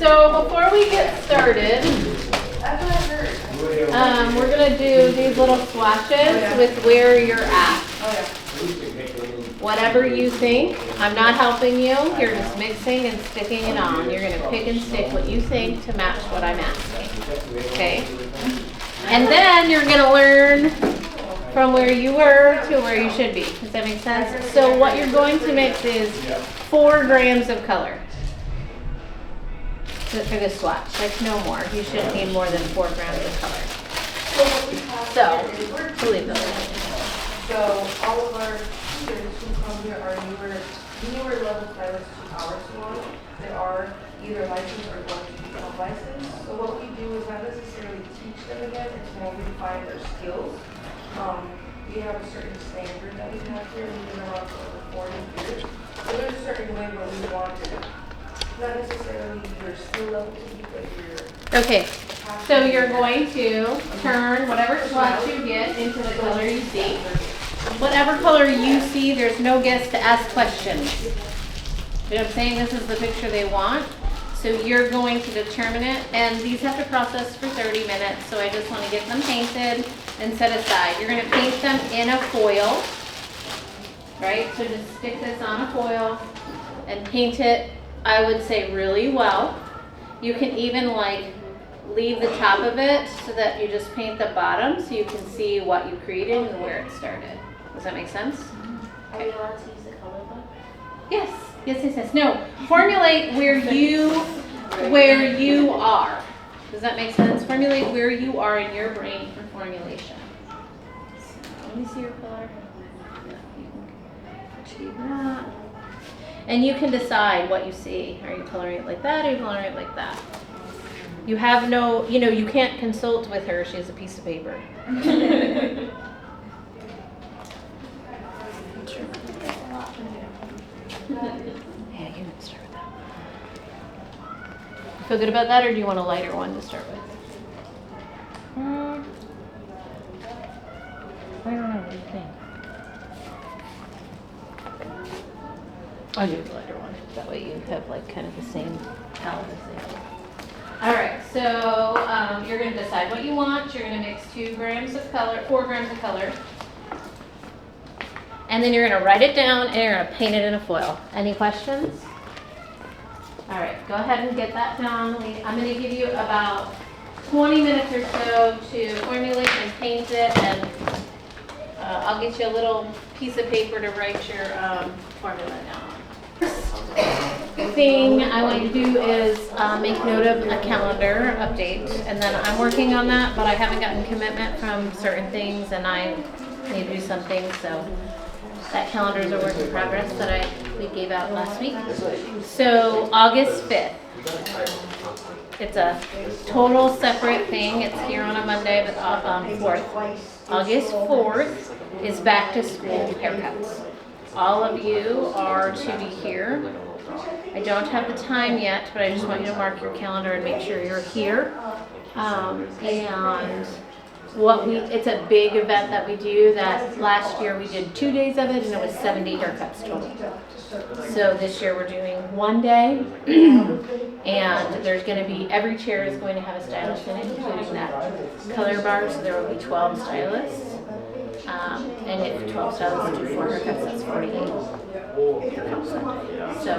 So before we get started, we're gonna do these little swatches with where you're at. Whatever you think. I'm not helping you. You're just mixing and sticking it on. You're gonna pick and stick what you think to match what I'm asking. Okay? And then you're gonna learn from where you were to where you should be. Does that make sense? So what you're going to mix is 4 grams of color for this swatch. Like no more. You shouldn't need more than 4 grams of color. So, believe those. So all of our students who come here are newer level stylists to our salon. They are either licensed or going to become licensed. So what we do is not necessarily teach them again, it's more refine their skills. We have a certain standard that we have here. We've been around for over 40 years. So there's a certain way where we want it. Not necessarily your skill level to be, but your... Okay, so you're going to turn whatever swatch you get into the color you see. Whatever color you see, there's no guess to ask questions. You know what I'm saying? This is the picture they want. So you're going to determine it, and these have to process for 30 minutes, so I just want to get them painted and set aside. You're going to paint them in a foil, right? So just stick this on a foil and paint it, I would say, really well. You can even like leave the top of it so that you just paint the bottom so you can see what you created and where it started. Does that make sense? Are we allowed to use the color book? Yes. Yes. No. Formulate where you are. Does that make sense? Formulate where you are in your brain for formulation. So, let me see your color. Yeah, you can achieve that. And you can decide what you see. Are you coloring it like that? Or are you coloring it like that? You have no, you can't consult with her. She has a piece of paper. Yeah, you can start with that. You feel good about that, or do you want a lighter one to start with? I don't know. What do you think? I'll do the lighter one. That way you have like kind of the same palette as they do. All right, so you're going to decide what you want. You're going to mix 4 grams of color. And then you're going to write it down and you're going to paint it in a foil. Any questions? All right, go ahead and get that done. I'm going to give you about 20 minutes or so to formulate and paint it, and I'll get you a little piece of paper to write your formula down. Thing I want you to do is make note of a calendar update, and then I'm working on that, but I haven't gotten commitment from certain things, and I need to do some things, so that calendar is a work in progress that we gave out last week. So August 5th, it's a total separate thing. It's here on a Monday, but 4th. August 4th is back to school haircuts. All of you are to be here. I don't have the time yet, but I just want you to mark your calendar and make sure you're here. And it's a big event that we do. That last year we did 2 days of it, and it was 70 haircuts total. So this year we're doing 1 day, and there's going to be, every chair is going to have a stylist in it, including that color bar, so there will be 12 stylists. And if 12 stylists do 4 haircuts, that's 48. So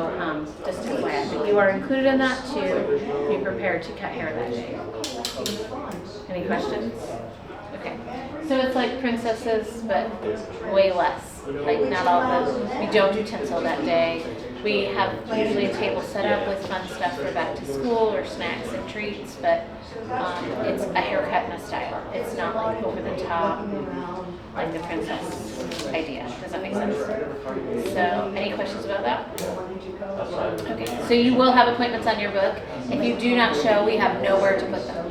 just FYI, but you are included in that to be prepared to cut hair that day. Any questions? Okay. So it's like princesses, but way less. Like not all the, we don't do tinsel that day. We have usually a table set up with fun stuff for back to school or snacks and treats, but it's a haircut and a style. It's not like over the top, like the princess idea. Does that make sense? So, any questions about that? Okay, so you will have appointments on your book. If you do not show, we have nowhere to put them.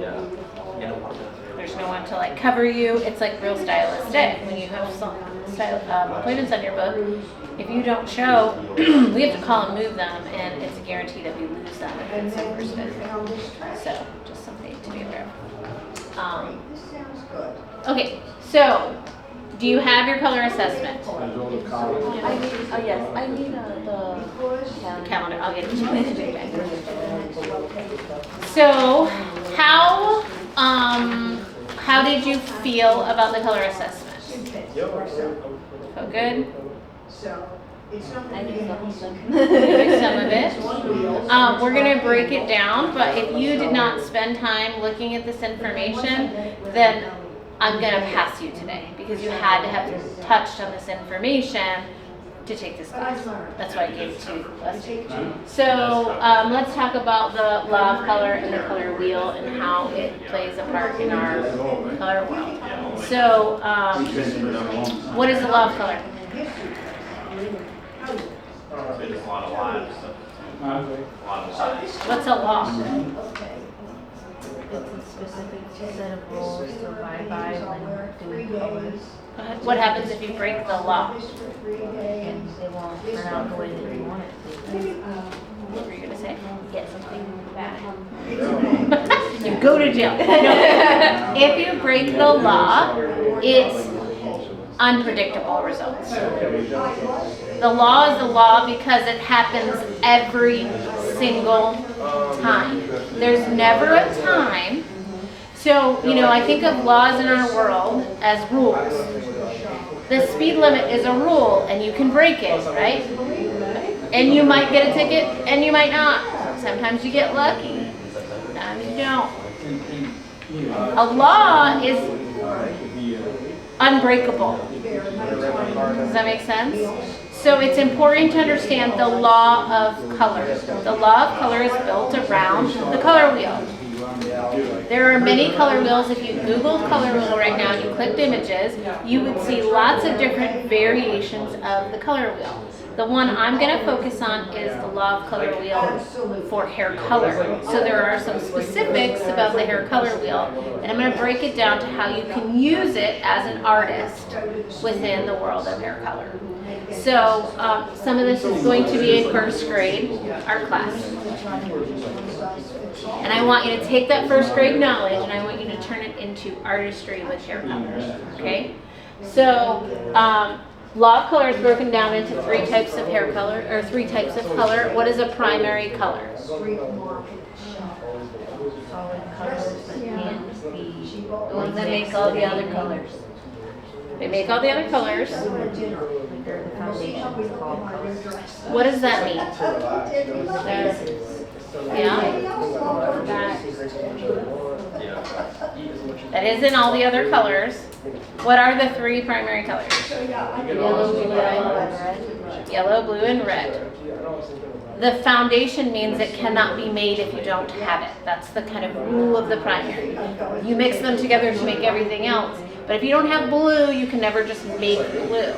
There's no one to like cover you. It's like real stylist day. When you have appointments on your book, if you don't show, we have to call and move them, and it's a guarantee that we lose them if it's the first visit. So, just something to be aware of. Okay, so do you have your color assessment? Yes, I need the Calendar. I'll get it to you. So how did you feel about the color assessment? Feel good? I knew the whole thing. Maybe some of it. We're going to break it down, but if you did not spend time looking at this information, then I'm going to pass you today because you had to have touched on this information to take this class. That's why I gave it to us. So let's talk about the law of color and the color wheel and how it plays a part in our color world. So what is the law of color? What's a law? It's a specific set of rules to abide by when doing colors. What happens if you break the law? And it won't turn out the way that you want it to. What were you going to say? Get something bad. You go to jail. No. If you break the law, it's unpredictable results. The law is the law because it happens every single time. There's never a time. So, I think of laws in our world as rules. The speed limit is a rule and you can break it, right? And you might get a ticket and you might not. Sometimes you get lucky. Sometimes you don't. A law is unbreakable. Does that make sense? So it's important to understand the law of color. The law of color is built around the color wheel. There are many color wheels. If you Googled color wheel right now and you clicked images, you would see lots of different variations of the color wheel. The one I'm going to focus on is the law of color wheel for hair color. So there are some specifics about the hair color wheel, and I'm going to break it down to how you can use it as an artist within the world of hair color. So some of this is going to be in first grade, art class. And I want you to take that first grade knowledge and I want you to turn it into artistry with hair colors, okay? So law of color is broken down into three types of hair color, or three types of color. What is a primary color? Solid colors that can be the ones that make all the other colors. They make all the other colors. Like they're the foundation of all colors. What does that mean? That isn't all the other colors. What are the three primary colors? Yellow, blue, and red. Yellow, blue, and red. The foundation means it cannot be made if you don't have it. That's the kind of rule of the primary. You mix them together to make everything else. But if you don't have blue, you can never just make blue.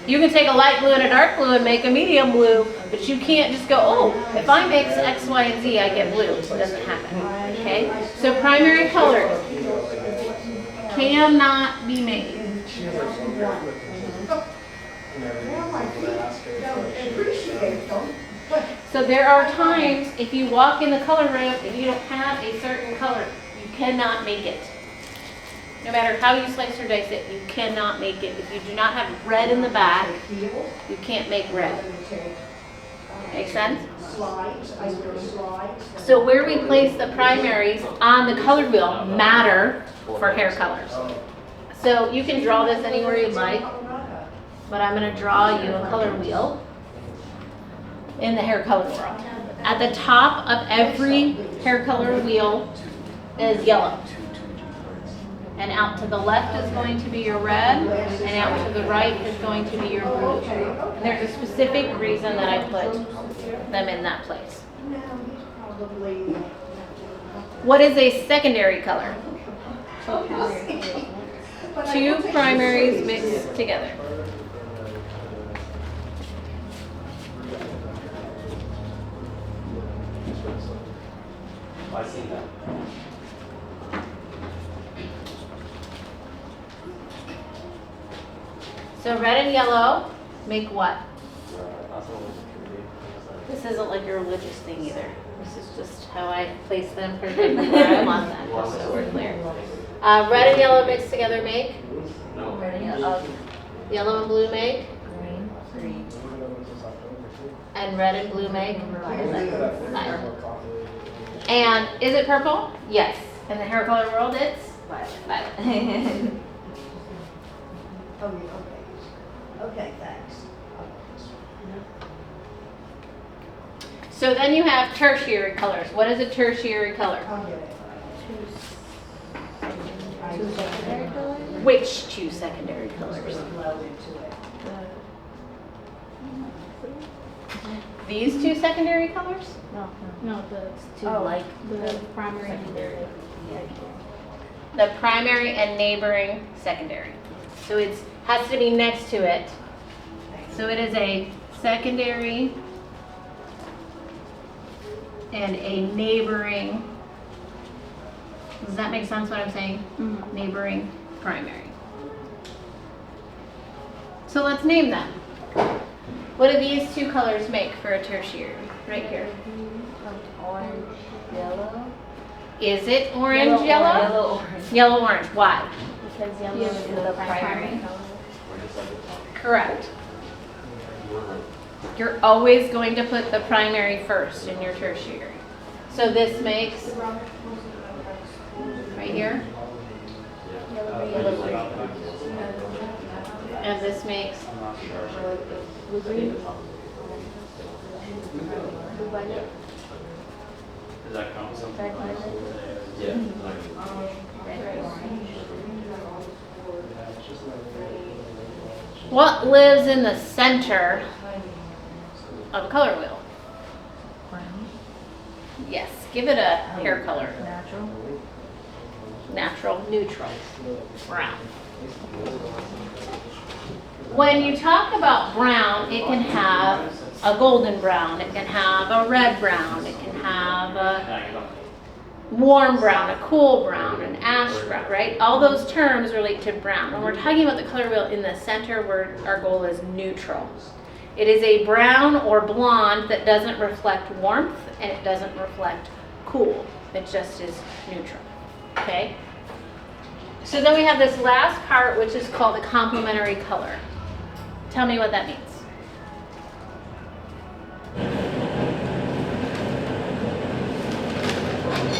You can take a light blue and a dark blue and make a medium blue, but you can't just go, oh, if I mix X, Y, and Z, I get blue. It doesn't happen, okay? So primary colors cannot be made. So there are times, if you walk in the color room, if you don't have a certain color, you cannot make it. No matter how you slice or dice it, you cannot make it. If you do not have red in the back, you can't make red. Make sense? So where we place the primaries on the color wheel matter for hair colors. So you can draw this anywhere you'd like, but I'm going to draw you a color wheel in the hair color world. At the top of every hair color wheel is yellow. And out to the left is going to be your red, and out to the right is going to be your blue. And there's a specific reason that I put them in that place. What is a secondary color? Two primaries mixed together. I see that. So red and yellow make what? This isn't like a religious thing either. This is just how I place them for where I want them, just so we're clear. Red and yellow mixed together make? Red and yellow. Yellow and blue make? Green. And red and blue make? Violet. And is it purple? Yes. In the hair color world, it's violet. Oh, okay. Okay, thanks. So then you have tertiary colors. What is a tertiary color? I'll get it. Two secondary colors? Which two secondary colors? Flow into it. These two secondary colors? No, the two Oh, like the primary and secondary. The primary and neighboring secondary. So it has to be next to it. So it is a secondary and a neighboring. Does that make sense what I'm saying? Mm-hmm. Neighboring primary. So let's name them. What do these two colors make for a tertiary? Right here. Orange, yellow. Is it orange, yellow? Yellow, orange. Yellow, orange. Why? Because yellow Yes, is the primary color. Correct. You're always going to put the primary first in your tertiary. So this makes, right here, and this makes, Blue green. Blue violet. Does that count something? Red violet. Yeah. Red orange. what lives in the center of a color wheel? Brown. Yes, give it a hair color. Natural. Natural, neutral, brown. When you talk about brown, it can have a golden brown, it can have a red brown, it can have a warm brown, a cool brown, an ash brown, right? All those terms relate to brown. When we're talking about the color wheel in the center, our goal is neutral. It is a brown or blonde that doesn't reflect warmth and it doesn't reflect cool. It just is neutral, okay? So then we have this last part, which is called the complementary color. Tell me what that means.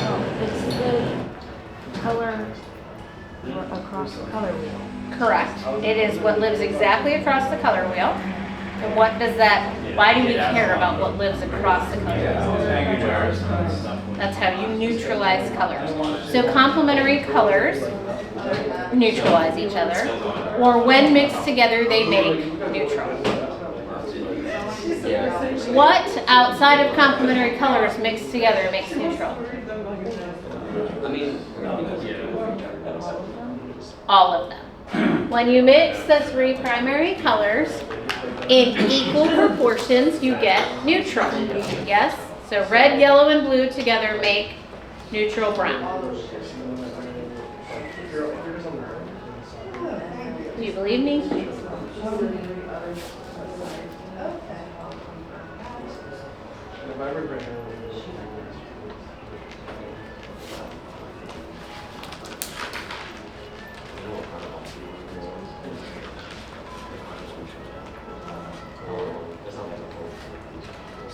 Oh, it's the color across the color wheel. Correct. It is what lives exactly across the color wheel. And what does that, why do we care about what lives across the color wheel? That's how you neutralize colors. So complementary colors neutralize each other, or when mixed together, they make neutral. What outside of complementary colors mixed together makes neutral? All of them. When you mix the three primary colors in equal proportions, you get neutral. Yes? So red, yellow, and blue together make neutral brown. Do you believe me?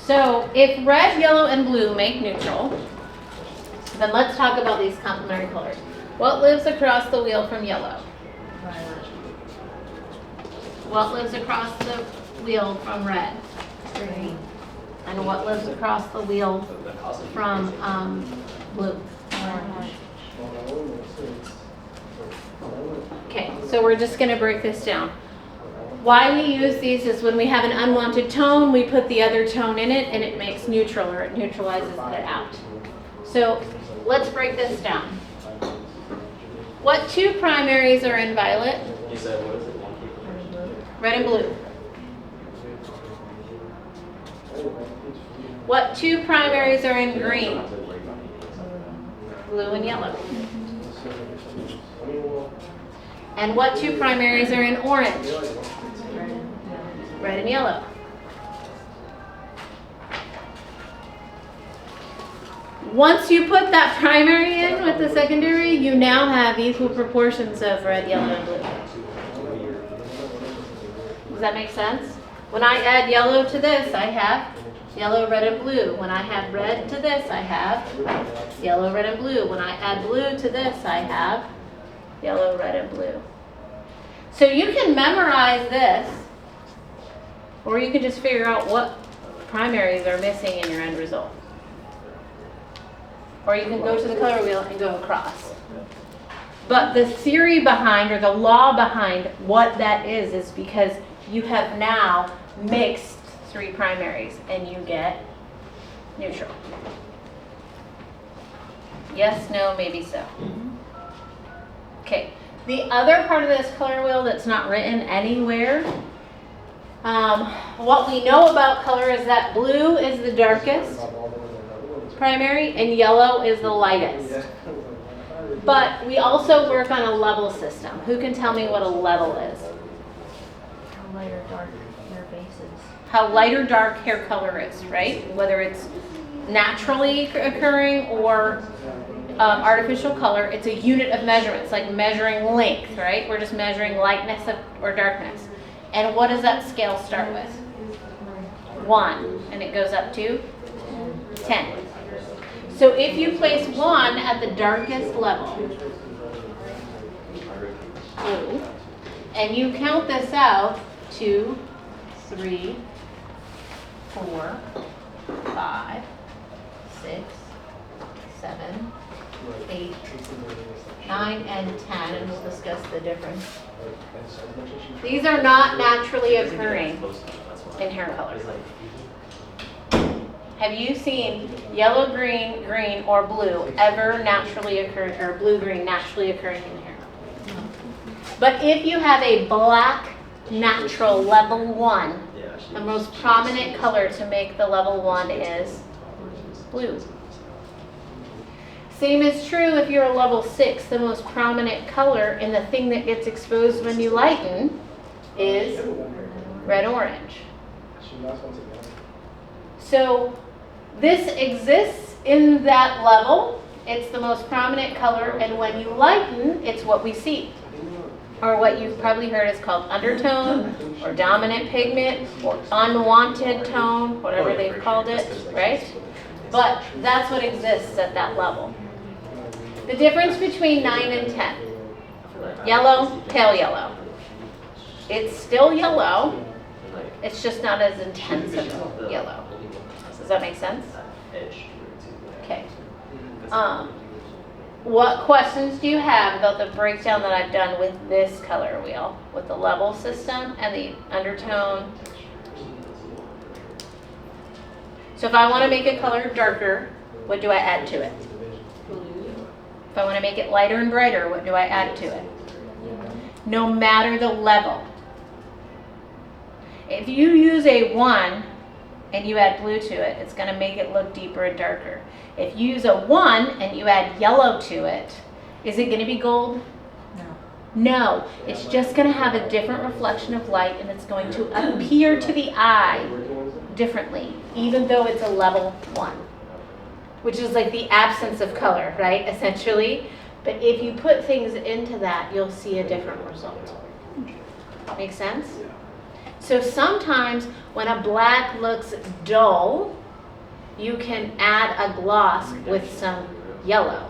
So if red, yellow, and blue make neutral, then let's talk about these complementary colors. What lives across the wheel from yellow? Violet. What lives across the wheel from red? Green. And what lives across the wheel from blue? Orange. Okay, so we're just going to break this down. Why we use these is when we have an unwanted tone, we put the other tone in it and it makes neutral, or it neutralizes it out. So let's break this down. What two primaries are in violet? You said, what is it? Red and blue. What two primaries are in green? Blue and yellow. And what two primaries are in orange? Red and yellow. Once you put that primary in with the secondary, you now have equal proportions of red, yellow, and blue. Does that make sense? When I add yellow to this, I have yellow, red, and blue. When I have red to this, I have yellow, red, and blue. When I add blue to this, I have yellow, red, and blue. So you can memorize this, or you can just figure out what primaries are missing in your end result. Or you can go to the color wheel and go across. But the theory behind, or the law behind what that is because you have now mixed 3 primaries and you get neutral. Yes, no, maybe so. Okay, the other part of this color wheel that's not written anywhere, what we know about color is that blue is the darkest primary and yellow is the lightest. But we also work on a level system. Who can tell me what a level is? How light or dark your base is. How light or dark hair color is, right? Whether it's naturally occurring or artificial color, it's a unit of measurement. It's like measuring length, right? We're just measuring lightness or darkness. And what does that scale start with? 1, and it goes up to 10. So if you place 1 at the darkest level, blue, and you count this out, 2, 3, 4, 5, 6, 7, 8, 9, and 10, and we'll discuss the difference. These are not naturally occurring in hair color. Have you seen yellow, green, green, or blue ever naturally occurring, or blue-green naturally occurring in hair? But if you have a black natural level 1, the most prominent color to make the level 1 is blue. Same is true if you're a level 6. The most prominent color in the thing that gets exposed when you lighten is red-orange. So this exists in that level. It's the most prominent color, and when you lighten, it's what we see. Or what you've probably heard is called undertone, or dominant pigment, or unwanted tone, whatever they've called it, right? But that's what exists at that level. The difference between 9 and 10. Yellow, pale yellow. It's still yellow, it's just not as intense as yellow. Does that make sense? Okay. What questions do you have about the breakdown that I've done with this color wheel, with the level system and the undertone? So if I want to make a color darker, what do I add to it? If I want to make it lighter and brighter, what do I add to it? No matter the level. If you use a 1 and you add blue to it, it's going to make it look deeper and darker. If you use a 1 and you add yellow to it, is it going to be gold? No. No, it's just going to have a different reflection of light, and it's going to appear to the eye differently, even though it's a level 1. Which is like the absence of color, right, essentially. But if you put things into that, you'll see a different result. Make sense? So sometimes when a black looks dull, you can add a gloss with some yellow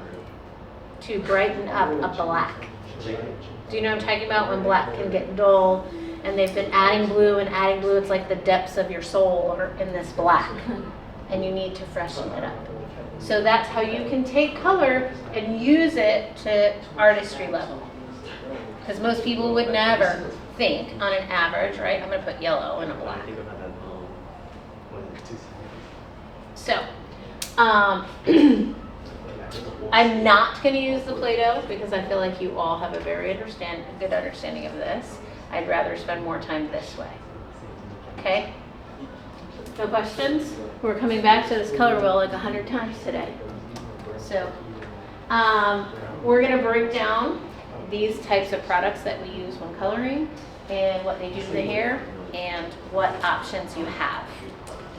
to brighten up a black. Do you know what I'm talking about? When black can get dull and they've been adding blue and adding blue, it's like the depths of your soul are in this black, and you need to freshen it up. So that's how you can take color and use it to artistry level. Because most people would never think on an average, right? I'm going to put yellow in a black. So, I'm not going to use the Play-Doh because I feel like you all have a very good understanding of this. I'd rather spend more time this way. Okay? No questions? We're coming back to this color wheel like 100 times today. So, we're going to break down these types of products that we use when coloring and what they do to the hair and what options you have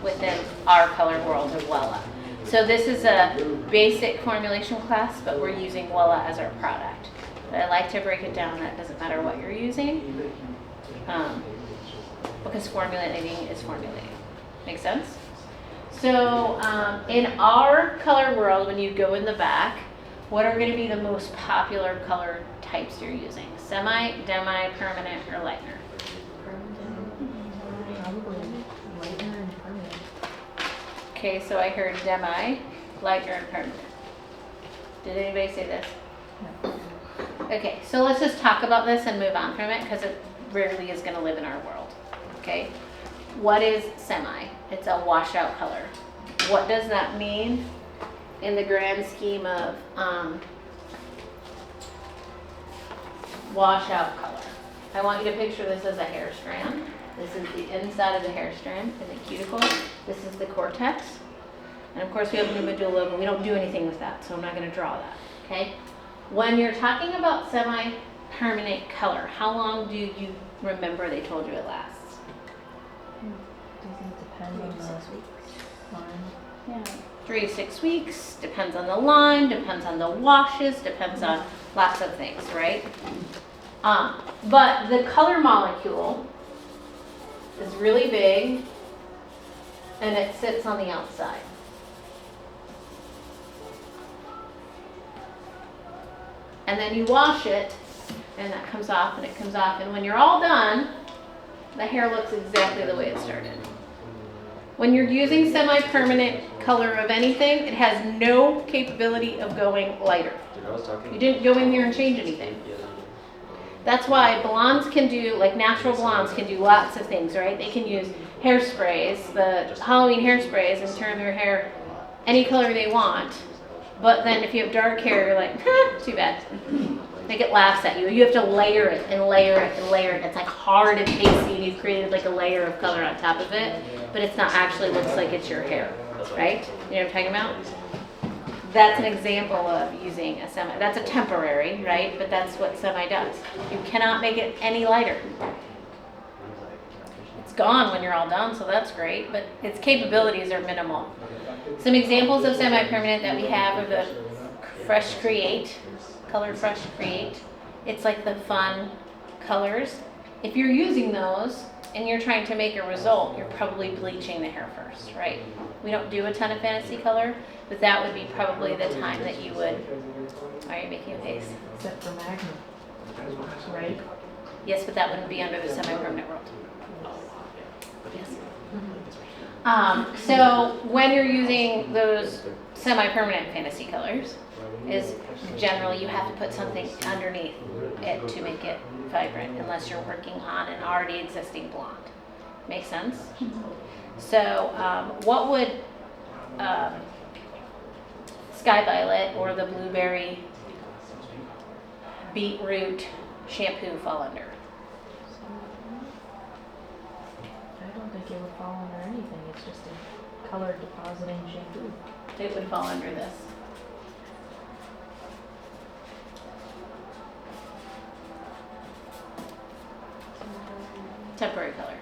within our color world of Wella. So this is a basic formulation class, but we're using Wella as our product. But I like to break it down that it doesn't matter what you're using, because formulating is formulating. Make sense? So in our color world, when you go in the back, what are going to be the most popular color types you're using? Semi, demi, permanent, or lightener? Probably lighten and permanent. Okay, so I heard demi, lightener, and permanent. Did anybody say this? No. Okay, so let's just talk about this and move on from it because it rarely is going to live in our world. Okay, what is semi? It's a washout color. What does that mean in the grand scheme of washout color? I want you to picture this as a hair strand. This is the inside of the hair strand in the cuticle. This is the cortex. And of course we have a medulla, but we don't do anything with that, so I'm not going to draw that. Okay? When you're talking about semi-permanent color, how long do you remember they told you it lasts? Doesn't depend on the line. Yeah. 3 to 6 weeks, depends on the line, depends on the washes, depends on lots of things, right? But the color molecule is really big and it sits on the outside. And then you wash it and that comes off and it comes off, and when you're all done, the hair looks exactly the way it started. When you're using semi-permanent color of anything, it has no capability of going lighter. You didn't go in here and change anything. That's why blondes can do, like natural blondes can do lots of things, right? They can use hairsprays, the Halloween hairsprays, and turn their hair any color they want. But then if you have dark hair, you're like, too bad. Like it laughs at you. You have to layer it and layer it and layer it. It's like hard and pasty, and you've created like a layer of color on top of it, but it's not actually looks like it's your hair, right? You know what I'm talking about? That's an example of using a semi. That's a temporary, right? But that's what semi does. You cannot make it any lighter. It's gone when you're all done, so that's great, but its capabilities are minimal. Some examples of semi-permanent that we have are the Fresh Create, Color Fresh Create. It's like the fun colors. If you're using those and you're trying to make a result, you're probably bleaching the hair first, right? We don't do a ton of fantasy color, but that would be probably the time that you would. Why are you making a face? Except for Magnum. Right? Yes, but that wouldn't be under the semi-permanent world. Yes. So when you're using those semi-permanent fantasy colors, is generally you have to put something underneath it to make it vibrant, unless you're working on an already existing blonde. Make sense? So what would Sky Violet or the Blueberry Beetroot shampoo fall under? I don't think it would fall under anything. It's just a color depositing shampoo. It would fall under this. Temporary color.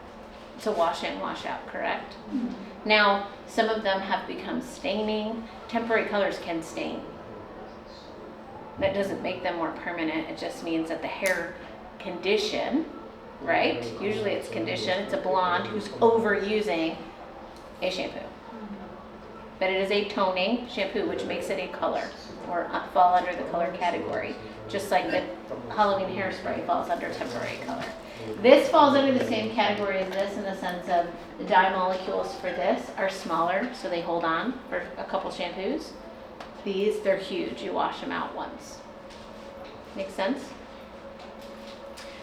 It's a wash in, wash out, correct? Now, some of them have become staining. Temporary colors can stain. That doesn't make them more permanent. It just means that the hair condition, right? Usually it's condition. It's a blonde who's overusing a shampoo. But it is a toning shampoo, which makes it a color or fall under the color category. Just like the Halloween hairspray falls under temporary color. This falls under the same category as this in the sense of the dye molecules for this are smaller, so they hold on for a couple shampoos. These, they're huge. You wash them out once. Make sense?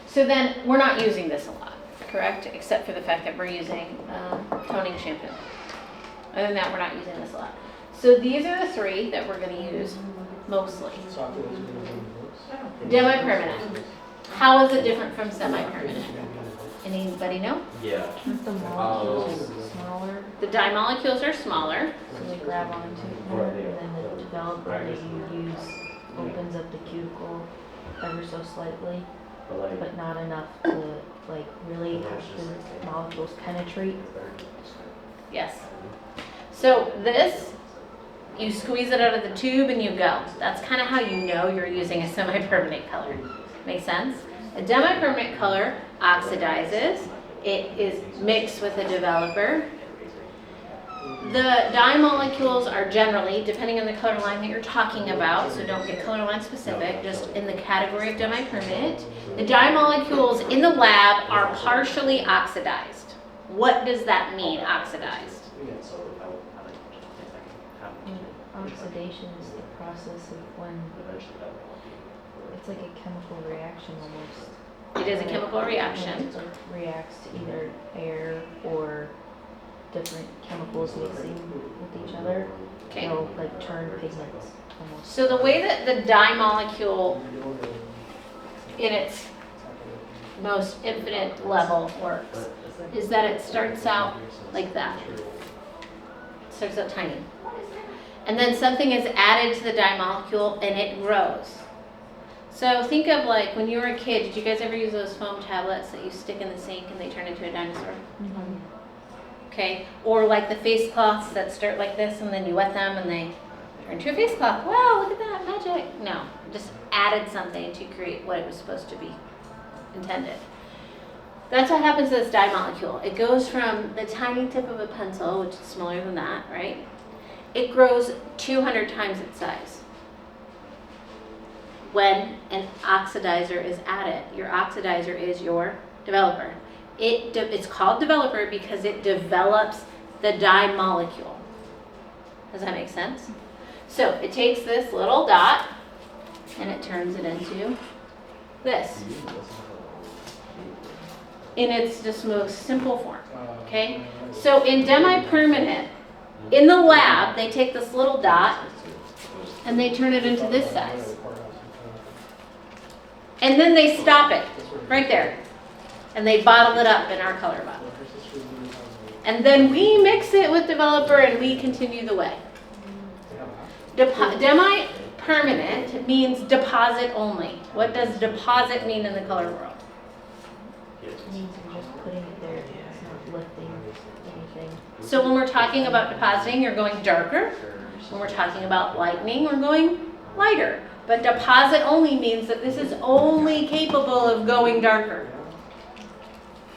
So then we're not using this a lot, correct? Except for the fact that we're using toning shampoo. Other than that, we're not using this a lot. So these are the three that we're going to use mostly. Demi-permanent. How is it different from semi-permanent? Anybody know? Yeah. Aren't the molecules smaller? The dye molecules are smaller. So they grab onto it more, and then the developer that you use opens up the cuticle ever so slightly, but not enough to like really have the molecules penetrate. Yes. So this, you squeeze it out of the tube and you go. That's kind of how you know you're using a semi-permanent color. Make sense? A demi-permanent color oxidizes. It is mixed with a developer. The dye molecules are generally, depending on the color line that you're talking about, so don't get color line specific, just in the category of demi-permanent. The dye molecules in the lab are partially oxidized. What does that mean, oxidized? Oxidation is the process of when it's like a chemical reaction almost. It is a chemical When reaction. it like reacts to either air or different chemicals mixing with each other. Okay. They'll like turn pigments almost. So the way that the dye molecule in its most infinite level works is that it starts out like that. It starts out tiny. And then something is added to the dye molecule and it grows. So think of like when you were a kid, did you guys ever use those foam tablets that you stick in the sink and they turn into a dinosaur? Mhm. Okay, or like the face cloths that start like this and then you wet them and they turn into a face cloth. Wow, look at that, magic. No, just added something to create what it was supposed to be intended. That's what happens to this dye molecule. It goes from the tiny tip of a pencil, which is smaller than that, right? It grows 200 times its size when an oxidizer is added. Your oxidizer is your developer. It's called developer because it develops the dye molecule. Does that make sense? So it takes this little dot and it turns it into this in its just most simple form. Okay? So in demi-permanent, in the lab, they take this little dot and they turn it into this size. And then they stop it right there. And they bottle it up in our color bottle. And then we mix it with developer and we continue the way. Demi-permanent means deposit only. What does deposit mean in the color world? It means you're just putting it there. It's not lifting anything. So when we're talking about depositing, you're going darker. When we're talking about lightening, we're going lighter. But deposit only means that this is only capable of going darker.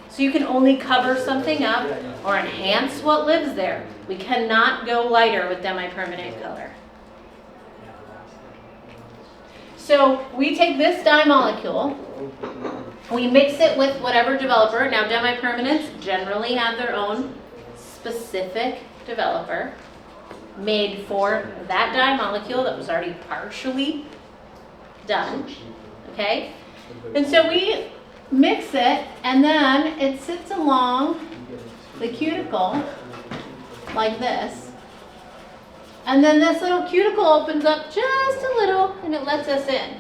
So you can only cover something up or enhance what lives there. We cannot go lighter with demi-permanent color. So we take this dye molecule, we mix it with whatever developer. Now demi-permanents generally have their own specific developer made for that dye molecule that was already partially done. Okay? And so we mix it and then it sits along the cuticle like this. And then this little cuticle opens up just a little and it lets us in.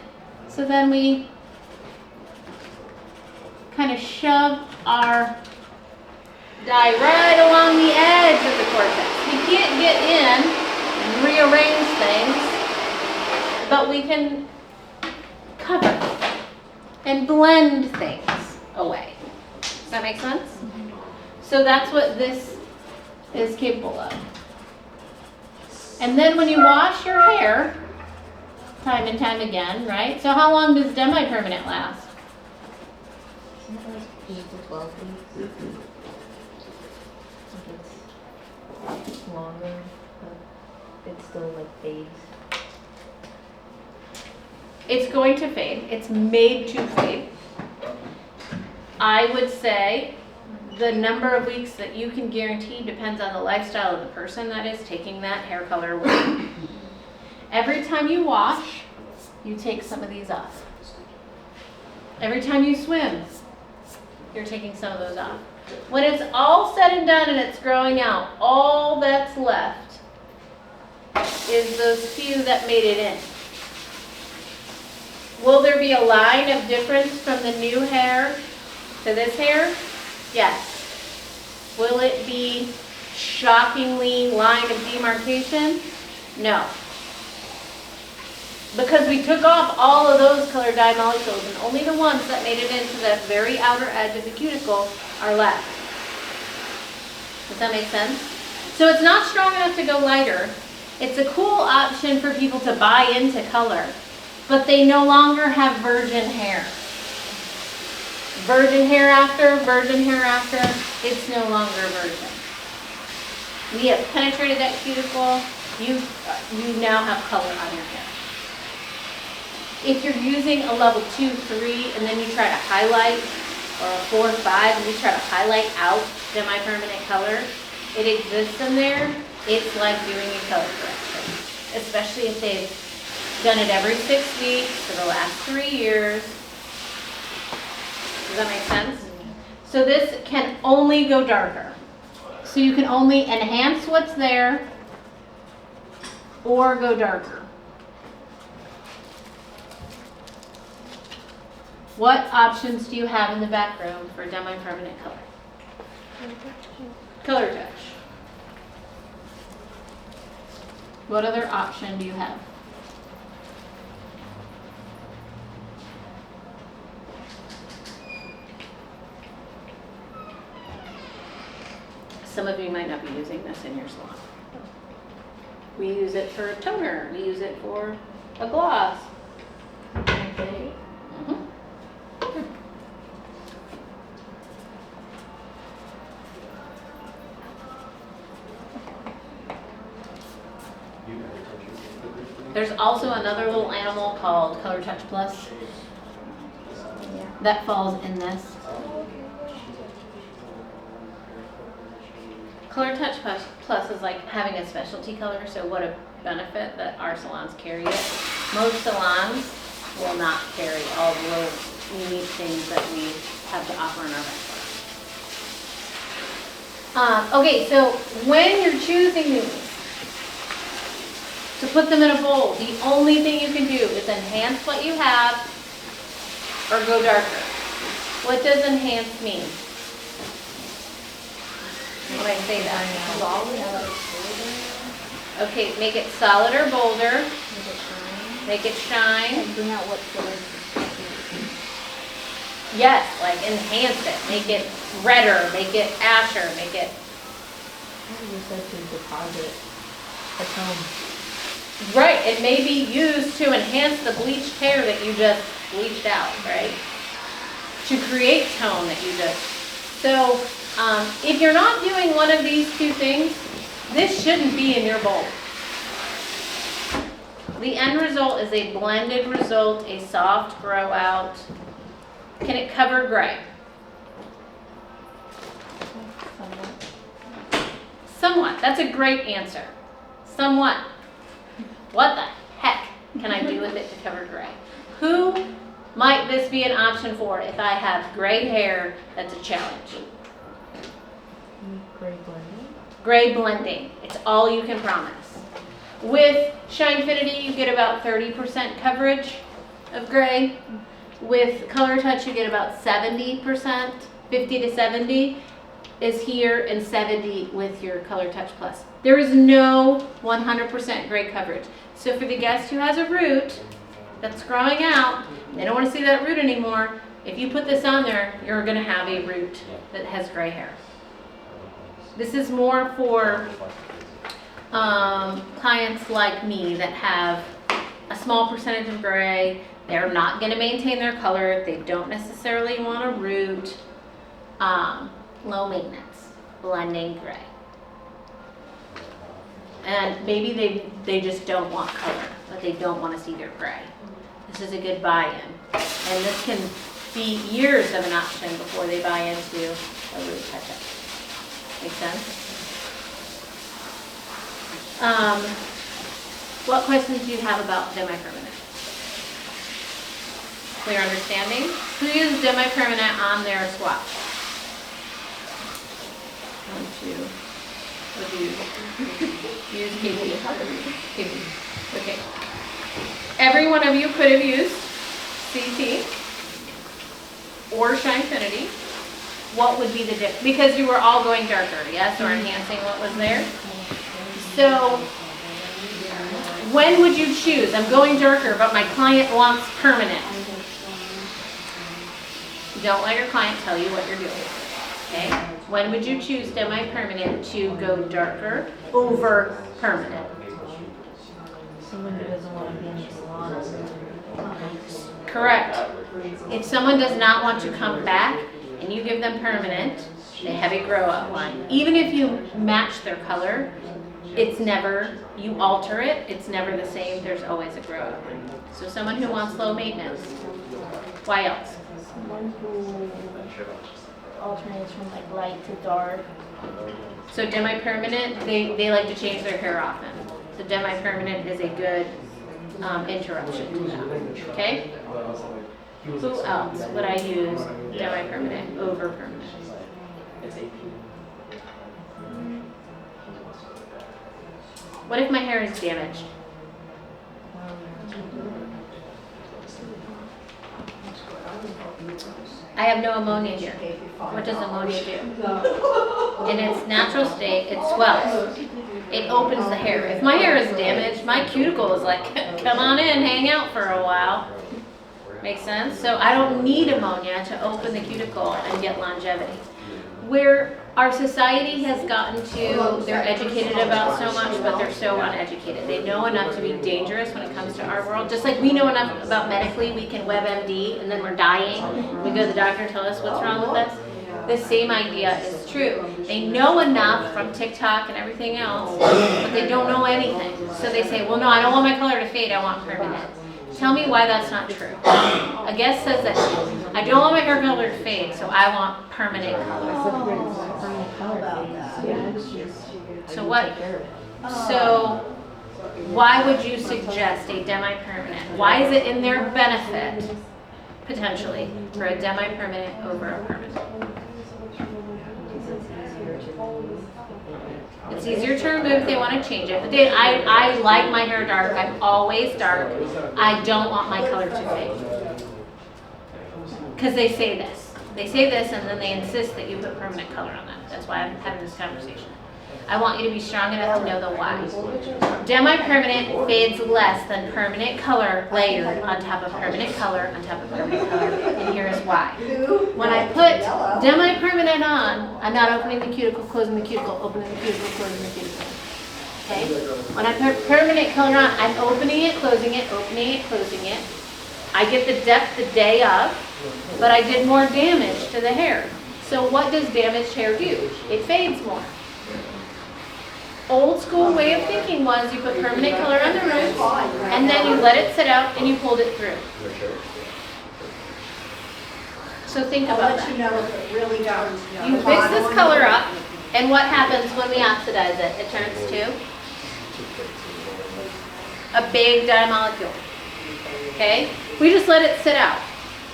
So then we kind of shove our dye right along the edge of the cortex. We can't get in and rearrange things, but we can cover and blend things away. Does that make sense? Mm-hmm. So that's what this is capable of. And then when you wash your hair, time and time again, right? So how long does demi-permanent last? Isn't it like 8 to 12 weeks? Like it's longer, but it still like fades. It's going to fade. It's made to fade. I would say the number of weeks that you can guarantee depends on the lifestyle of the person that is taking that hair color away. Every time you wash, you take some of these off. Every time you swim, you're taking some of those off. When it's all said and done and it's growing out, all that's left is those few that made it in. Will there be a line of difference from the new hair to this hair? Yes. Will it be shockingly line of demarcation? No. Because we took off all of those colored dye molecules and only the ones that made it into the very outer edge of the cuticle are left. Does that make sense? So it's not strong enough to go lighter. It's a cool option for people to buy into color, but they no longer have virgin hair. Virgin hair after, it's no longer virgin. We have penetrated that cuticle. You now have color on your hair. If you're using a level 2, 3, and then you try to highlight, or a 4, 5, and you try to highlight out semi-permanent color, it exists in there. It's like doing a color correction, especially if they've done it every 6 weeks for the last 3 years. Does that make sense? So this can only go darker. So you can only enhance what's there or go darker. What options do you have in the back room for demi-permanent color? Color touch. What other option do you have? Some of you might not be using this in your salon. We use it for a toner. We use it for a gloss. Mhm. There's also another little animal called Color Touch Plus that falls in this. Color Touch Plus is like having a specialty color, so what a benefit that our salons carry it. Most salons will not carry all the little unique things that we have to offer in our restaurant. Okay, so when you're choosing these, to put them in a bowl, the only thing you can do is enhance what you have or go darker. What does enhance mean? When I say that. Okay, make it solid or bolder. Make it shine. Bring out what's good. Yes, like enhance it. Make it redder. Make it asher. Make it. You said to deposit a tone. Right, it may be used to enhance the bleached hair that you just bleached out, right? To create tone that you just. So, if you're not doing one of these two things, this shouldn't be in your bowl. The end result is a blended result, a soft grow out. Can it cover gray? Somewhat. That's a great answer. Somewhat. What the heck can I do with it to cover gray? Who might this be an option for if I have gray hair that's a challenge? Gray blending. Gray blending. It's all you can promise. With Shinefinity, you get about 30% coverage of gray. With Color Touch, you get about 70%, 50 to 70 is here, and 70 with your Color Touch Plus. There is no 100% gray coverage. So for the guest who has a root that's growing out, they don't want to see that root anymore. If you put this on there, you're going to have a root that has gray hair. This is more for clients like me that have a small percentage of gray. They're not going to maintain their color. They don't necessarily want a root. Low maintenance, blending gray. And maybe they just don't want color, but they don't want to see their gray. This is a good buy-in. And this can be years of an option before they buy into a root touch-up. Make sense? What questions do you have about demi-permanent? Clear understanding? Who uses demi-permanent on their swatch? 1, 2. What do you use? KP. Okay. Every one of you could have used CT or Shinefinity. What would be the difference? Because you were all going darker, yes, or enhancing what was there. So when would you choose? I'm going darker, but my client wants permanent. Don't let your client tell you what you're doing. Okay? When would you choose demi-permanent to go darker over permanent? Someone who doesn't want to be in the salon. Correct. If someone does not want to come back and you give them permanent, They have a grow out line. Even if you match their color, it's never, you alter it, it's never the same. There's always a grow out line. So someone who wants low maintenance. Why else? Someone who alternates from like light to dark. So demi-permanent, they like to change their hair often. So demi-permanent is a good interruption to that. Okay? Who else would I use demi-permanent over permanent? What if my hair is damaged? I have no ammonia here. What does ammonia do? In its natural state, it swells. It opens the hair. If my hair is damaged, my cuticle is like, come on in, hang out for a while. Makes sense? So I don't need ammonia to open the cuticle and get longevity. Where our society has gotten to, they're educated about so much, but they're so uneducated. They know enough to be dangerous when it comes to our world. Just like we know enough about medically, we can WebMD and then we're dying. We go to the doctor and tell us what's wrong with us. The same idea is true. They know enough from TikTok and everything else, but they don't know anything. So they say, well, no, I don't want my color to fade, I want permanent. Tell me why that's not true. A guest says that I don't want my hair color to fade, so I want permanent color. So what? So why would you suggest a demi-permanent? Why is it in their benefit, potentially, for a demi-permanent over a permanent? It's easier to remove if they want to change it. But I like my hair dark. I'm always dark. I don't want my color to fade. Because they say this. They say this and then they insist that you put permanent color on that. That's why I'm having this conversation. I want you to be strong enough to know the why. Demi-permanent fades less than permanent color layered on top of permanent color on top of permanent color. And here is why. When I put demi-permanent on, I'm not opening the cuticle, closing the cuticle, opening the cuticle, closing the cuticle. Okay? When I put permanent color on, I'm opening it, closing it, opening it, closing it. I get the depth the day of, but I did more damage to the hair. So what does damaged hair do? It fades more. Old school way of thinking was you put permanent color on the roots, and then you let it sit out and you pulled it through. So think about that. You mix this color up, and what happens when we oxidize it? It turns to a big dye molecule. Okay? We just let it sit out,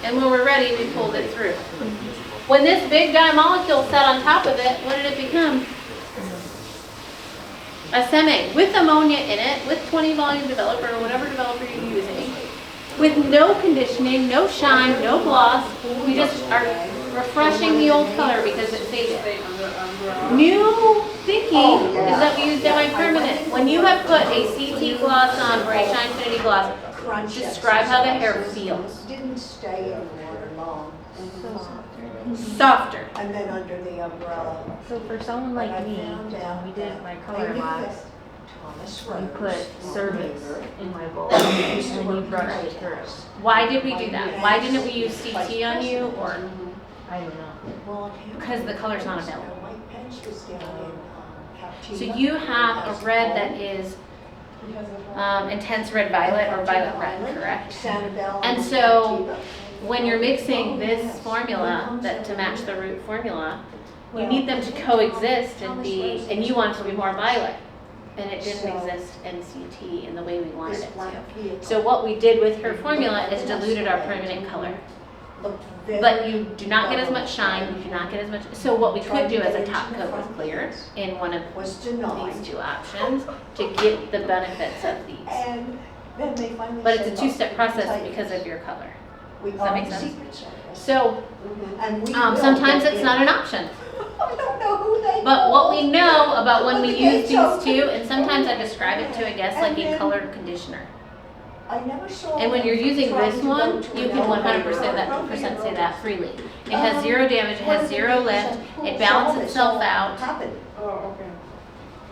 and when we're ready, we pulled it through. When this big dye molecule sat on top of it, what did it become? A seme with ammonia in it, with 20 volume developer or whatever developer you're using, with no conditioning, no shine, no gloss. We just are refreshing the old color because it faded. New thinking is that we use demi-permanent. When you have put a CT gloss on or a Shinefinity gloss, describe how the hair feels. Didn't stay in water long. Softer. And then under the umbrella. So for someone like me, when we did my color wax, you put cervix in my bowl and you brush it through. Why did we do that? Why didn't we use CT on you? Or I don't know. because the color's not available. So you have a red that is intense red violet or violet red, correct? And so when you're mixing this formula to match the root formula, you need them to coexist and you want it to be more violet. And it didn't exist in CT in the way we wanted it to. So what we did with her formula is diluted our permanent color. But you do not get as much shine, you do not get as much. So what we could do as a top coat with clear in one of these two options to get the benefits of these. But it's a two-step process because of your color. Does that make sense? So sometimes it's not an option. But what we know about when we use these two, and sometimes I describe it to a guest like a colored conditioner. And when you're using this one, you can 100% say that freely. It has zero damage, it has zero lift, it balances itself out.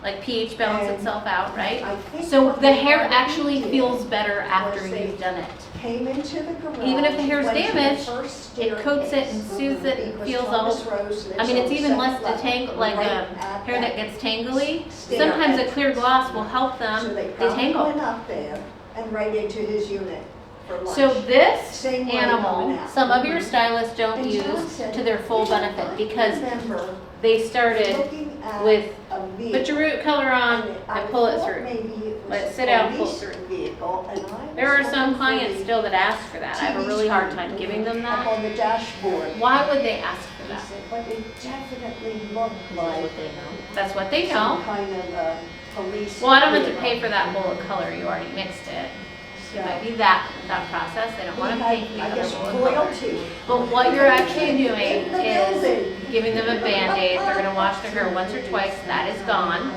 like pH balance And itself out, right? I think So what the they hair wanted actually to do feels better after was they you've done it. Came into the garage. Even if the hair's went to the damaged, first it coats it and staircase, soothes it and because feels Thomas all, Rose lives I mean, on it's the even less second level, detangled, like right hair at that gets tangly. stair Sometimes a entrance. clear gloss will help So them they probably went detangle. up there and right into his unit for lunch. So this Same way coming animal, out. some of your stylists don't And John use said, to their full benefit because remember they started looking at with a vehicle, put your root color on and pull it thought through. maybe it was Let it a sit out, pull it police through. vehicle, and I There are was some looking for clients the still that ask for that. I have a TV really hard screen time giving them up that. on the dashboard. Why would they ask for He that? said, but it definitely looked That's like what they know. That's what they some know. kind of police. Well, I don't have to vehicle. pay for that bullet color. You already mixed it. It So, might be that process. They don't want we to had, pay for the I other guess, bullet color. loyalty. But what you're actually doing In the is building. giving them a Band-Aid. They're gonna wash their hair once or twice. That is gone.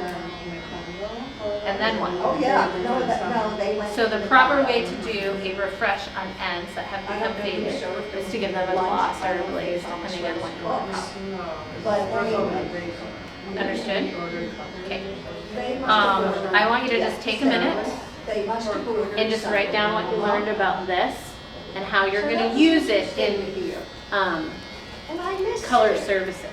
And then what? Oh, yeah, no, they went. So the proper way to do a refresh on ends that have become faded is to give them a gloss or a glaze, depending on what you want. But anyway, Understood? Okay. they must have I want you to just take a minute They must have ordered and just write down what you something. learned about this and how you're So gonna that's use it stayed in here. um, And I missed color it. services.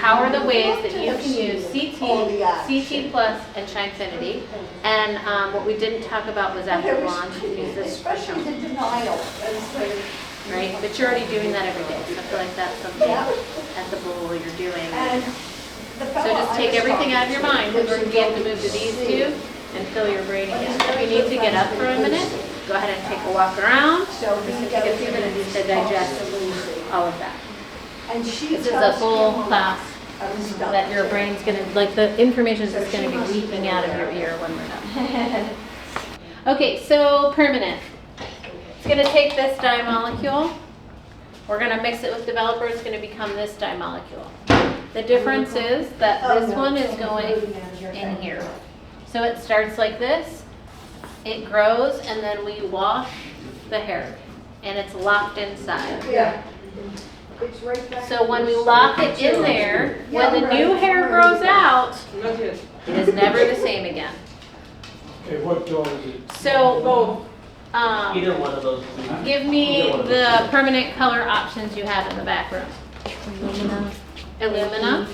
How are the ways that you can use All the CT, action. CT Plus, and Shinefinity? And what we didn't talk about was But after it was blonde, pretty, use this for especially shine, the denial. As they- right? But you're already doing that every day, so I feel like that's something Yeah. at the bowl you're doing. And the So fellow just I take was everything out of your talking mind, to because we're lives gonna have to in move to these C. two and fill your brain But again. he's If you very need to good get up friends for a with minute, Lucy. go ahead and take a walk around. So This he will take a goes few and minutes he to talks digest to Lucy. all of that. And she This is tells a full him class of stuff that your too. brain's gonna, like the information is So just gonna she be must have leaking been out of your aware. ear when we're done. Okay, so permanent. It's gonna take this dye molecule. We're gonna mix it with developer, it's gonna become this dye molecule. The difference is that Oh, this no. one is going in here. So it starts like this, it grows, and then we wash the hair, and it's locked inside. Yeah. It's right back. So when we lock it in there, when the new hair grows out, it is never the same again. Okay, what door is it? So, Either one of those. give me the permanent color options you have in the back room. Aluminum. Illumina.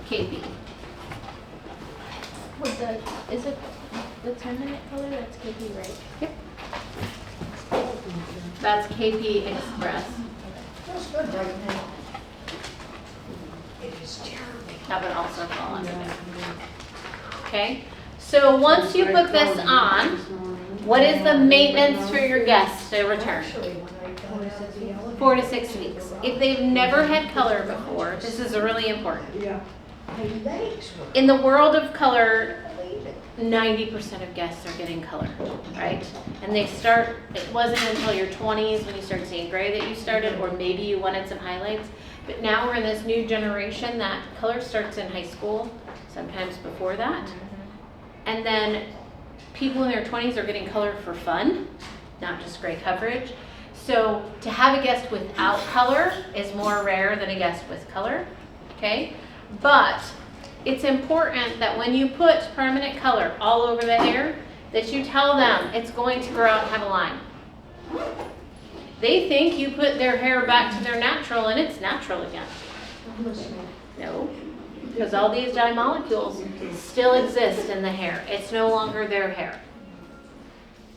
KP. What is it the permanent color? That's KP, right? Yep. That's KP Express. Feels good right now. It is terrible. That would also fall under there. Okay, so once you put this on, what is the maintenance for your guests to return? Actually, when I got out of the elevator, 4 to 6 weeks. If they've never had color before, this is really important. my legs were In the world of color, bleeding. 90% of guests are getting color, right? And they start, it wasn't until your 20s when you start seeing gray that you started, or maybe you wanted some highlights. But now we're in this new generation that color starts in high school, sometimes before that. And then people in their 20s are getting color for fun, not just gray coverage. So to have a guest without color is more rare than a guest with color, okay? But it's important that when you put permanent color all over the hair, that you tell them it's going to grow out and have a line. They think you put their hair back to their natural and it's natural again. No, because all these dye molecules still exist in the hair. It's no longer their hair.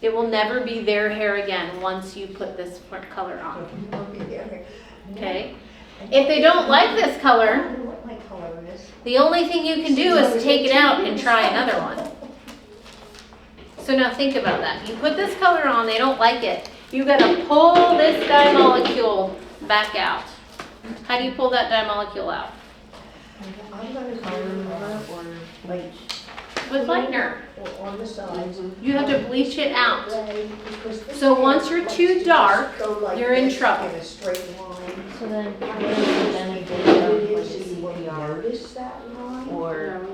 It will never be their hair again once you put this color on, okay? If they don't like this I color, don't know what my color is. the only thing you can do is take it out and try another one. So now think about that. You put this color on, they don't like it. You gotta pull this dye molecule back out. How do you pull that dye molecule out? I'm gonna Color do remover or bleach. With lightener. or on the sides. You have to bleach it out. Gray, because this So hair once you're likes too to just dark, go like you're in this trouble. In a straight line. So then what is the benefit of like a CPR Notice that line? or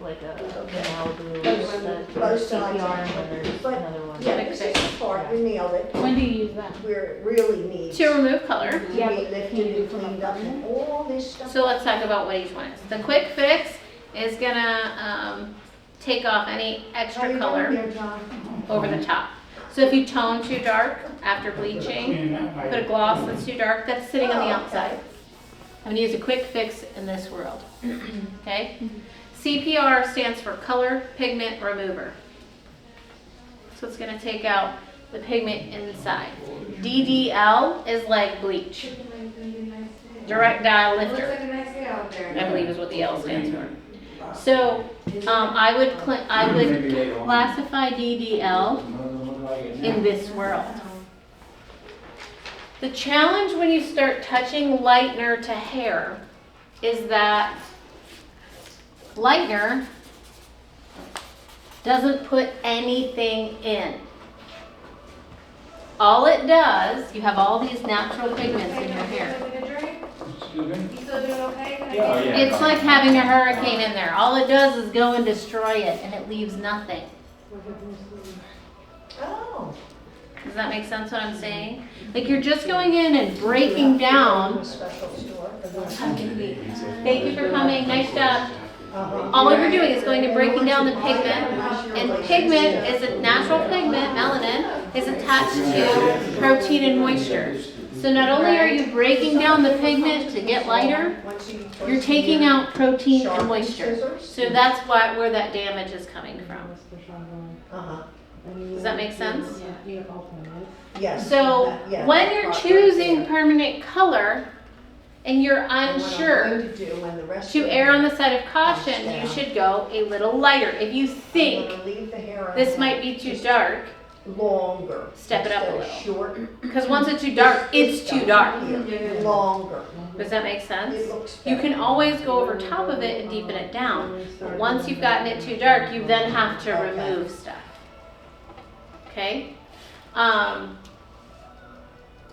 like a Malibu, Both the sides. CPR and then there's But- another one? Yeah, Fix this it. is part, we nailed it, When do you use that? where it really needs To to remove color. be Yeah, but lifted can you do and from a cleaned up and all this stuff. So let's talk about what each one is. The quick fix is gonna take off any How extra you color doing there, John? over the top. So if you tone too dark after bleaching, put a gloss that's too dark, that's sitting on the outside. I'm gonna use a quick fix in this world, okay? CPR stands for color pigment remover. So it's gonna take out the pigment inside. DDL is like bleach, direct dye Looks lifter, like a nice day out there. I believe is what the L stands for. So I would classify DDL in this world. The challenge when you start touching lightener to hair is that lightener doesn't put anything in. All it does, you have all these natural pigments in your hair. Excuse me? You still doing okay? Can I Yeah, get- yeah. It's like having a hurricane in there. All it does is go and destroy it, and it leaves nothing. Oh. Does that make sense what I'm saying? Like you're just going in and breaking down. Special store for those. Thank you for coming, nice job. Uh-huh. All you're doing is going and breaking down the pigment, and pigment is a natural pigment, melanin, is attached to protein and moisture. So not only are you breaking down the pigment to get lighter, you're taking out protein and moisture. So that's where that damage is coming from. Uh-huh. Does that make sense? Yes. So that- yeah, when that you're part right choosing there. permanent color and you're And what I'm unsure going to do when the rest to of err on the the side of caution, you should go a little lighter. If you I'm think gonna leave the hair on this there might be too just dark, longer. step it up a instead of little. Short. because once it's too dark, it's too dark. Here, longer. Does that make sense? It looks You better. can always go over top of it and deepen it down. But once you've gotten it too dark, you then have to remove stuff. Okay?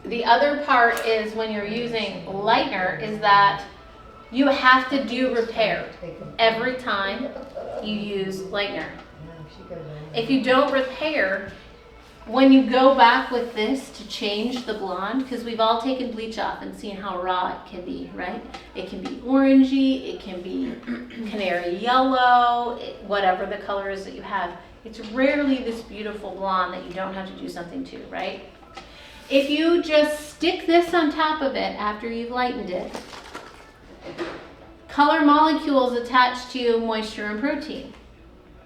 The other part is when you're using lightener is that you have to do repair every time you use lightener. If you don't repair, when you go back with this to change the blonde, because we've all taken bleach off and seen how raw it can be, right? It can be orangey, it can be canary yellow, whatever the color is that you have. It's rarely this beautiful blonde that you don't have to do something to, right? If you just stick this on top of it after you've lightened it, color molecules attach to moisture and protein.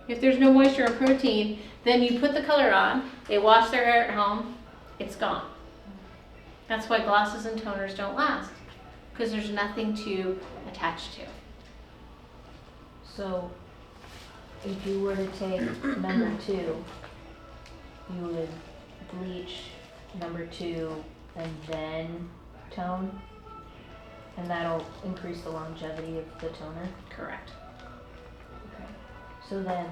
If there's no moisture or protein, then you put the color on, they wash their hair at home, it's gone. That's why glosses and toners don't last, because there's nothing to attach to. So, if you were to take number 2, you would bleach number 2 and then tone, and that'll increase the longevity of the toner. Correct. Okay. So then,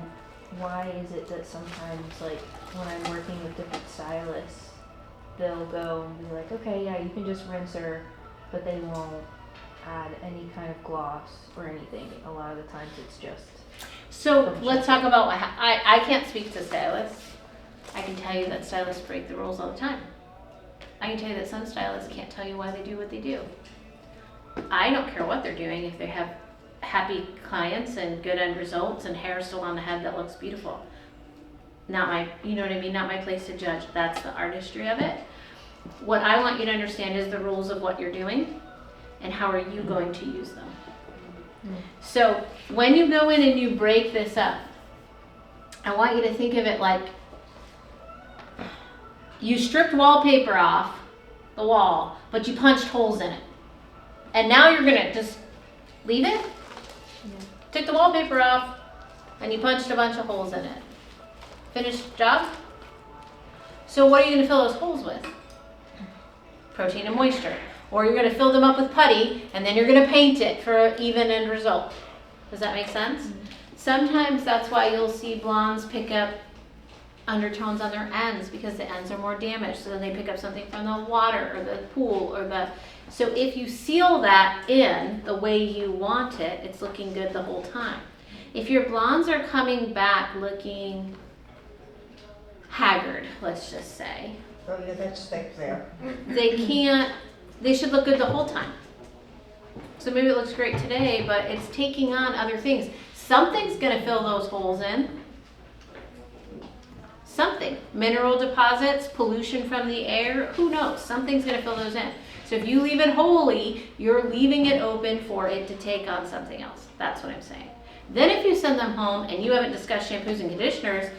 why is it that sometimes, like, when I'm working with different stylists, they'll go and be like, okay, yeah, you can just rinse her, but they won't add any kind of gloss or anything. A lot of the times it's just... So let's talk about what I can't speak to stylists. I can tell you that stylists break the rules all the time. I can tell you that some stylists can't tell you why they do what they do. I don't care what they're doing if they have happy clients and good end results and hair still on the head that looks beautiful. Not my, you know what I mean? Not my place to judge. That's the artistry of it. What I want you to understand is the rules of what you're doing and how are you going to use them. So when you go in and you break this up, I want you to think of it like you stripped wallpaper off the wall, but you punched holes in it. And now you're gonna just leave it? Took the wallpaper off and you punched a bunch of holes in it. Finished job? So what are you gonna fill those holes with? Protein and moisture. Or you're gonna fill them up with putty and then you're gonna paint it for an even end result. Does that make sense? Mm-hmm. Sometimes that's why you'll see blondes pick up undertones on their ends because the ends are more damaged. So then they pick up something from the water or the pool or the... So if you seal that in the way you want it, it's looking good the whole time. If your blondes are coming back looking haggard, let's just say, Oh, yeah, that's thick there. they should look good the whole time. So maybe it looks great today, but it's taking on other things. Something's gonna fill those holes in. Something, mineral deposits, pollution from the air, who knows? Something's gonna fill those in. So if you leave it wholly, you're leaving it open for it to take on something else. That's what I'm saying. Then if you send them home and you haven't discussed shampoos and conditioners,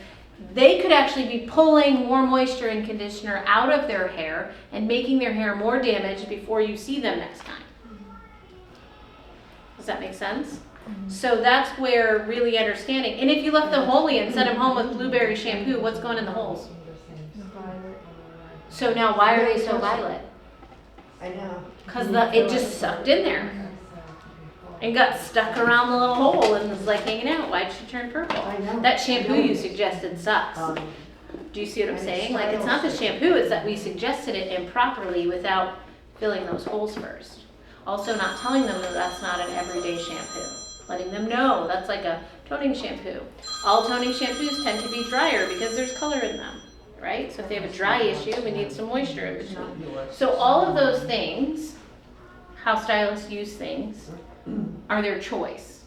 they could actually be pulling more moisture and conditioner out of their hair and making their hair more damaged before you see them next time. Does that make sense? So that's where really understanding, and if you left them wholly and sent them home with blueberry shampoo, what's going in the holes? So now why are they so violet? I know. Because it just sucked in there and got stuck around the little hole and was like hanging out. Why'd she turn purple? I know. That shampoo you suggested sucks. Do you see what I'm saying? Like, it's not the shampoo, it's that we suggested it improperly without filling those holes first. Also not telling them that that's not an everyday shampoo. Letting them know that's like a toning shampoo. All toning shampoos tend to be drier because there's color in them, right? So if they have a dry issue, we need some moisture in between. So all of those things, how stylists use things, are their choice.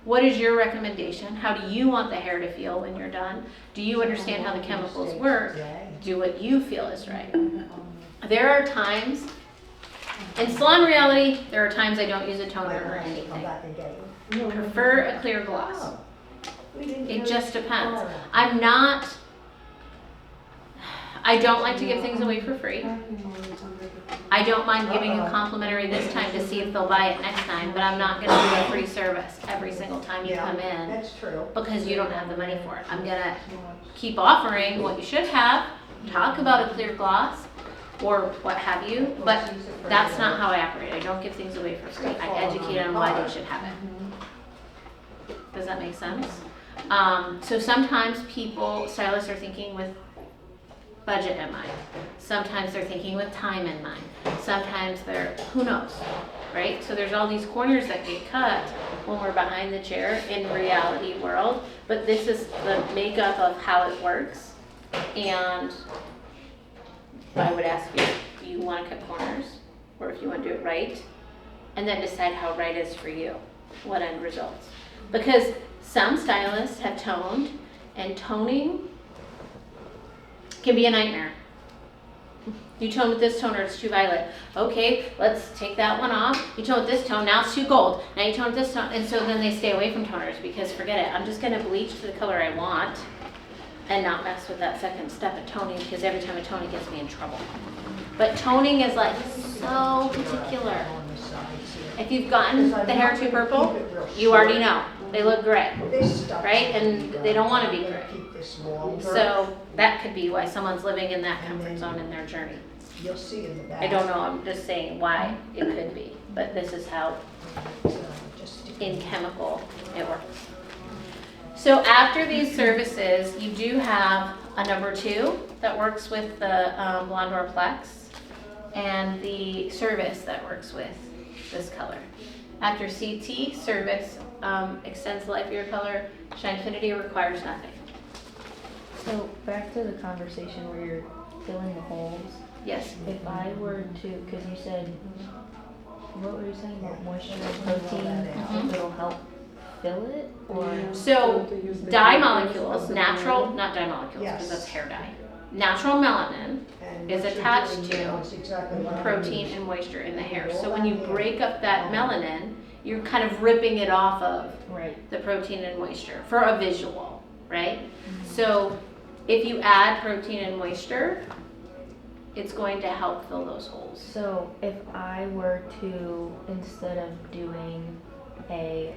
What is your recommendation? How do you want the hair to feel when you're done? Do you understand how the chemicals work? Do what you feel is right. There are times, in salon reality, there are times I don't use a toner or anything. I prefer a clear gloss. It just depends. I don't like to give things away for free. I don't mind giving a complimentary this time to see if they'll buy it next time, but I'm not gonna do a free service every single time you come in That's true. because you don't have the money for it. I'm gonna keep offering what you should have, talk about a clear gloss or what have you, but that's not how I operate. I don't give things away for free. I educate on why they should have it. Does that make sense? So sometimes stylists are thinking with budget in mind. Sometimes they're thinking with time in mind. Sometimes who knows, right? So there's all these corners that get cut when we're behind the chair in reality world, but this is the makeup of how it works. And I would ask you if you want to cut corners or if you want to do it right, and then decide how right is for you, what end results. Because some stylists have toned, and toning can be a nightmare. You tone with this toner, it's too violet. Okay, let's take that one off. You tone with this tone, now it's too gold. Now you tone with this tone, and so then they stay away from toners because forget it, I'm just gonna bleach to the color I want and not mess with that second step of toning because every time I tone it gets me in trouble. But toning is like so particular. If you've gotten the hair too purple, you already know. They look gray, right? And they don't want to be gray. So that could be why someone's living in that comfort zone in their journey. You'll see in the back. I don't know, I'm just saying why it could be, but this is how in chemical it works. So after these services, you do have a number 2 that works with the Blonde or Plex and the service that works with this color. After CT, service extends the life of your color. Shinefinity requires nothing. So back to the conversation where you're filling the holes. Yes. If I were to, because you said, what were you saying about moisture and protein? It'll help fill it, or So dye molecules, natural, not dye molecules because that's hair dye. Natural melanin is attached to protein and moisture in the hair. So when you break up that melanin, you're kind of ripping it off of the protein and moisture for a visual, right? So if you add protein and moisture, it's going to help fill those holes. So if I were to, instead of doing a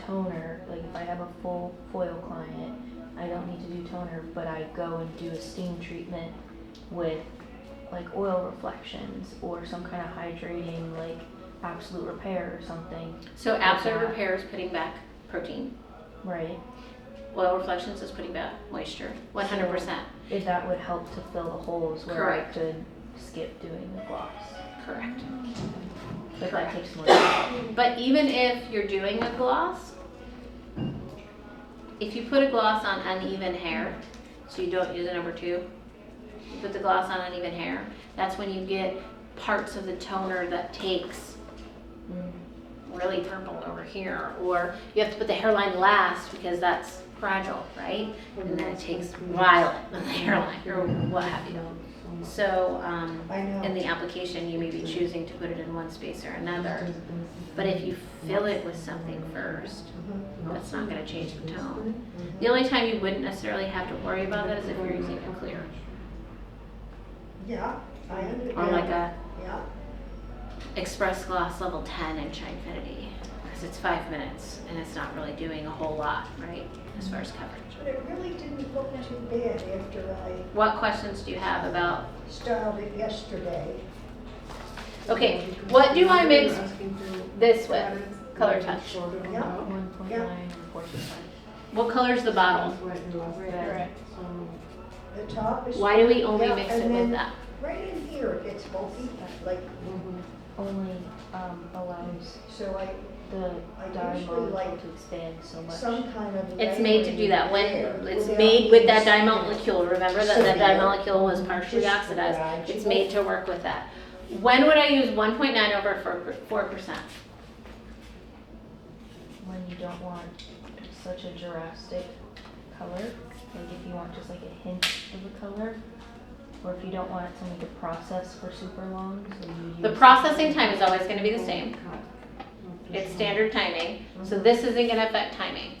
toner, like if I have a full foil client, I don't need to do toner, but I go and do a steam treatment with like oil reflections or some kind of hydrating, like absolute repair or something. So absolute repair is putting back protein. Right. Oil reflections is putting back moisture, 100%. So if that would help to fill the holes where Correct. I could skip doing the gloss. Correct. But Correct. that takes more time. But even if you're doing a gloss, if you put a gloss on uneven hair, so you don't use a number 2. You put the gloss on uneven hair. That's when you get parts of the toner that takes really purple over here, or you have to put the hairline last because that's fragile, right? And then it takes violet on the hairline or what have you. So I know. in the application, you may be choosing to put it in one space or another. But if you fill it with something first, that's not going to change the tone. The only time you wouldn't necessarily have to worry about that is if you're using a clear. Yeah, I understand. Or like a Yeah, Express Gloss level 10 in Shinefinity. Because it's 5 minutes and it's not really doing a whole lot, right? As far as coverage. but it really didn't look too bad after I What questions do you have about? styled it yesterday. Okay, what do I mix this with? Color Touch. Yeah. 1.9 Yeah. or 4%. What color's the bottle? Red. The top is. Why do we only Yeah, mix and it with then that? Right in here, it gets bulky, like, Only allows so I, the I dye usually molecule like to expand so much. some kind of. It's made to do that. When layering it's without made with that being dye molecule, remember that that dye molecule was partially oxidized. It's made to work with that. When would I use 1.9 over 4%? When you don't want such a drastic color, like if you want just like a hint of a color, or if you don't want something to process for super long, so you use. The processing time is always going to be the same. It's standard timing, so this isn't going to affect timing.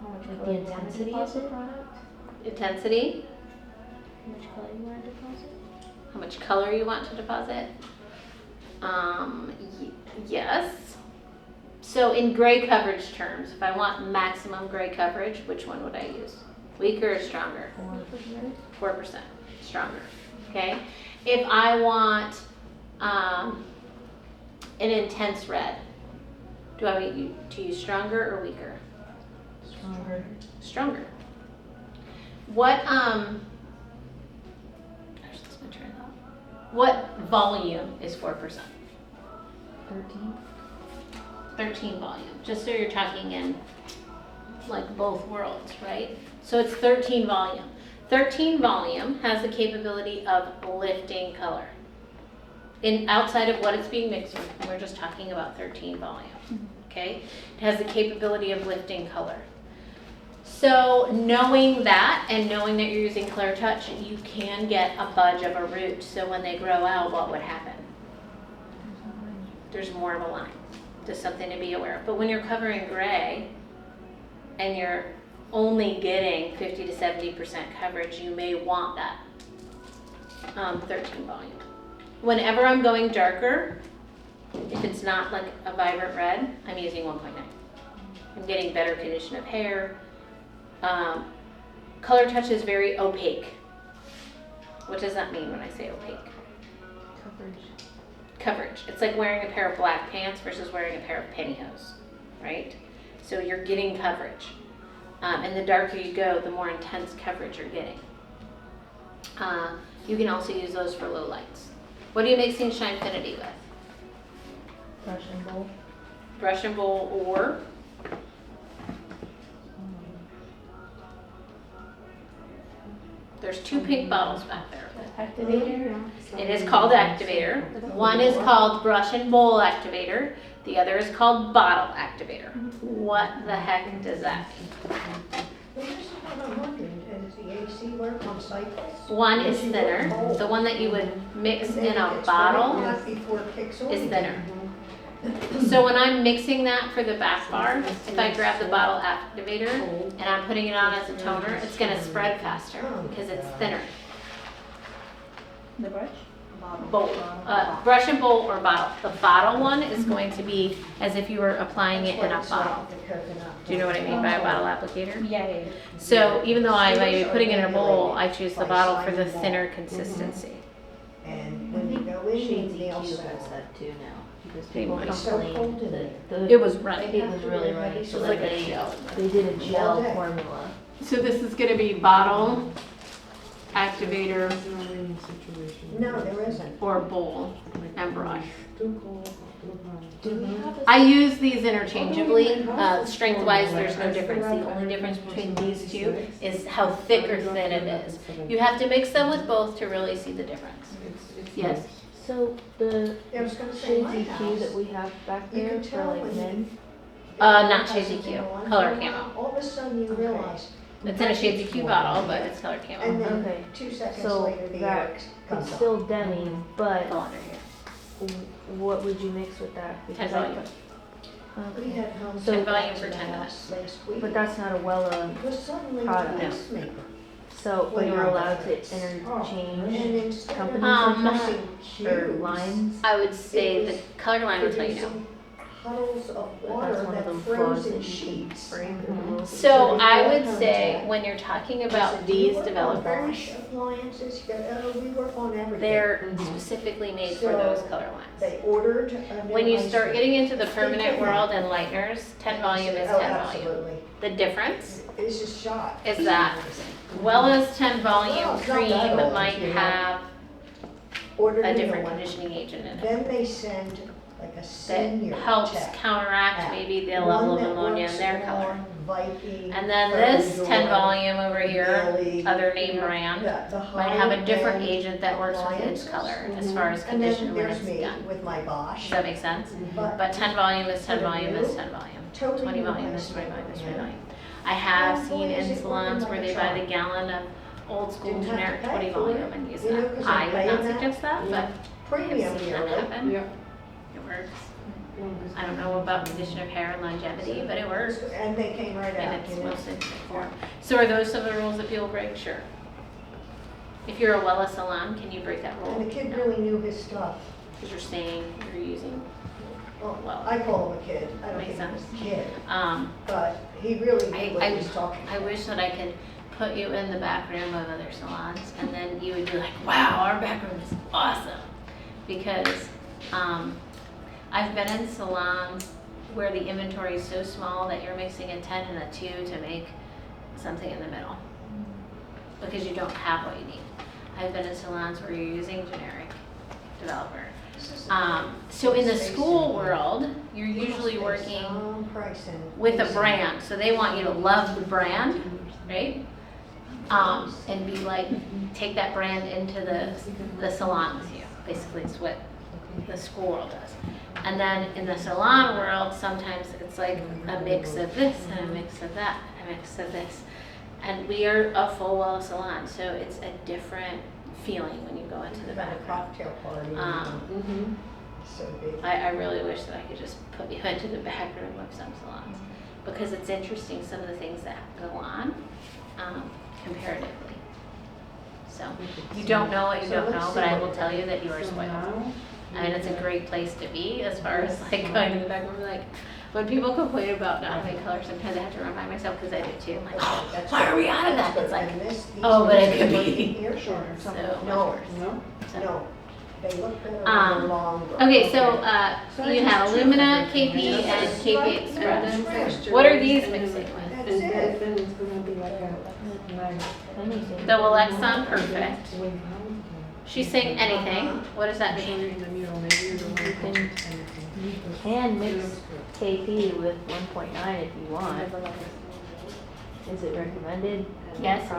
Like the intensity of the product, Intensity, how much color you want to deposit. how much color you want to deposit. Yes. So in gray coverage terms, if I want maximum gray coverage, which one would I use? Weaker or stronger? 4% stronger. Okay. If I want an intense red, do I want to use stronger or weaker? Stronger. Stronger. What I just lost my train of thought. What volume is 4%? 13. 13 volume, just so you're talking in like both worlds, right? So it's 13 volume. 13 volume has the capability of lifting color. In outside of what it's being mixed with, and we're just talking about 13 volume, okay? It has the capability of lifting color. So knowing that and knowing that you're using Clear Touch, you can get a budge of a root. So when they grow out, what would happen? There's more of a line. Just something to be aware of. But when you're covering gray and you're only getting 50 to 70% coverage, you may want that 13 volume. Whenever I'm going darker, if it's not like a vibrant red, I'm using 1.9. I'm getting better condition of hair. Color Touch is very opaque. What does that mean when I say opaque? Coverage. It's like wearing a pair of black pants versus wearing a pair of pantyhose, right? So you're getting coverage. And the darker you go, the more intense coverage you're getting. You can also use those for low lights. What are you mixing Shinefinity with? Brush and bowl. Brush and bowl or? There's 2 pink bottles back there. Activator. It is called activator. One is called brush and bowl activator. The other is called bottle activator. What the heck does that mean? Well, this is what I'm wondering, does the AC work on cycles? One is Does it thinner. work cold? The one that you would mix And then in it a gets very bottle hot before it kicks on is again. thinner. So when I'm mixing that for the back bar, if I grab the bottle activator and I'm putting it on as a toner, it's going to spread faster because it's thinner. The brush? Bowl, brush and bowl or bottle. The bottle one is going to be as if you were applying it in a bottle. Do you know what I mean by a bottle applicator? Yeah. So even though I might be putting it in a bowl, I choose the bottle for the thinner consistency. And when you go in, Shades they EQ also has that too now. Because They people might. It's so cold complained in that there. the It was running. it was really running, so It's that like a gel. they did a gel All day. formula. So this is going to be bottle, activator, No, there isn't. or bowl and brush. Do we have a I use these interchangeably. Strength-wise, there's no difference. The only difference between these two is how thick or thin it is. You have to mix them with both to really see the difference. Yes. So the I was gonna say my shades EQ that house, we have back you there can for tell like when men, Not shades EQ, color camo. all of a sudden you realize. It's in a shades EQ bottle, but it's color And camo. then Okay. 2 seconds So later, the that air could comes still on. demi, but Go under here. what would you mix with that? 10 Because volume. We Okay. had home. So- 10 volume for to the 10 house last week. But that's not a Wella, It was suddenly product. a pacemaker. so Well, you're no, allowed to that's- interchange And instead of companies producing or cubes, lines. I would say the color line will tell you no. producing puddles of But water that's one of that those froze flaws in that you can sheets. break or remove. So I would contact. say when you're talking I about said, "Do you these work on developers, furnish appliances?" He goes, "Oh, we work on everything." they're specifically made for those color lines. They ordered a new When you ice start cream. getting into the permanent world and lighteners, 10 volume is Oh, 10 volume. absolutely. The difference It's just shot. is that Wella's 10 Well, volume it's not cream that old, might you know. have Ordered a new different one. conditioning agent in it Then they send like a that senior helps tech counteract out. maybe the One level of that ammonia in works their color. on Viking, And then this 10 Ferdinand, volume over here, Lily, other name brand, the might have a different high-end agent that works with its appliances. color as far as And then condition when there's it's me done. with my Does Bosch. that make sense? But But 10 volume is 10 For the volume is new, 10 volume. totally 20 new volume ice is 20 volume is 20 cream. volume. I have And boy, seen is in it salons working where like they a buy charm. the gallon of old school Didn't have to generic pay 20 for volume it, and use you know, that. 'cause I I'm would paying not that. suggest that, but I have Premium seen here, that right? happen. It works. I don't know about condition of hair and longevity, but it works. And they came right In out, its you know. most intimate form. So are those some of the rules that people break? Sure. If you're a Wella salon, can you break that rule? And the kid really knew his stuff. Because you're saying you're using, Well, Well, I call him a kid. I don't makes think he was sense. a kid, um, but he really knew what he was talking I about. wish that I could put you in the back room of other salons and then you would be like, wow, our back room is awesome. Because I've been in salons where the inventory is so small that you're mixing a 10 and a 2 to make something in the middle. Because you don't have what you need. I've been in salons where you're using generic developer. So in the school world, you're usually working with a brand, so they want you to love the brand, right? And be like, take that brand into the salon with you. Basically, it's what the school world does. And then in the salon world, sometimes it's like a mix of this and a mix of that, and a mix of this. And we are a full well salon, so it's a different feeling when you go into the About a back room. cocktail party. So big. I really wish that I could just put you into the back room of some salons because it's interesting some of the things that go on comparatively. So you don't know what you So don't let's know, see but I what will we tell got. you that you are spoiled. And it's a great place to be as far as like going to the back room. Like when people complain about not having color, sometimes I have to remind myself because I do too. I'm like, oh, That's why are we out of that's that? It's good. like, And this- these oh, but it ones could are be here shorter. so much No, worse. So. no, they look better when Um, they're longer. Okay, so you have Illumina, KP, and KP Express. What are these mixing with? That's it. Anything. The Alexon Perfect. She's saying anything. What does that mean? You can mix KP with 1.9 if you want. Is it recommended? Yes.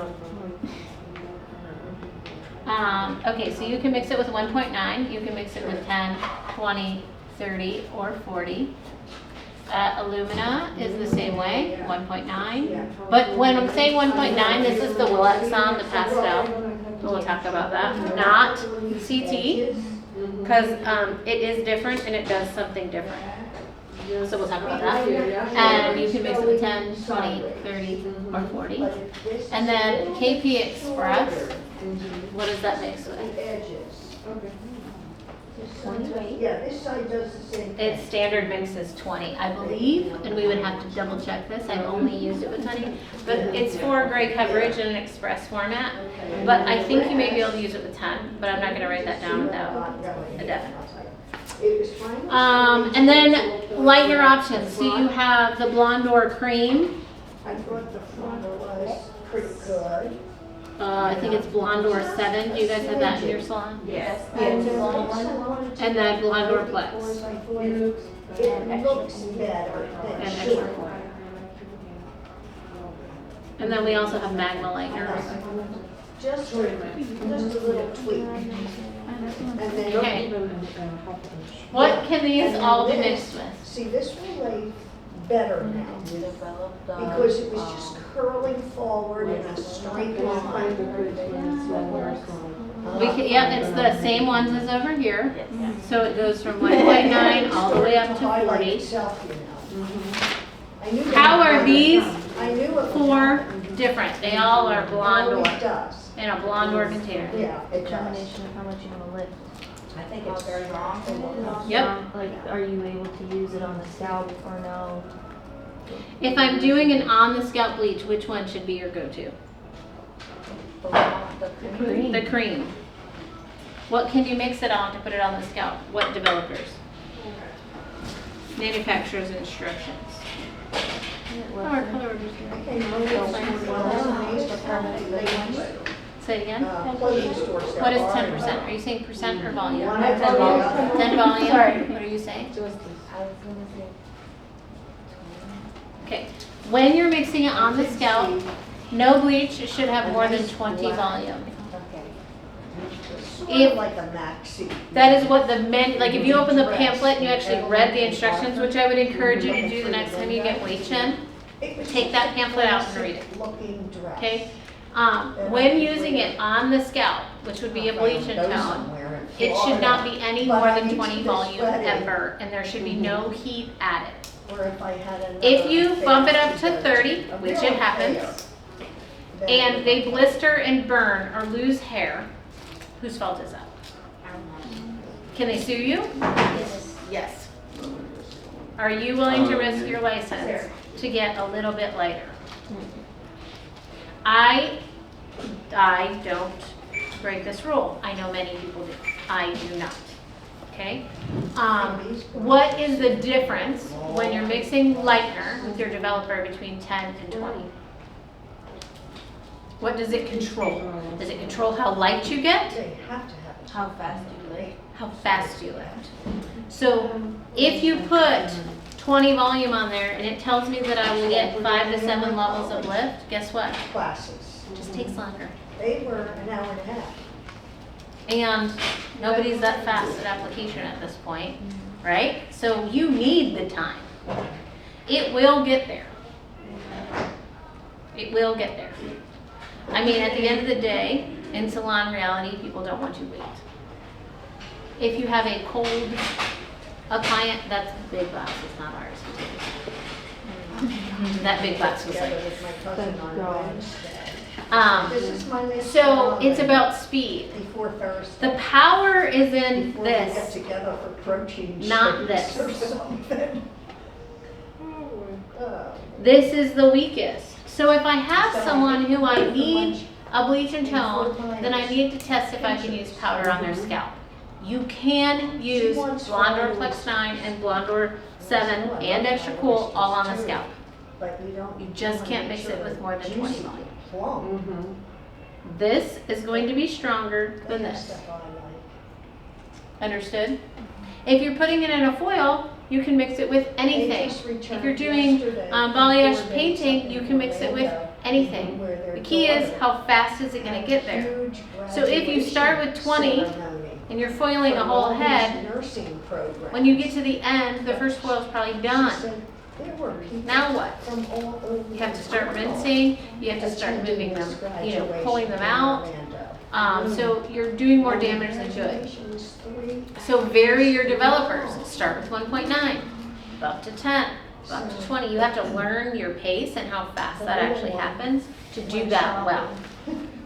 Okay, so you can mix it with 1.9, you can mix it with 10, 20, 30, or 40. Illumina is the same way, 1.9. But when I'm saying 1.9, this is the Alexon, the pastel. We'll talk about that, not CT, because it is different and it does something different. So we'll talk about that. And you can mix it with 10, 20, 30, or 40. And then KP Express, what does that mix with? The edges. 28. Yeah, this side does the same thing. Its standard mix is 20, I believe, and we would have to double check this. I've only used it with 20, but it's for gray coverage in an express format. But I think you may be able to use it with 10, but I'm not gonna write that down without a definite. And then lightener options. So you have the Blonde or Cream. I thought the front was pretty good. I think it's Blondor 7. Do you guys have that in your salon? Yes. And And then Blondor Plex. It looks better than And should. extra cool. And then we also have Magma Lightner. Just a little tweak. And then. Okay. What can these all be mixed with? See, this will lay better now, because it was just curling forward in a straight line. We can, yeah, it's the same ones as over here. So it goes from 1.9 all the way up to 40. Itself, you know. I knew How that. are these I knew it. 4 different? They all are It always Blondor does. in a Blondor container. Yeah, it does. Determination of how much you wanna lift. I think it's very strong. Yep. Like, are you able to use it on the scalp or no? If I'm doing an on the scalp bleach, which one should be your go-to? Green. The cream. What can you mix it on to put it on the scalp? What developers? Manufacturer's instructions. Color reducer. I came over to one of these to permanent labels. Say it again. Clothing stores. What is 10%? Are you saying percent or volume? One of them. 10 volume? Sorry. What are you saying? Okay. When you're mixing it on the scalp, no bleach, it should have more than 20 volume. If like a maxi. That is what the like if you open the pamphlet and you actually read the instructions, which I would encourage you to do the next time you get bleach in, take that pamphlet out and read it. Looking dress. Okay? When using it on the scalp, which would be a bleach and tone, it should not be any more than 20 volume ever, and there should be no heat added. Or if I had another If you bump it up to fancy 30, a which real it happens, affair, then and they blister and burn or lose hair, whose fault is that? Can they sue you? Yes. Are you willing to risk your license to get a little bit lighter? I don't break this rule. I know many people do. I do not. Okay? What is the difference when you're mixing lightener with your developer between 10 and 20? What does it control? Does it control how light you get? They have to have it. How fast do you lift? How fast you lift. So if you put 20 volume on there and it tells me that I will get 5 to 7 levels of lift, guess what? Classes. It just takes longer. They were an hour and a half. And nobody's that fast at application at this point, right? So you need the time. It will get there. It will get there. I mean, at the end of the day, in salon reality, people don't want you to wait. If you have a client, that's big box, it's not ours. That big box was Together like, with my cousin on Wednesday. This is my next so one. it's about speed. Before Thursday. The power is in Before we get this. together for protein Not shakes this. or something. Oh my God. This is the weakest. So if I have someone who I need a bleach and tone, then I need to test if I can use powder on their scalp. You can use Blondor Flex 9 and Blondor 7 and Extra Cool all on the scalp. But we don't. You just wanna can't make mix sure it with that more than 20 juicy, volume. plump. This is going to be stronger than That's this. stuff I like. Understood? If you're putting it in a foil, you can mix it with anything. If you're doing balayage painting, you can mix it with anything. The key is how fast is it going to get there. So if you start with 20 and you're foiling a whole head, when you get to the end, the first foil is probably done. Now what? You have to start rinsing, you have to start moving them, pulling them out. So you're doing more damage than good. So vary your developers. Start with 1.9, up to 10, up to 20. You have to learn your pace and how fast that actually happens to do that well.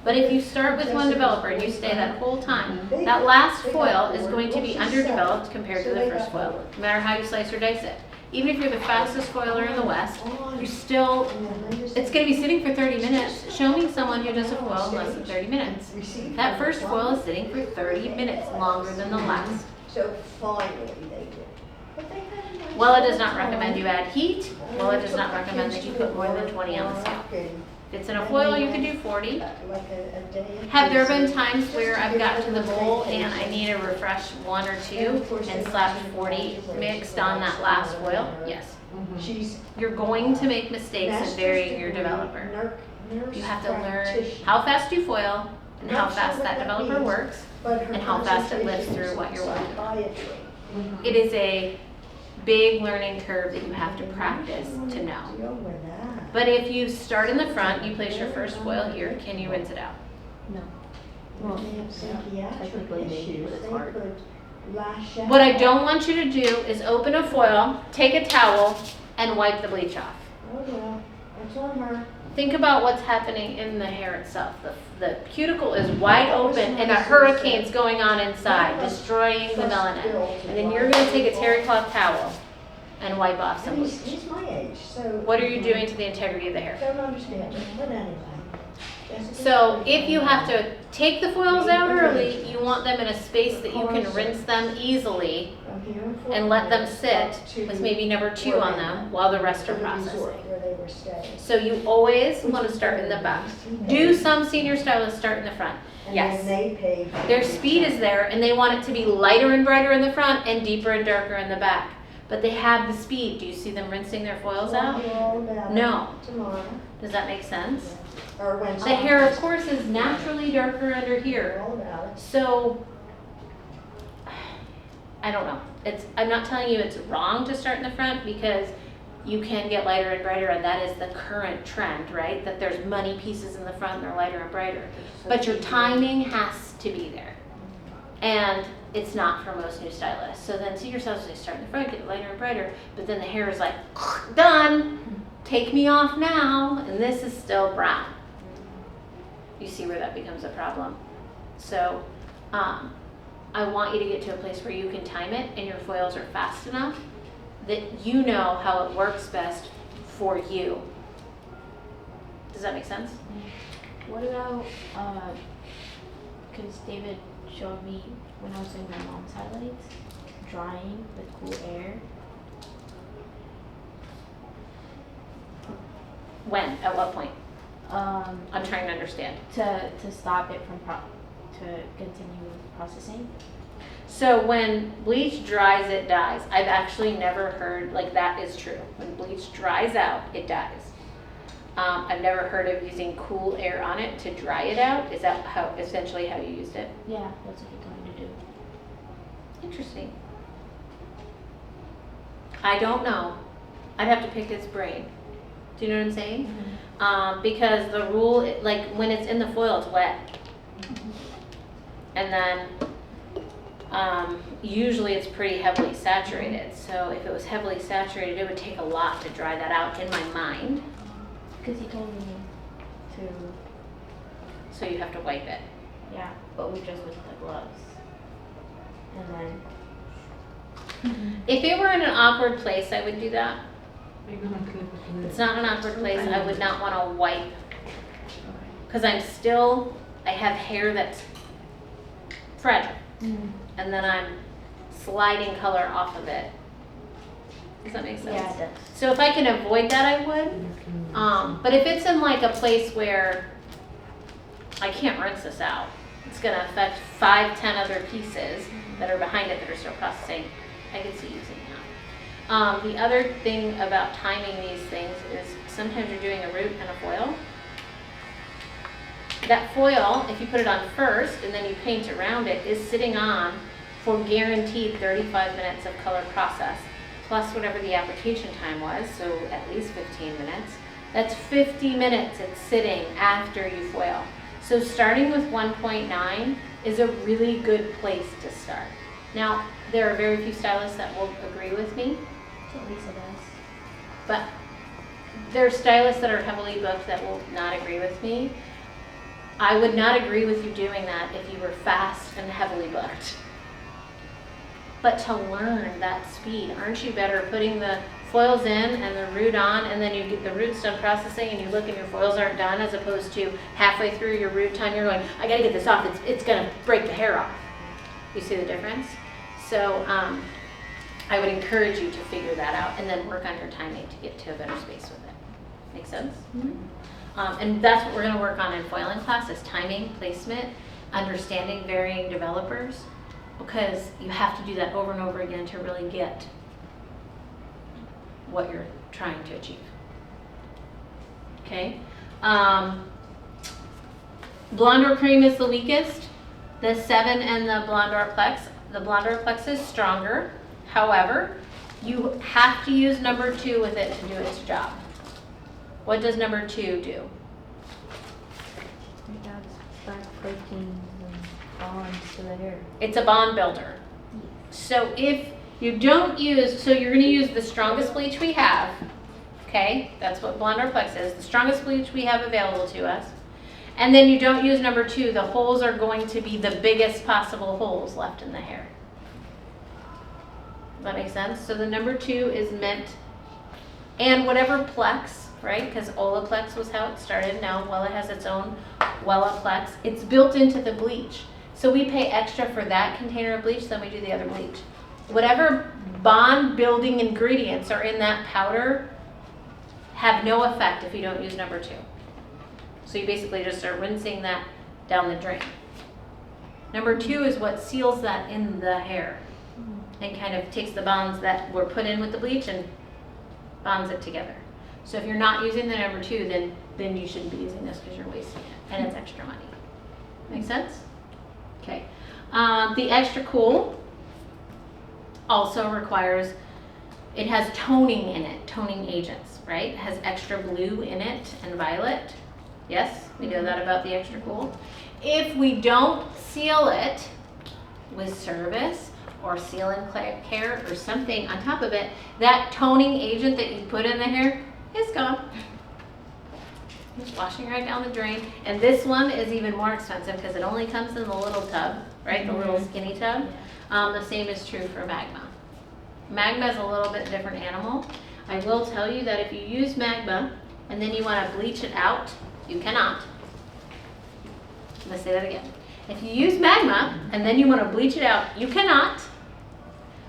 But if you start with one developer and you stay that whole time, that last foil is going to be underdeveloped compared to the first foil, no matter how you slice or dice it. Even if you're the fastest foiler in the West, you're still, it's going to be sitting for 30 minutes. Show me someone who does a foil in less than 30 minutes. That first foil is sitting for 30 minutes longer than the last. So finally they did. But they had a Well, it does not recommend you add heat. Well, it does not recommend that you put more than 20 on the scale. If it's in a foil, you can do 40. Have there been times where I've got to the bowl and I need to refresh 1 or 2 and slapped 40 mixed on that last foil? Yes. You're going to make mistakes in varying your developer. You have to learn how fast you foil and how fast that developer works and how fast it lives through what you're working. It is a big learning curve that you have to practice to know. But if you start in the front, you place your first foil here, can you rinse it out? No. Well, technically maybe, but it's hard. What I don't want you to do is open a foil, take a towel, and wipe the bleach off. Oh, well, it's on her. Think about what's happening in the hair itself. The cuticle is wide open and a hurricane's going on inside, destroying the melanin. And then you're going to take a terry cloth towel and wipe off some bleach. He's my age, so. What are you doing to the integrity of the hair? Don't understand, but anyway. So if you have to take the foils out early, you want them in a space that you can rinse them easily and let them sit with maybe number 2 on them while the rest are processing. So you always want to start in the back. Do some senior stylists start in the front? Yes. Their speed is there and they want it to be lighter and brighter in the front and deeper and darker in the back. But they have the speed. Do you see them rinsing their foils out? No. Does that make sense? The hair, of course, is naturally darker under here. So, I don't know. I'm not telling you it's wrong to start in the front because you can get lighter and brighter, and that is the current trend, right? That there's money pieces in the front and they're lighter and brighter. But your timing has to be there. And it's not for most new stylists. So then see yourselves, they start in the front, get lighter and brighter, but then the hair is like, done, take me off now, and this is still brown. You see where that becomes a problem. So I want you to get to a place where you can time it and your foils are fast enough that you know how it works best for you. Does that make sense? What about, because David showed me when I was doing my mom's highlights, drying with cool air. When? At what point? I'm trying to understand. To stop it from to continue processing. So when bleach dries, it dies. I've actually never heard, like that is true. When bleach dries out, it dies. I've never heard of using cool air on it to dry it out. Is that essentially how you used it? Yeah, that's what he told me to do. Interesting. I don't know. I'd have to pick his brain. Do you know what I'm saying? Mm-hmm. Because the rule, like when it's in the foil, it's wet. Mm-hmm. And then usually it's pretty heavily saturated. So if it was heavily saturated, it would take a lot to dry that out in my mind. Because he told me to. So you have to wipe it. Yeah, but we just with the gloves. And then. If it were in an awkward place, I would do that. If it's not an awkward place, I would not want to wipe. Because I have hair that's fragile. Mm-hmm. And then I'm sliding color off of it. Does that make sense? Yeah, it does. So if I can avoid that, I would. But if it's in like a place where I can't rinse this out, it's going to affect 5-10 other pieces that are behind it that are still processing, I can see using that. The other thing about timing these things is sometimes you're doing a root and a foil. That foil, if you put it on first and then you paint around it, is sitting on for guaranteed 35 minutes of color process, plus whatever the application time was, so at least 15 minutes. That's 50 minutes it's sitting after you foil. So starting with 1.9 is a really good place to start. Now, there are very few stylists that will agree with me. Lisa does. But there are stylists that are heavily booked that will not agree with me. I would not agree with you doing that if you were fast and heavily booked. But to learn that speed, aren't you better putting the foils in and the root on, and then you get the root's done processing and you look and your foils aren't done, as opposed to halfway through your root time you're going, I gotta get this off, it's gonna break the hair off. You see the difference? So I would encourage you to figure that out and then work on your timing to get to a better space with it. Make sense? And that's what we're going to work on in foiling class is timing, placement, understanding varying developers, because you have to do that over and over again to really get what you're trying to achieve. Okay? Blonde or cream is the weakest. The 7 and the Blonde or Plex. The Blonde or Plex is stronger. However, you have to use number 2 with it to do its job. What does number 2 do? It adds back proteins and bonds to the hair. It's a bond builder. So if you don't use, so you're going to use the strongest bleach we have. Okay, that's what Blonde or Plex is. The strongest bleach we have available to us. And then you don't use number 2, the holes are going to be the biggest possible holes left in the hair. Does that make sense? So the number 2 is meant, and whatever Plex, right? Because Olaplex was how it started. Now Wella has its own Wellaplex. It's built into the bleach. So we pay extra for that container of bleach than we do the other bleach. Whatever bond building ingredients are in that powder have no effect if you don't use number 2. So you basically just are rinsing that down the drain. Number 2 is what seals that in the hair and kind of takes the bonds that were put in with the bleach and bonds it together. So if you're not using the number 2, then you shouldn't be using this because you're wasting it and it's extra money. Make sense? Okay. The extra cool also requires, it has toning in it, toning agents, right? It has extra blue in it and violet. Yes, we know that about the extra cool. If we don't seal it with service or sealant care or something on top of it, that toning agent that you put in the hair is gone. It's washing right down the drain. And this one is even more expensive because it only comes in the little tub, right? The little skinny tub. The same is true for Magma. Magma is a little bit different animal. I will tell you that if you use Magma and then you want to bleach it out, you cannot. I'm going to say that again. If you use Magma and then you want to bleach it out, you cannot.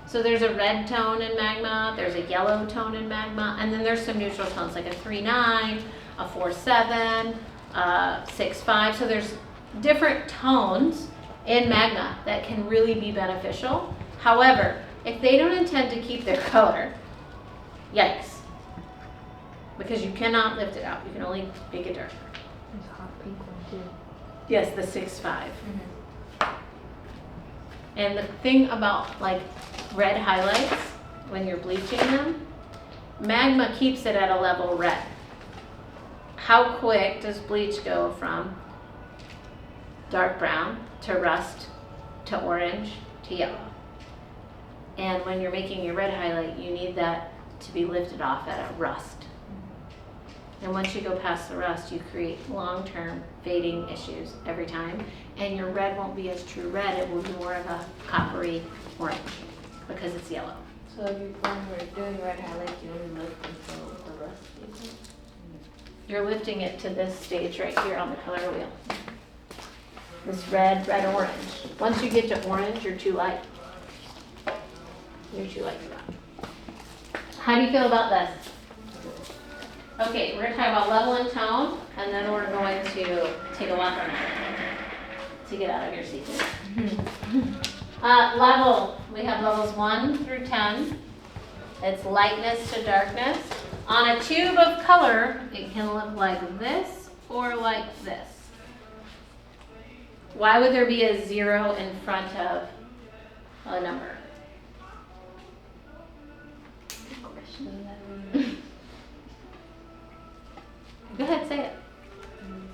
So there's a red tone in Magma, there's a yellow tone in Magma, and then there's some neutral tones like a 3.9, a 4.7, 6.5. So there's different tones in Magma that can really be beneficial. However, if they don't intend to keep their color, yikes. Because you cannot lift it out. You can only make it darker. There's a hot pink one too. Yes, the 6.5. And the thing about like red highlights, when you're bleaching them, Magma keeps it at a level red. How quick does bleach go from dark brown to rust to orange to yellow? And when you're making your red highlight, you need that to be lifted off at a rust. And once you go past the rust, you create long-term fading issues every time. And your red won't be as true red, it will be more of a coppery orange because it's yellow. So if you're, when we're doing red highlights, you only lift until the rust is. You're lifting it to this stage right here on the color wheel. This red, orange. Once you get to orange, you're too light. You're too light for that. How do you feel about this? Okay, we're going to talk about level and tone, and then we're going to take a walk around to get out of your seat. Level, we have levels 1 through 10. It's lightness to darkness. On a tube of color, it can look like this or like this. Why would there be a 0 in front of a number? Good question. Go ahead, say it.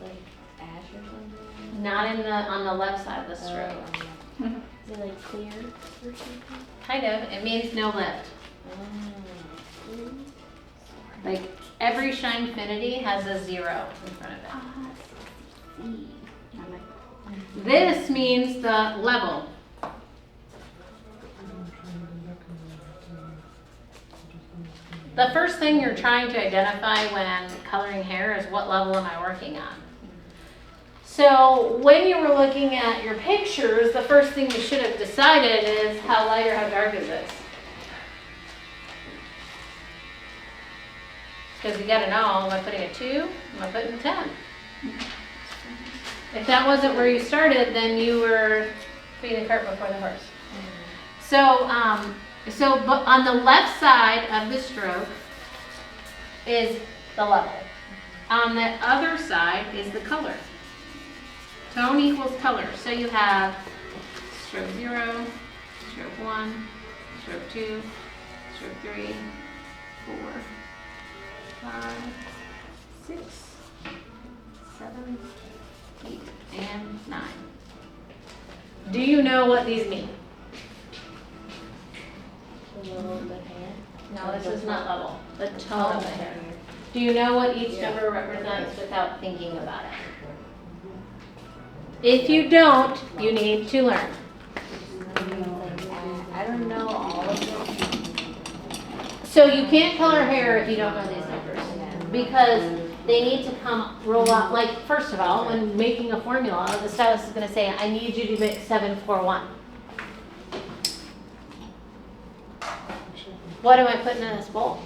Like ash or something? Not in the on the left side of the stroke. Is it like clear or something? Kind of. It means no lift. Oh. Like every Shinefinity has a 0 in front of it. This means the level. The first thing you're trying to identify when coloring hair is what level am I working on. So when you were looking at your pictures, the first thing you should have decided is how light or how dark is this? Because you gotta know, am I putting a 2? Am I putting a 10? If that wasn't where you started, then you were putting the cart before the horse. So, but on the left side of the stroke is the level. On the other side is the color. Tone equals color. So you have stroke 0, stroke 1, stroke 2, stroke 3, 4, 5, 6, 7, 8, and 9. Do you know what these mean? The level of the hair. No, this is not level. The tone of the hair. Do you know what each number represents without thinking about it? If you don't, you need to learn. I don't know all of them. So you can't color hair if you don't know these numbers, because they need to come roll out. Like, first of all, when making a formula, the stylist is going to say, I need you to mix 741. What am I putting in this bowl?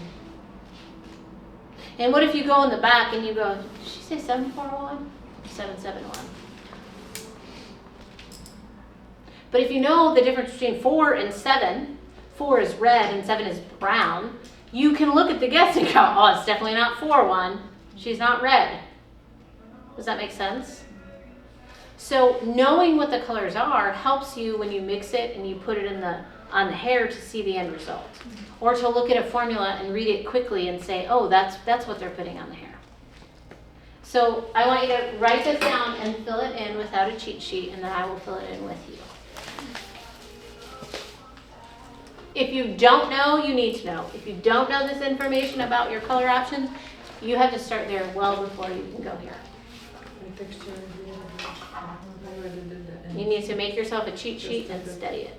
And what if you go in the back and you go, did she say 741? 771. But if you know the difference between 4 and 7, 4 is red and 7 is brown, you can look at the guess and go, oh, it's definitely not 4-1. She's not red. Does that make sense? So knowing what the colors are helps you when you mix it and you put it on the hair to see the end result. Or to look at a formula and read it quickly and say, oh, that's what they're putting on the hair. So I want you to write this down and fill it in without a cheat sheet, and then I will fill it in with you. If you don't know, you need to know. If you don't know this information about your color options, you have to start there well before you can go here. You need to make yourself a cheat sheet and study it.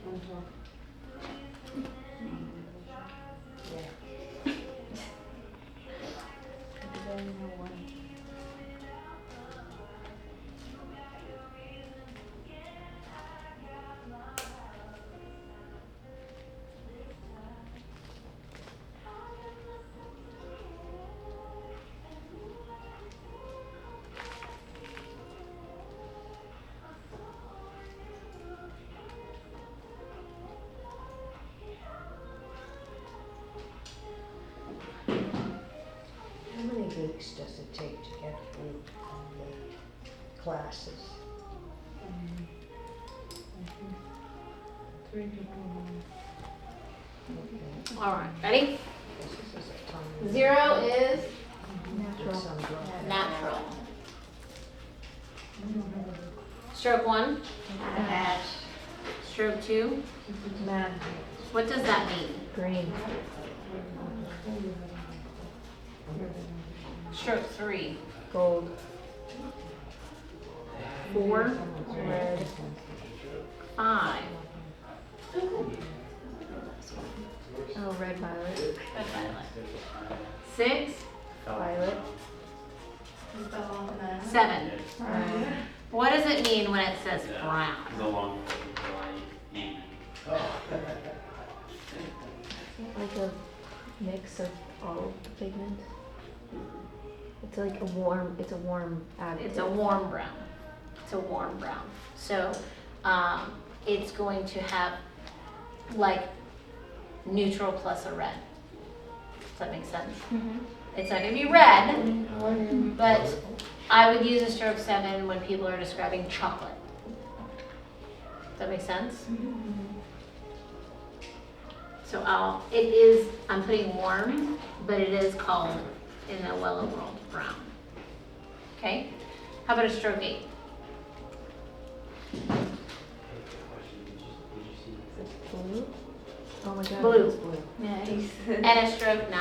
How many weeks does it take to get through the classes? 3 to 4 months. Okay. All right, ready? This is a time. 0 is Natural. natural. Stroke 1, stroke 2. Matte. What does that mean? Green. Stroke 3, Gold. 4, Red. 5. Oh, red violet. Red violet. 6, Violet. 7. Brown. What does it mean when it says brown? Like a mix of all of the pigments. It's like a warm additive. It's a warm brown. It's a warm brown. So it's going to have like neutral plus a red. Does that make sense? It's not going to be red, but I would use a stroke 7 when people are describing chocolate. Does that make sense? So I'm putting warm, but it is called in the Wella world brown. Okay? How about a stroke 8? Blue? Oh my god. Blue. It's blue. Nice. And a stroke 9.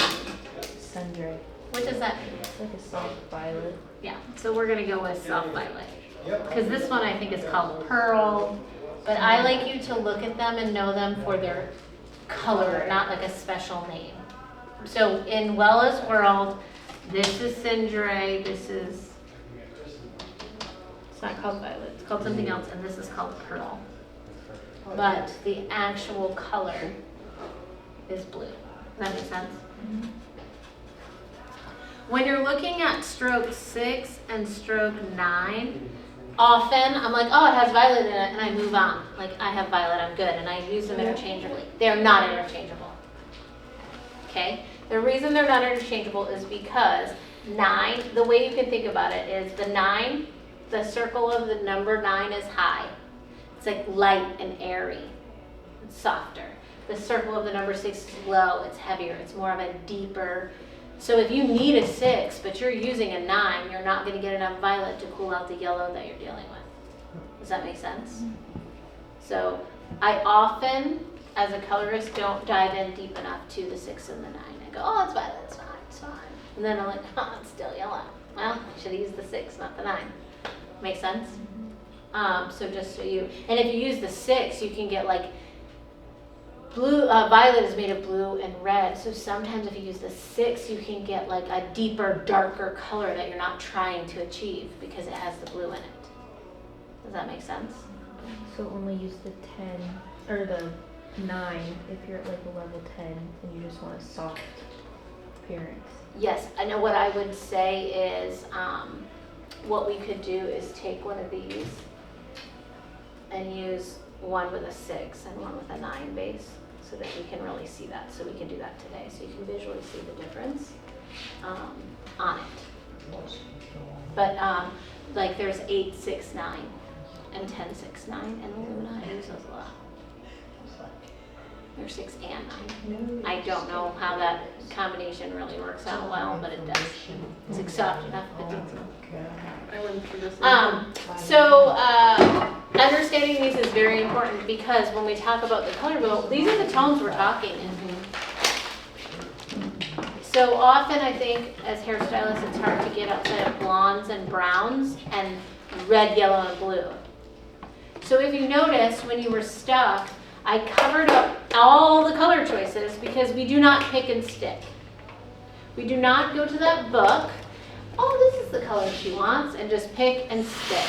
Sundray. What does that mean? It's like a soft violet. Yeah, so we're gonna go with soft violet. Because this one I think is called pearl, but I like you to look at them and know them for their color, not like a special name. So in Wella's world, this is cendré, this is, it's not called violet, it's called something else, and this is called pearl. But the actual color is blue. Does that make sense? When you're looking at stroke 6 and stroke 9, often I'm like, oh, it has violet in it, and I move on. Like, I have violet, I'm good, and I use them interchangeably. They're not interchangeable. Okay? The reason they're not interchangeable is because 9, the way you can think about it is the 9, the circle of the number 9 is high. It's like light and airy. It's softer. The circle of the number 6 is low, it's heavier, it's more of a deeper. So if you need a 6, but you're using a 9, you're not going to get enough violet to cool out the yellow that you're dealing with. Does that make sense? So I often, as a colorist, don't dive in deep enough to the 6 and the 9. I go, oh, it's violet, it's fine, it's fine. And then I'm like, oh, it's still yellow. Well, I should have used the 6, not the 9. Make sense? So just so you, and if you use the 6, you can get like blue, violet is made of blue and red, so sometimes if you use the 6, you can get like a deeper, darker color that you're not trying to achieve because it has the blue in it. Does that make sense? So when we use the 10, or the 9, if you're at like a level 10 and you just want a soft appearance. Yes, I know what I would say is, what we could do is take one of these and use one with a 6 and one with a 9 base so that we can really see that. So we can do that today. So you can visually see the difference on it. But like there's 8, 6, 9 and 10, 6, 9 and alumina. I use those a lot. There's 6 and 9. I don't know how that combination really works out well, but it does. It's like soft enough. I went through this. So understanding these is very important because when we talk about the color wheel, these are the tones we're talking in. So often I think as hairstylists it's hard to get outside of blondes and browns and red, yellow, and blue. So if you notice when you were stuck, I covered up all the color choices because we do not pick and stick. We do not go to that book, oh, this is the color she wants, and just pick and stick.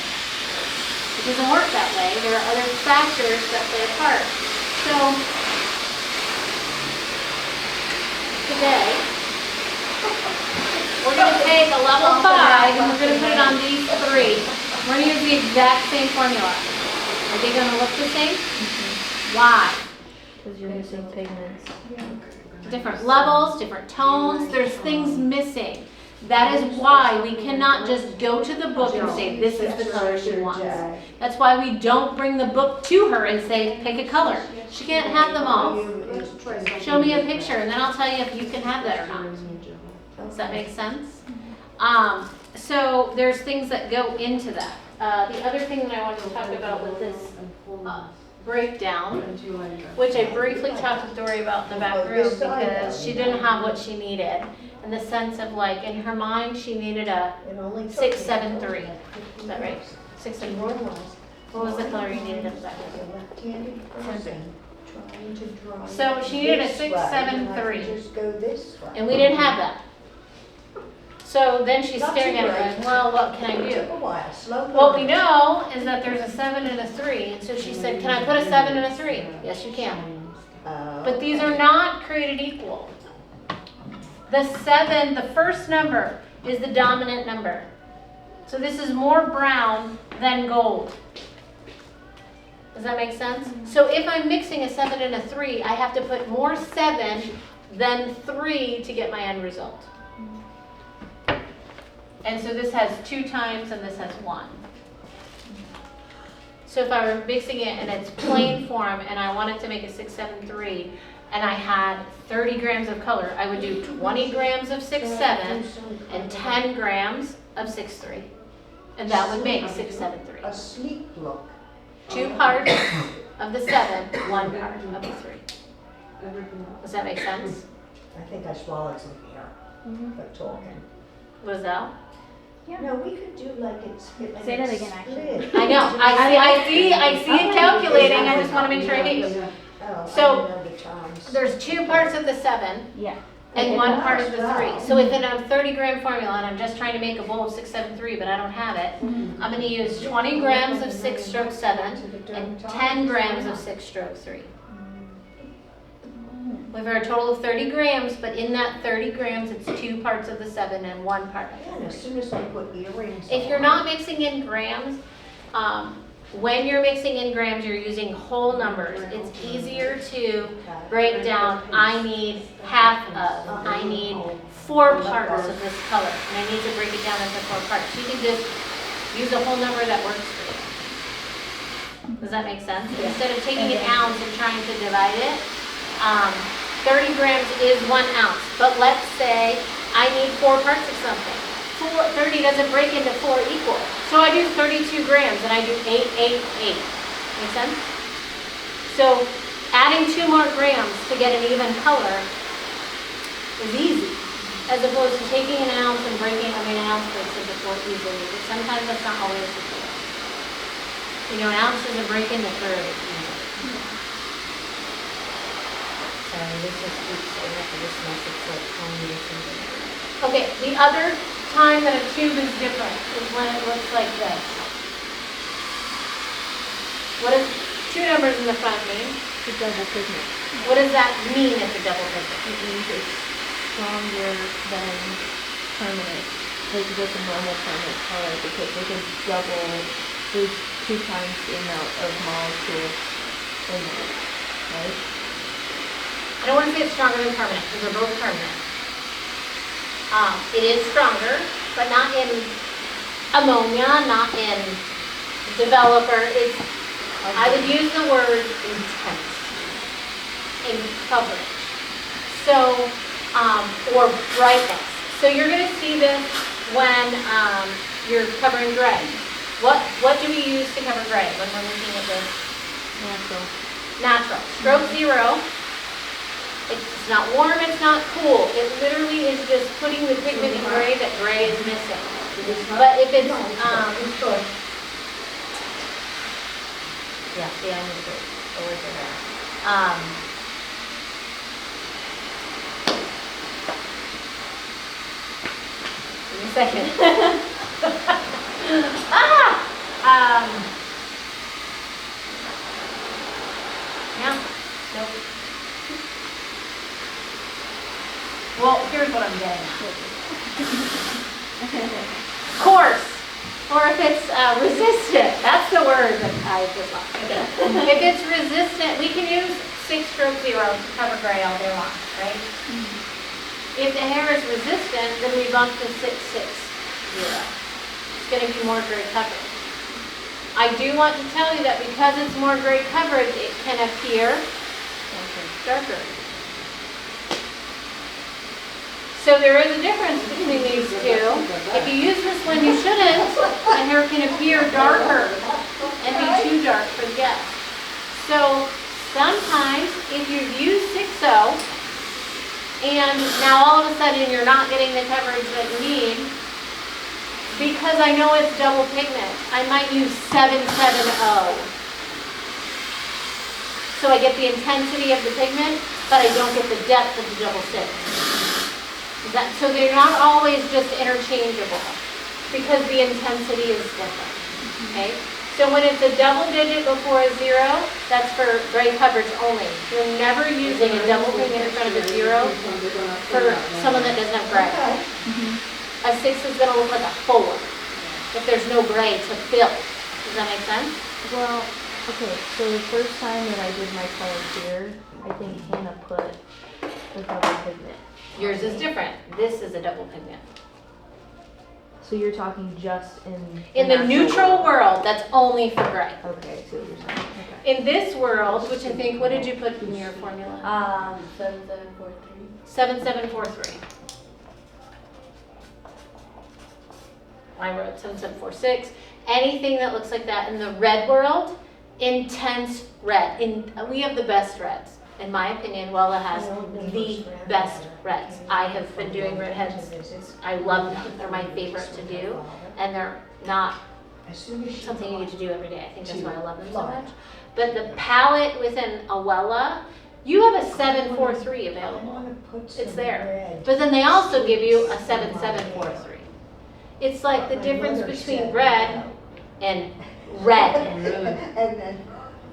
It doesn't work that way. There are other factors that play a part. So today, we're going to take a level 5 and we're going to put it on these 3. We're going to use the exact same formula. Are they going to look the same? Why? Because you're missing pigments. Different levels, different tones, there's things missing. That is why we cannot just go to the book and say, this is the color she wants. That's why we don't bring the book to her and say, pick a color. She can't have them all. Show me a picture and then I'll tell you if you can have that or not. Does that make sense? So there's things that go into that. The other thing that I wanted to talk about with this breakdown, which I briefly talked to Dory about in the back room because she didn't have what she needed. In the sense of like, in her mind, she needed a 6, 7, 3. Is that right? 6, 7, 3. What was the color you needed in the back room? So she needed a 6, 7, 3. And we didn't have that. So then she's staring at it going, well, what can I do? What we know is that there's a 7 and a 3. And so she said, can I put a 7 and a 3? Yes, you can. But these are not created equal. The 7, the first number, is the dominant number. So this is more brown than gold. Does that make sense? So if I'm mixing a 7 and a 3, I have to put more 7 than 3 to get my end result. And so this has 2 times and this has 1. So if I were mixing it in its plain form and I wanted to make a 6, 7, 3, and I had 30 grams of color, I would do 20 grams of 6, 7 and 10 grams of 6, 3. And that would make 6, 7, 3. A sleek look. 2 parts of the 7, 1 part of the 3. Does that make sense? I think I swallowed some air, but talking. What is that? No, we could do like it's. Say that again, actually. I know. I see it calculating. I just want to make sure I get you. So there's 2 parts of the 7. Yeah. And 1 part of the 3. So within a 30-gram formula, and I'm just trying to make a bowl of 6, 7, 3, but I don't have it, I'm going to use 20 grams of 6 stroke 7 and 10 grams of 6 stroke 3. with a total of 30 grams, but in that 30 grams, it's 2 parts of the 7 and 1 part of And the as soon as we put earrings If you're on, not mixing in grams, when you're mixing in grams, you're using whole numbers. It's easier to break down, I need half of, I need 4 parts of this color, and I need to break it down into 4 parts. You can just use a whole number that works for you. Does that make sense? Instead of taking an ounce and trying to divide it, 30 grams is 1 ounce, but let's say I need 4 parts of something. 30 doesn't break into 4 equal. So I do 32 grams and I do 8, 8, 8. Make sense? So adding 2 more grams to get an even color is easy, as opposed to taking an ounce and breaking, an ounce breaks into 4 easily, but sometimes that's not always the case. You know, an ounce doesn't break into 30 easily. Sorry, this just keeps saying after this mess, it's like telling me something. Okay, the other time that a tube is different is when it looks like this. What does 2 numbers in the front mean? The double pigment. What does that mean if the double pigment? It means it's stronger than permanent, like just a normal permanent color, because they can double, there's 2 times the amount of molecules in it, right? I don't want to say it's stronger than permanent, because they're both permanent. It is stronger, but not in ammonia, not in developer. I would use the word intense in coverage. So, or brightness. So you're going to see this when you're covering gray. What do we use to cover gray when we're looking at this? Natural. Natural. Stroke 0. It's not warm, it's not cool. It literally is just putting the pigment in gray that gray is missing. But if it's, it's good. yeah, see, I need to go with it. Give me a second. Yeah, nope. Well, here's what I'm getting at. Coarse, or if it's resistant, that's the word that I just lost. If it's resistant, we can use 6-stroke 0 to cover gray all day long, right? If the hair is resistant, then we bump to 6-6-0. It's going to be more gray coverage. I do want to tell you that because it's more gray coverage, it can appear darker. So there is a difference between these two. If you use this when you shouldn't, the hair can appear darker and be too dark for the guest. So sometimes if you use 6-0 and now all of a sudden you're not getting the coverage that you need, because I know it's double pigment, I might use 7-7-0. So I get the intensity of the pigment, but I don't get the depth of the double 6. So they're not always just interchangeable because the intensity is different, okay? So when it's a double digit before a 0, that's for gray coverage only. You're never using a double pigment in front of a 0 for someone that doesn't have gray. A 6 is going to look like a 4 if there's no gray to fill. Does that make sense? Well, okay, so the first time that I did my color here, I think Hannah put the double pigment. Yours is different. This is a double pigment. So you're talking just in In the natural neutral world, that's only for gray. Okay, so you're saying, okay. In this world, which I think, what did you put in your formula? 7743. 7743. I wrote 7746. Anything that looks like that in the red world, intense red. We have the best reds. In my opinion, Wella has the best reds. I have been doing redheads. I love them. They're my favorite to do. And they're not something you get to do every day. I think that's why I love them so much. But the palette within a Wella, you have a 743 available. It's there. But then they also give you a 7743. It's like the difference between red and red.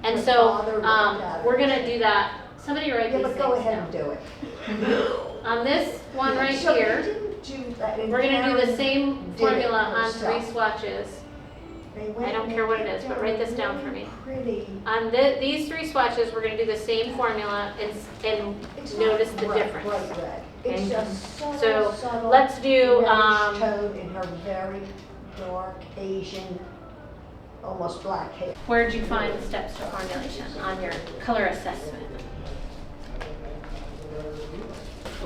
And so we're going to do that Somebody write Yeah, these but go things ahead and down. do it. On this one right So you here, didn't do that, and we're gonna do the Karen same did it formula on 3 herself. swatches. They went I don't and care what it picked is, but out write a this down for really me. Pretty. On these 3 swatches, we're gonna do the same formula and It's not notice the bright, difference. bright red. It's Okay. just So, subtle, subtle. let's do, reddish tone in her very dark Asian, almost black hair. where did you find the steps to formulation on your color assessment?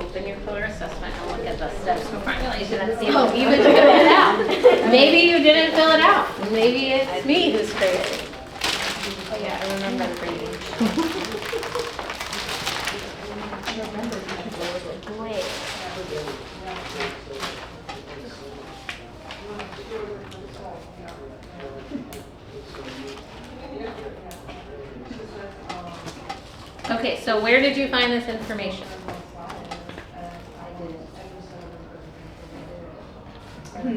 Open your color assessment and look at the steps to formulation and see if you even filled it out. Maybe you didn't fill it out. Maybe it's me who's crazy. Oh yeah, I remember the reading. Wait. Okay, so where did you find this information? Okay,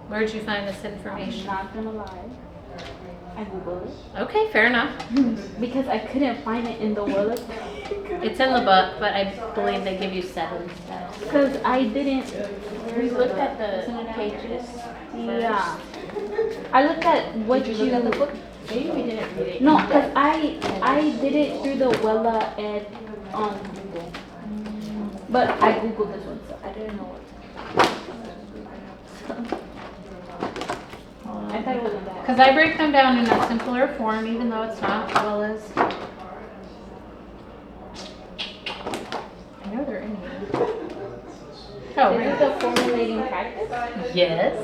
Where did you find this I'm information? not gonna lie. I googled it Okay, fair enough. because I couldn't find it in the wallet. It's in the book, but I believe they give you 7 steps. Because I didn't. We looked at the pages. Yeah. I looked at what you. Look at the book. Maybe we didn't read it. No, because I did it through the Wella Ed on Google. But I googled this one, so I didn't know what. I thought it wasn't bad. Because I break them down in a simpler form, even though it's not well as. I know they're in here. Oh, This is right. the formulating practice. Yes.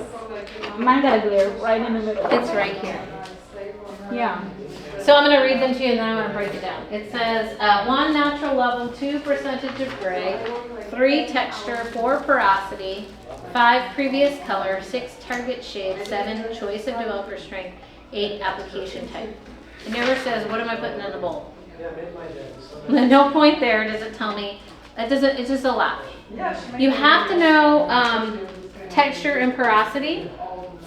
Mine got a glare right in the middle. It's right here. Yeah. So I'm going to read them to you and then I'm going to break it down. It says 1 natural level, 2 percentage of gray, 3 texture, 4 porosity, 5 previous color, 6 target shade, 7 choice of developer strength, 8 application type. It never says what am I putting in the bowl. At no point there does it tell me. It doesn't. It's just a lot. You have to know texture and porosity.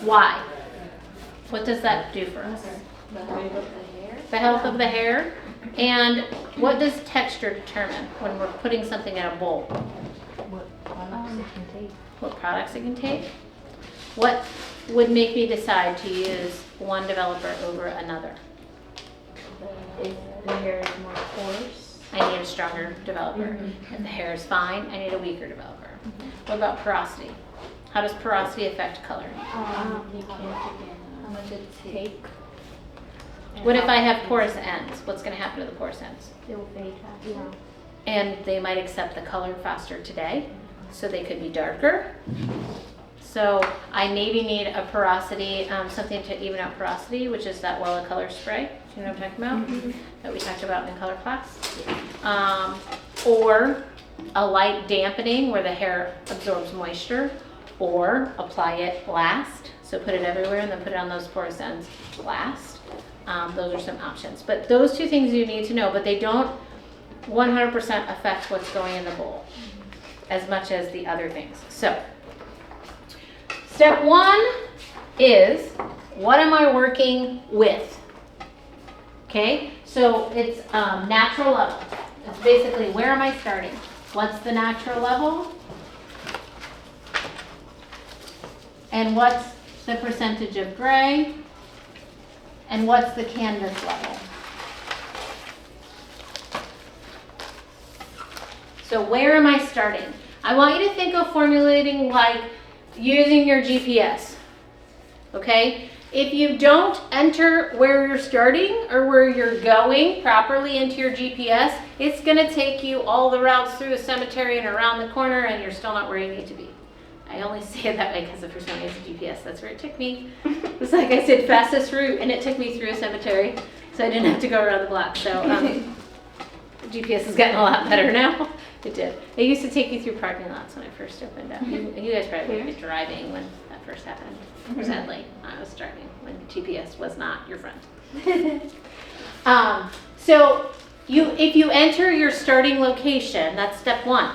Why? What does that do for us? The health of the hair. The health of the hair. And what does texture determine when we're putting something in a bowl? What products it can take. What products it can take? What would make me decide to use one developer over another? If the hair is more coarse. I need a stronger developer. If the hair is fine, I need a weaker developer. What about porosity? How does porosity affect color? You can't how much it take. What if I have porous ends? What's going to happen to the porous ends? It will fade faster. Yeah. And they might accept the color faster today, so they could be darker. So I maybe need a porosity, something to even out porosity, which is that Wella color spray. Do you know what I'm talking about? That we talked about in color class. Or a light dampening where the hair absorbs moisture, or apply it last. So put it everywhere and then put it on those porous ends last. Those are some options. But those 2 things you need to know, but they don't 100% affect what's going in the bowl as much as the other things. So step 1 is, what am I working with? Okay, so it's natural level. It's basically, where am I starting? What's the natural level? And what's the percentage of gray? And what's the canvas level? So where am I starting? I want you to think of formulating like using your GPS, okay? If you don't enter where you're starting or where you're going properly into your GPS, it's gonna take you all the routes through a cemetery and around the corner and you're still not where you need to be. I only say it that way because the first time I used a GPS, that's where it took me. It was like I said, fastest route, and it took me through a cemetery, so I didn't have to go around the block. So GPS has gotten a lot better now. It did. It used to take you through parking lots when I first opened up. You guys probably were driving when that first happened. Sadly, I was driving when GPS was not your friend. So if you enter your starting location, that's step 1.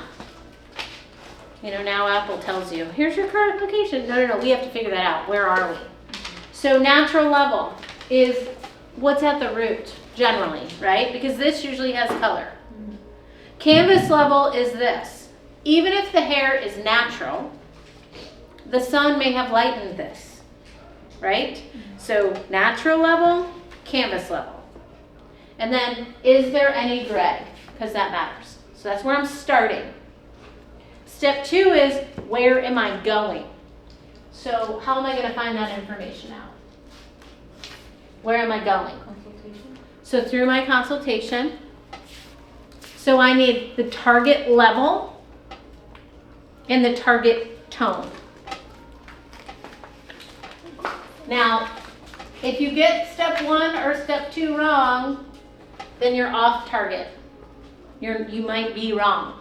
You know, now Apple tells you, here's your current location. No, we have to figure that out. Where are we? So natural level is what's at the root. generally, right? Because this usually has color. Canvas level is this. Even if the hair is natural, the sun may have lightened this, right? So natural level, canvas level. And then, is there any drag? Because that matters. So that's where I'm starting. Step 2 is, where am I going? So how am I going to find that information out? Where am I going? Consultation. So through my consultation. So I need the target level and the target tone. Now, if you get step 1 or step 2 wrong, then you're off target. You might be wrong.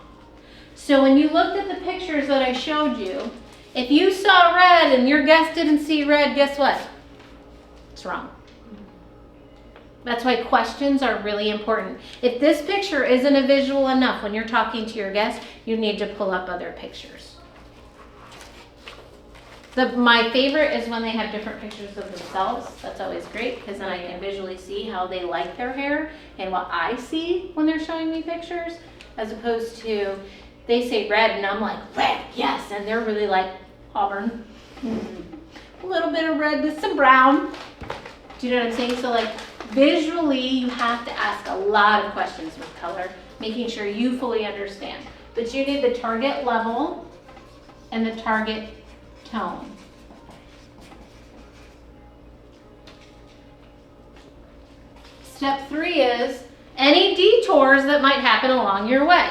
So when you looked at the pictures that I showed you, if you saw red and your guest didn't see red, guess what? It's wrong. That's why questions are really important. If this picture isn't a visual enough when you're talking to your guest, you need to pull up other pictures. My favorite is when they have different pictures of themselves. That's always great because then I can visually see how they like their hair and what I see when they're showing me pictures, as opposed to they say red and I'm like, red, yes, and they're really like auburn. A little bit of red with some brown. Do you know what I'm saying? So like visually you have to ask a lot of questions with color, making sure you fully understand. But you need the target level and the target tone. Step 3 is any detours that might happen along your way.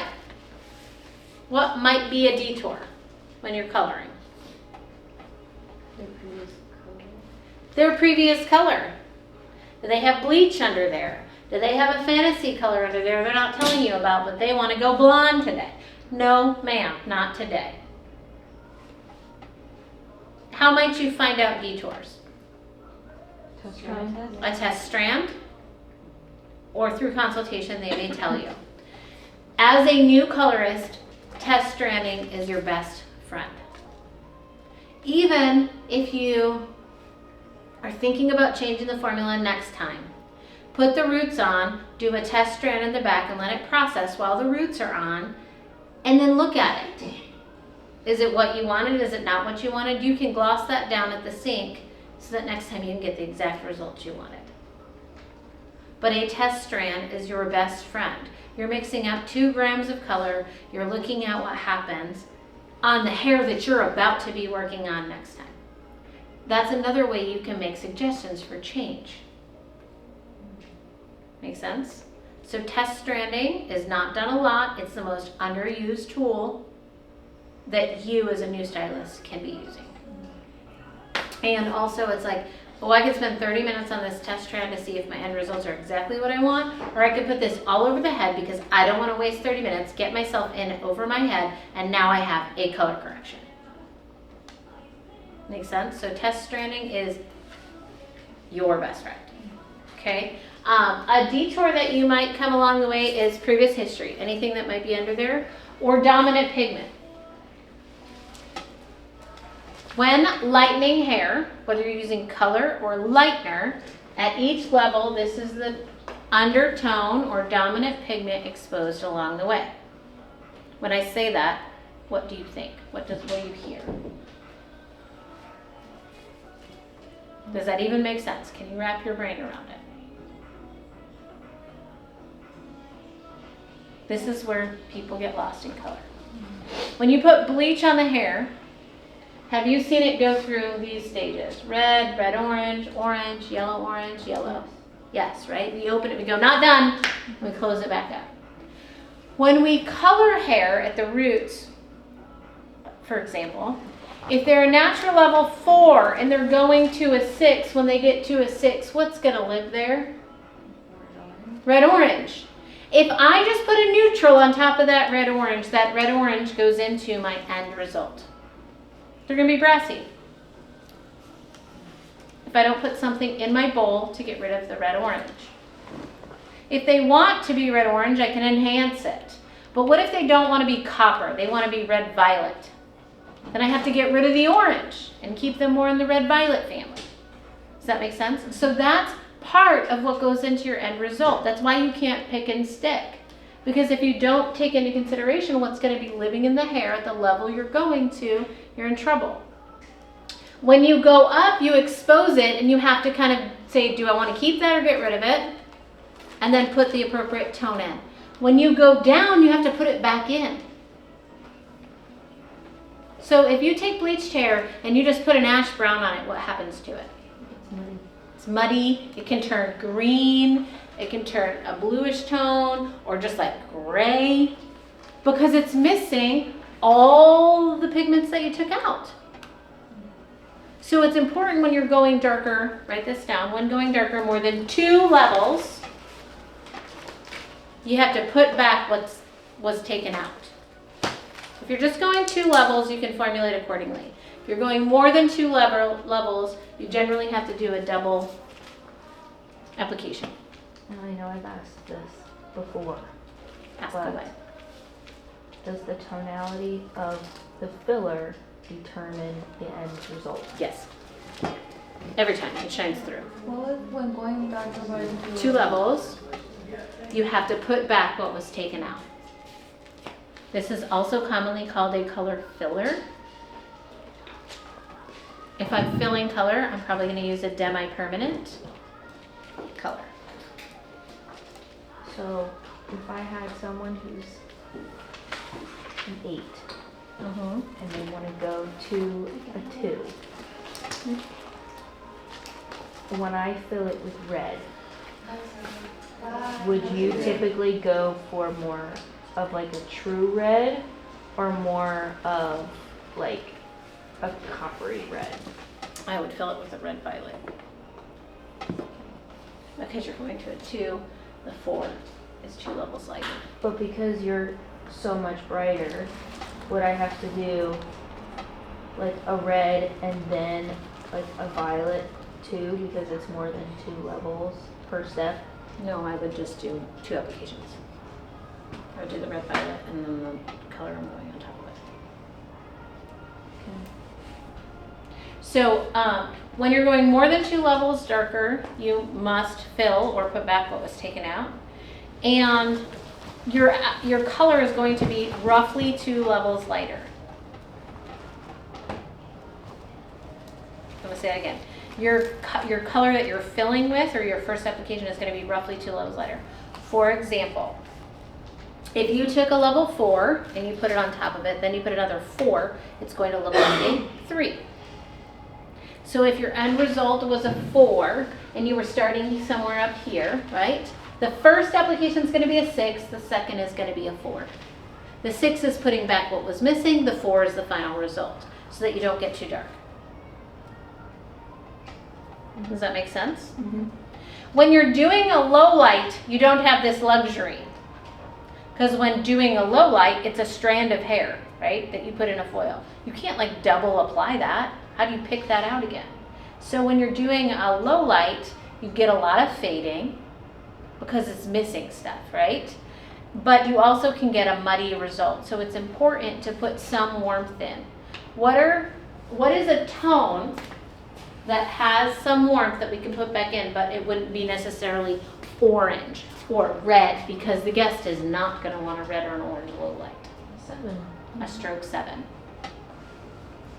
What might be a detour when you're coloring? Their previous color. Their previous color. Do they have bleach under there? Do they have a fantasy color under there they're not telling you about, but they want to go blonde today? No, ma'am, not today. How might you find out detours? A test strand, or through consultation they may tell you. As a new colorist, test stranding is your best friend. Even if you are thinking about changing the formula next time, put the roots on, do a test strand in the back and let it process while the roots are on, and then look at it. Is it what you wanted? Is it not what you wanted? You can gloss that down at the sink so that next time you can get the exact results you wanted. But a test strand is your best friend. You're mixing up 2 grams of color. You're looking at what happens on the hair that you're about to be working on next time. That's another way you can make suggestions for change. Make sense? So test stranding is not done a lot. It's the most underused tool that you as a new stylist can be using. And also it's like, oh, I could spend 30 minutes on this test strand to see if my end results are exactly what I want, or I could put this all over the head because I don't want to waste 30 minutes, get myself in over my head, and now I have a color correction. Make sense? So test stranding is your best friend. Okay? A detour that you might come along the way is previous history, anything that might be under there, or dominant pigment. When lightening hair, whether you're using color or lightener, at each level, this is the undertone or dominant pigment exposed along the way. When I say that, what do you think? What do you hear? Does that even make sense? Can you wrap your brain around it? This is where people get lost in color. When you put bleach on the hair, have you seen it go through these stages? Red, red-orange, orange, yellow-orange, yellow. Yes, right? We open it, we go, not done, we close it back up. When we color hair at the roots, for example, if they're a natural level 4 and they're going to a 6, when they get to a 6, what's gonna live there? Red-orange. If I just put a neutral on top of that red-orange goes into my end result. They're going to be brassy. If I don't put something in my bowl to get rid of the red-orange. If they want to be red-orange, I can enhance it. But what if they don't want to be copper? They want to be red-violet. Then I have to get rid of the orange and keep them more in the red-violet family. Does that make sense? So that's part of what goes into your end result. That's why you can't pick and stick. Because if you don't take into consideration what's going to be living in the hair at the level you're going to, you're in trouble. When you go up, you expose it and you have to kind of say, do I want to keep that or get rid of it? And then put the appropriate tone in. When you go down, you have to put it back in. So if you take bleached hair and you just put an ash brown on it, what happens to it? It's muddy. It can turn green. It can turn a bluish tone or just like gray because it's missing all the pigments that you took out. So it's important when you're going darker, write this down, when going darker more than 2 levels, you have to put back what was taken out. If you're just going 2 levels, you can formulate accordingly. If you're going more than 2 levels, you generally have to do a double application. Now I know I've asked this before, Ask but away. does the tonality of the filler determine the end result? Yes. Every time it shines through. Well, when going back about into 2 levels, you have to put back what was taken out. This is also commonly called a color filler. If I'm filling color, I'm probably going to use a demi-permanent color. So if I had someone who's an 8 and they want to go to a 2, when I fill it with red, would you typically go for more of like a true red or more of like a coppery red? I would fill it with a red violet. Because you're going to a 2, the 4 is 2 levels lighter. But because you're so much brighter, would I have to do like a red and then like a violet too, because it's more than 2 levels per step? No, I would just do 2 applications. I would do the red violet and then the color I'm going on top of it. So when you're going more than 2 levels darker, you must fill or put back what was taken out. And your color is going to be roughly 2 levels lighter. I'm going to say that again. Your color that you're filling with or your first application is going to be roughly 2 levels lighter. For example, if you took a level 4 and you put it on top of it, then you put another 4, it's going to look like a 3. So if your end result was a 4 and you were starting somewhere up here, right? The first application is going to be a 6, the second is going to be a 4. The 6 is putting back what was missing, the 4 is the final result, so that you don't get too dark. Does that make sense? Mm-hmm. When you're doing a low light, you don't have this luxury. Because when doing a low light, it's a strand of hair, right, that you put in a foil. You can't like double apply that. How do you pick that out again? So when you're doing a low light, you get a lot of fading because it's missing stuff, right? But you also can get a muddy result. So it's important to put some warmth in. What is a tone that has some warmth that we can put back in, but it wouldn't be necessarily orange or red, because the guest is not going to want a red or an orange low light. 7. A stroke 7.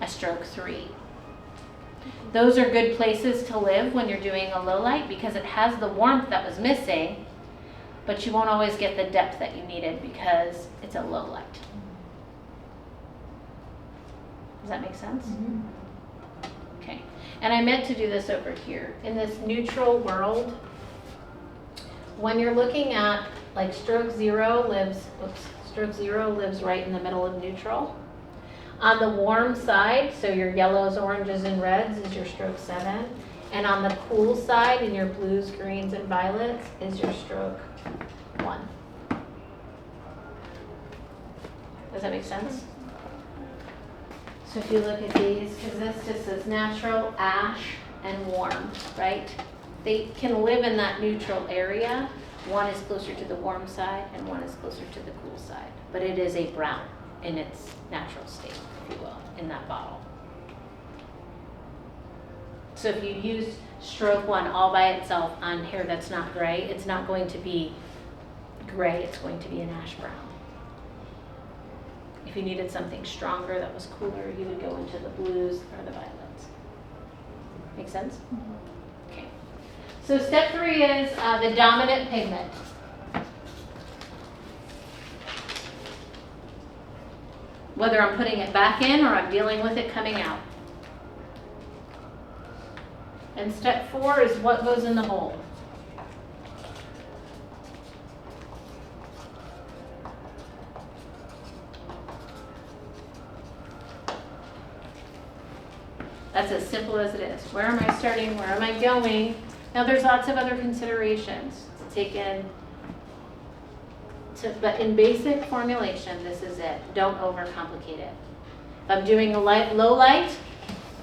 A stroke 3. Those are good places to live when you're doing a low light because it has the warmth that was missing, but you won't always get the depth that you needed because it's a low light. Does that make sense? Mm-hmm. Okay. And I meant to do this over here. In this neutral world, when you're looking at like stroke 0 lives right in the middle of neutral. On the warm side, so your yellows, oranges, and reds is your stroke 7. And on the cool side, in your blues, greens, and violets, is your stroke 1. Does that make sense? So if you look at these, because this just says natural, ash, and warm, right? They can live in that neutral area. One is closer to the warm side, and one is closer to the cool side. But it is a brown in its natural state, if you will, in that bottle. So if you use stroke 1 all by itself on hair that's not gray, it's not going to be gray, it's going to be an ash brown. If you needed something stronger that was cooler, you would go into the blues or the violets. Make sense? Okay. So step 3 is the dominant pigment. Whether I'm putting it back in or I'm dealing with it coming out. And step 4 is what goes in the bowl. That's as simple as it is. Where am I starting? Where am I going? Now there's lots of other considerations to take in. But in basic formulation, this is it. Don't overcomplicate it. If I'm doing a low light,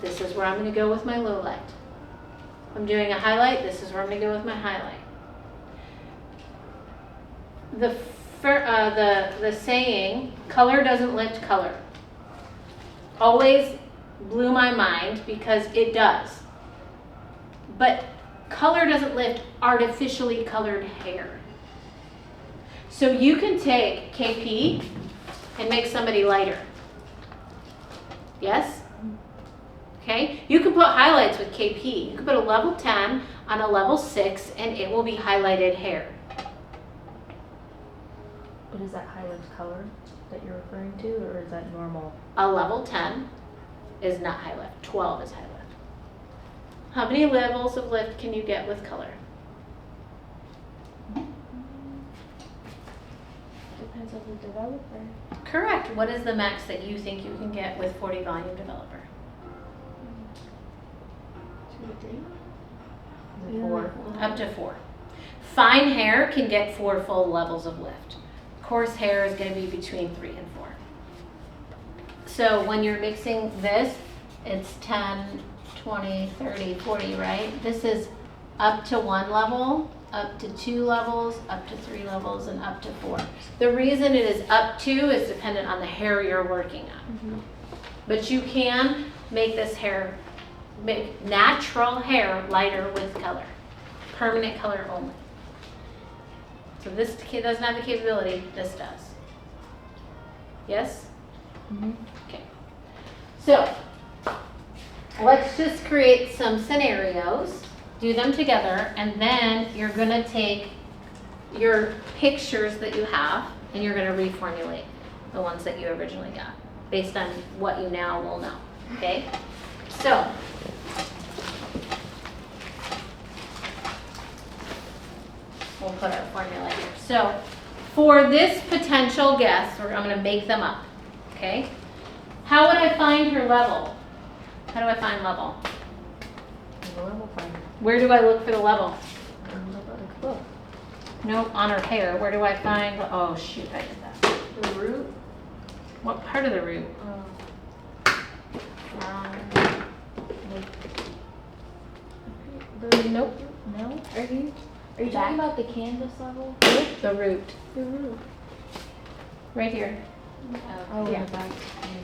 this is where I'm going to go with my low light. If I'm doing a highlight, this is where I'm going to go with my highlight. The saying, color doesn't lift color, always blew my mind because it does. But color doesn't lift artificially colored hair. So you can take KP and make somebody lighter. Yes? Okay? You can put highlights with KP. You can put a level 10 on a level 6 and it will be highlighted hair. But is that highlight color that you're referring to, or is that normal? A level 10 is not high lift. 12 is high lift. How many levels of lift can you get with color? Depends on the developer. Correct. What is the max that you think you can get with 40 volume developer? 2 to 3. Is it 4? Up to 4. Fine hair can get 4 full levels of lift. Coarse hair is going to be between 3 and 4. So when you're mixing this, it's 10, 20, 30, 40, right? This is up to 1 level, up to 2 levels, up to 3 levels, and up to 4. The reason it is up to is dependent on the hair you're working on. But you can make this hair, make natural hair lighter with color. Permanent color only. So this doesn't have the capability, this does. Yes? Okay. So, let's just create some scenarios, do them together, and then you're gonna take your pictures that you have and you're gonna reformulate the ones that you originally got based on what you now will know, okay? So, we'll put our formula here. So, for this potential guess, I'm gonna make them up, okay? How would I find her level? How do I find level? The level finder. Where do I look for the level? Look. No, on her hair. Where do I find, oh shoot, I did that. The root. What part of the root? Nope. No? Are you talking about the canvas level? The root. The root. Right here. Oh, Yeah. in the back.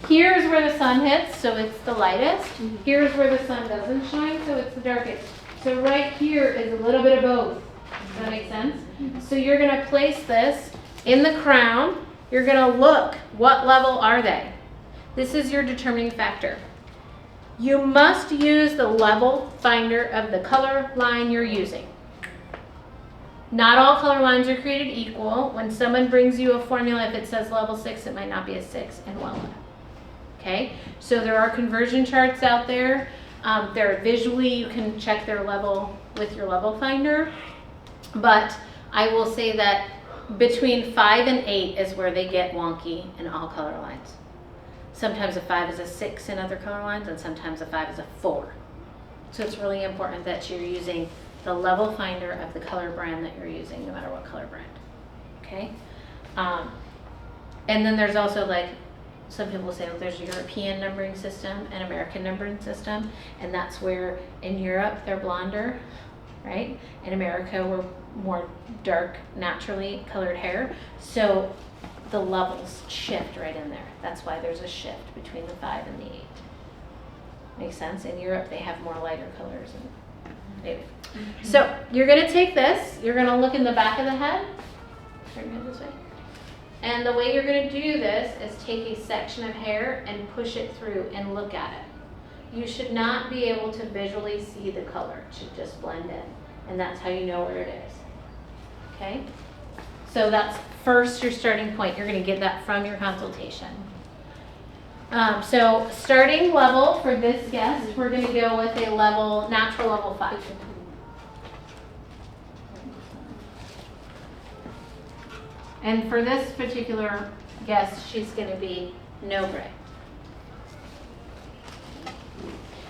Here's where the sun hits, so it's the lightest. Here's where the sun doesn't shine, so it's the darkest. So right here is a little bit of both. Does that make sense? So you're gonna place this in the crown. You're gonna look, what level are they? This is your determining factor. You must use the level finder of the color line you're using. Not all color lines are created equal. When someone brings you a formula, if it says level 6, it might not be a 6 in Wella. Okay, so there are conversion charts out there. There visually, you can check their level with your level finder. But I will say that between 5 and 8 is where they get wonky in all color lines. Sometimes a 5 is a 6 in other color lines, and sometimes a 5 is a 4. So it's really important that you're using the level finder of the color brand that you're using, no matter what color brand. Okay? And then there's also, like, some people say, well, there's a European numbering system and American numbering system, and that's where in Europe they're blonder, right? In America we're more dark, naturally colored hair. So the levels shift right in there. That's why there's a shift between the 5 and the 8. Makes sense. In Europe, they have more lighter colors. Anyway. So you're going to take this, you're going to look in the back of the head. Turn your head this way. And the way you're going to do this is take a section of hair and push it through and look at it. You should not be able to visually see the color. It should just blend in. And that's how you know where it is. Okay? So that's first your starting point. You're going to get that from your consultation. So starting level for this guest, we're going to go with a level, natural level 5. And for this particular guest, she's going to be no gray.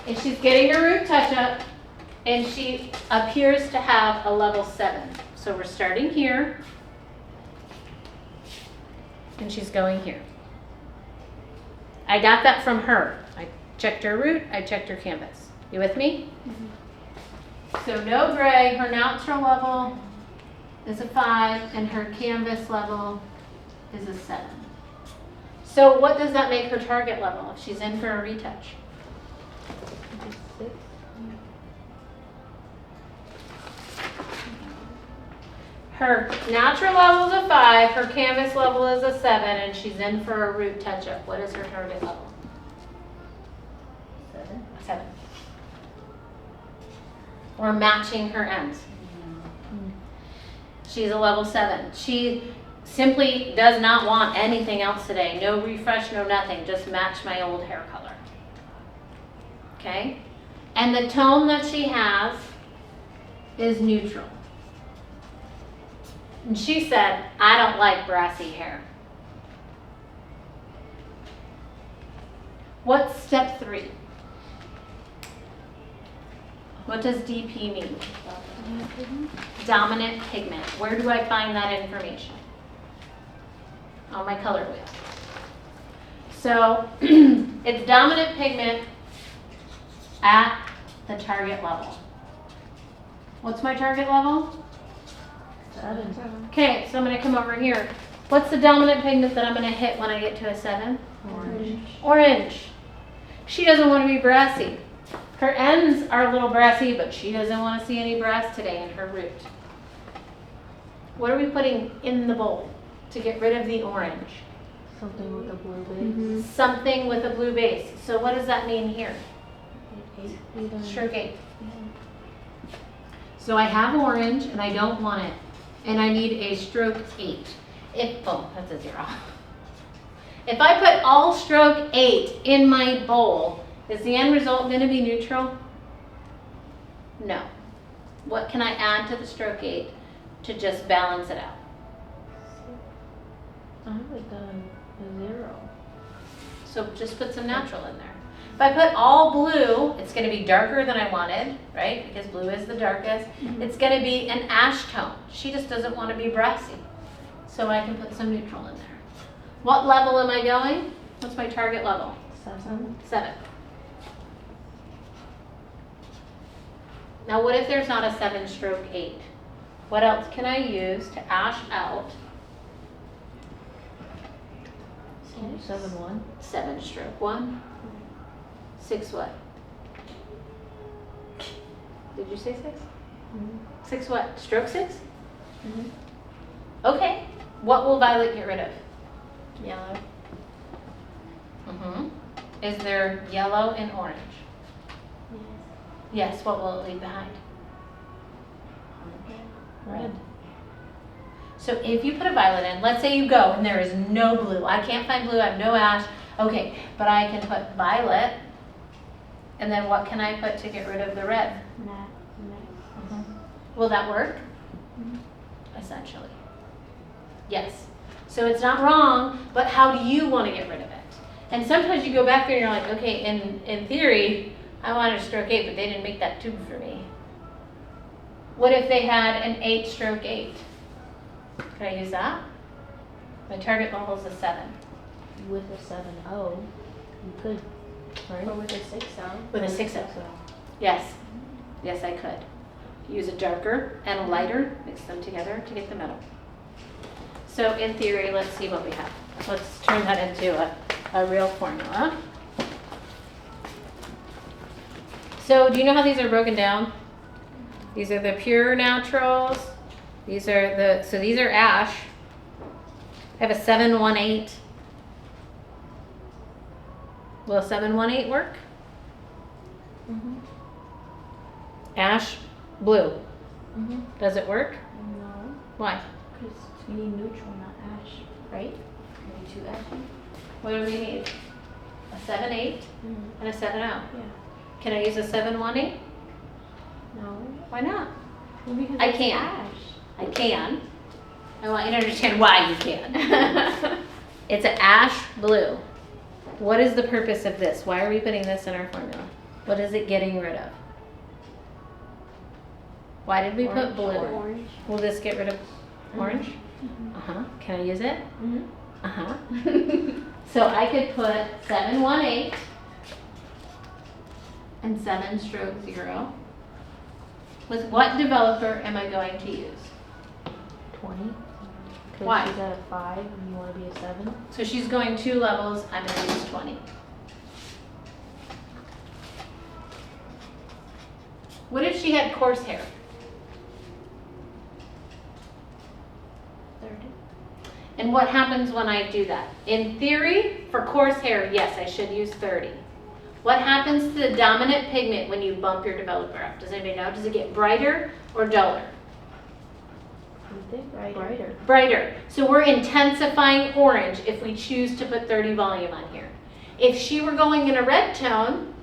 And she's getting her root touch-up, and she appears to have a level 7. So we're starting here, and she's going here. I got that from her. I checked her root, I checked her canvas. You with me? Mm-hmm. So no gray, her natural level is a 5, and her canvas level is a 7. So what does that make her target level if she's in for a retouch? 6. Her natural level is a 5, her canvas level is a 7, and she's in for a root touch-up. What is her target level? 7. We're matching her ends. She's a level 7. She simply does not want anything else today. No refresh, no nothing. Just match my old hair color. Okay? And the tone that she has is neutral. And she said, I don't like brassy hair. What's step 3? What does DP mean? Dominant pigment. Where do I find that information? On my color wheel. So it's dominant pigment at the target level. What's my target level? 7. Okay, so I'm going to come over here. What's the dominant pigment that I'm going to hit when I get to a 7? Orange. Orange. She doesn't want to be brassy. Her ends are a little brassy, but she doesn't want to see any brass today in her root. What are we putting in the bowl to get rid of the orange? Something with a blue base. Something with a blue base. So what does that mean here? 8. Stroke 8. So I have orange and I don't want it. And I need a stroke 8. Oh, that's a 0. If I put all stroke 8 in my bowl, is the end result going to be neutral? No. What can I add to the stroke 8 to just balance it out? I would have done a 0. So just put some natural in there. If I put all blue, it's going to be darker than I wanted, right? Because blue is the darkest. It's going to be an ash tone. She just doesn't want to be brassy. So I can put some neutral in there. What level am I going? What's my target level? 7. 7. Now what if there's not a 7 stroke 8? What else can I use to ash out 7 1. 7 stroke 1? 6 what? Did you say 6? 6 what? Stroke 6? Okay. What will violet get rid of? Yellow. Is there yellow and orange? Yes. What will it leave behind? Red. So if you put a violet in, let's say you go and there is no blue. I can't find blue, I have no ash. Okay, but I can put violet. And then what can I put to get rid of the red? Will that work? Essentially. Yes. So it's not wrong, but how do you want to get rid of it? And sometimes you go back there and you're like, okay, in theory, I wanted a stroke 8, but they didn't make that tube for me. What if they had an 8 stroke 8? Could I use that? My target level is a 7. With a 7-0, you could. Right? Or with a 6-0. With a 6-0. Yes. Yes, I could. Use a darker and a lighter, mix them together to get the middle. So in theory, let's see what we have. Let's turn that into a real formula. So do you know how these are broken down? These are the pure naturals. These are these are ash. I have a 718. Will a 718 work? Mhm. Ash, blue. Mhm. Does it work? No, Why? because you need neutral, not ash, right? Maybe too ashy. What do we need? A 7/8 Mhm. and a 7/0. Yeah. Can I use a 7/18? No. Why not? Well, because I it's can. ash. I can. I want you to understand why you can. It's an ash blue. What is the purpose of this? Why are we putting this in our formula? What is it getting rid of? Why did we put blue? Orange. Will this get rid of orange? Mhm. Uh-huh. Can I use it? Mhm. Uh-huh. So I could put 718 and 7/0. With what developer am I going to use? 20. Because Why? she's at a 5 and you want to be a 7. So she's going 2 levels, I'm going to use 20. What if she had coarse hair? 30. And what happens when I do that? In theory, for coarse hair, yes, I should use 30. What happens to the dominant pigment when you bump your developer up? Does anybody know? Does it get brighter or duller? You think? Brighter. Brighter. So we're intensifying orange if we choose to put 30 volume on here. If she were going in a red tone,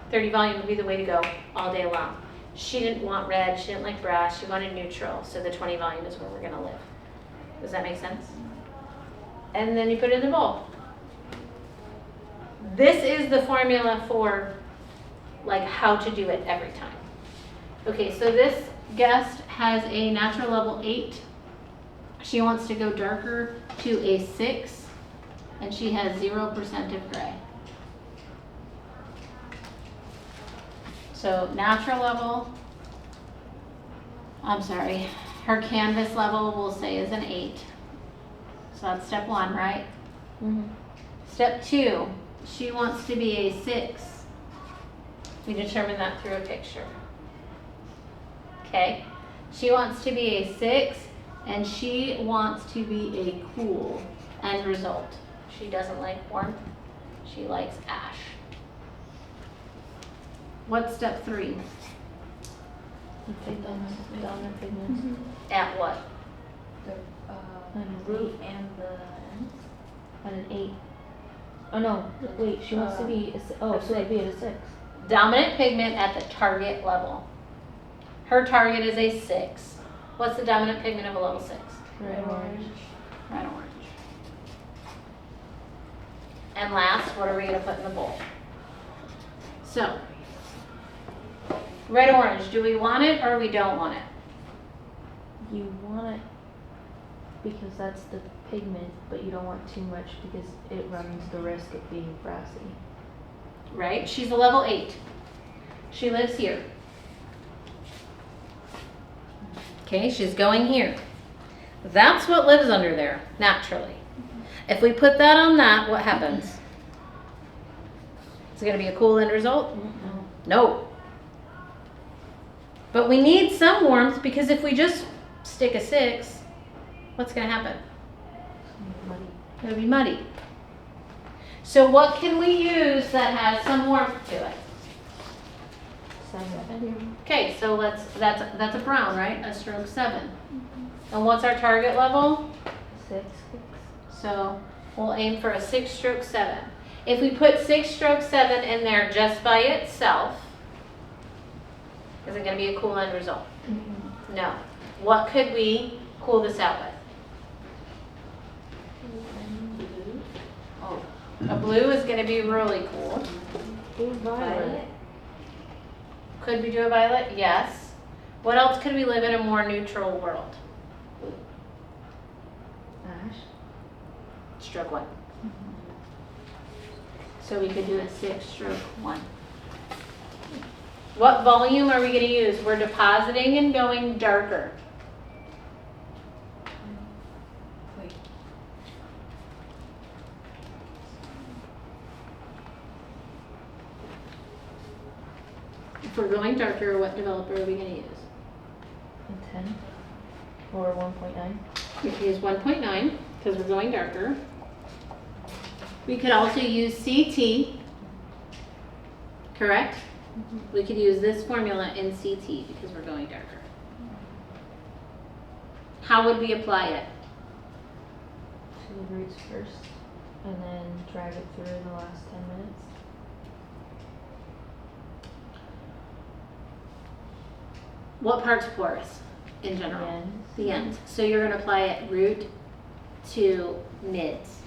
30 volume would be the way to go all day long. She didn't want red, she didn't like brass, she wanted neutral, so the 20 volume is where we're gonna live. Does that make sense? And then you put it in the bowl. This is the formula for like how to do it every time. Okay, so this guest has a natural level 8. She wants to go darker to a 6, and she has 0% of gray. So natural level, I'm sorry, her canvas level we'll say is an 8. So that's step 1, right? Mhm. Step 2, she wants to be a 6. We determine that through a picture. Okay, she wants to be a 6 and she wants to be a cool end result. She doesn't like warmth, she likes ash. What's step 3? You take dominant pigments. At what? The, And root and the ends. At an 8. Oh no, wait, she wants to be, so it'd be at a 6. Dominant pigment at the target level. Her target is a 6. What's the dominant pigment of a level 6? Red, orange. Red orange. And last, what are we going to put in the bowl? So, red orange, do we want it or we don't want it? You want it because that's the pigment, but you don't want too much because it runs the risk of being brassy. Right? She's a level 8. She lives here. Okay, she's going here. That's what lives under there, naturally. If we put that on that, what happens? Is it going to be a cool end result? No. But we need some warmth because if we just stick a 6, what's going to happen? Muddy. It'll be muddy. So what can we use that has some warmth to it? 7. Okay, so that's a brown, right? A stroke 7. And what's our target level? 6. So we'll aim for a 6 stroke 7. If we put 6 stroke 7 in there just by itself, is it going to be a cool end result? No. What could we cool this out with? A blue is going to be really cool. Blue violet. Could we do a violet? Yes. What else could we live in a more neutral world? Ash. Stroke 1. So we could do a 6 stroke 1. What volume are we going to use? We're depositing and going darker. If we're going darker, what developer are we gonna use? A 10 or 1.9. We could use 1.9, because we're going darker. We could also use CT, correct? We could use this formula in CT because we're going darker. How would we apply it? To the roots first, and then drag it through in the last 10 minutes. What part's porous in general? The ends. The ends. So you're going to apply it root to mids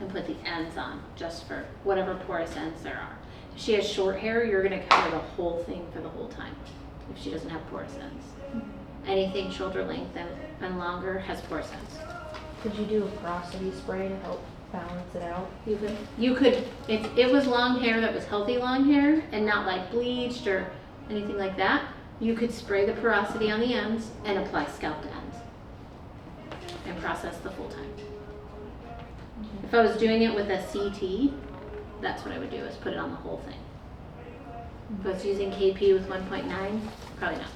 and put the ends on just for whatever porous ends there are. If she has short hair, you're going to cover the whole thing for the whole time if she doesn't have porous ends. Anything shoulder length and longer has porous ends. Could you do a porosity spray to help balance it out? You could, if it was long hair that was healthy long hair and not like bleached or anything like that, you could spray the porosity on the ends and apply scalp to ends and process the full time. If I was doing it with a CT, that's what I would do, is put it on the whole thing. If I was using KP with 1.9, probably not.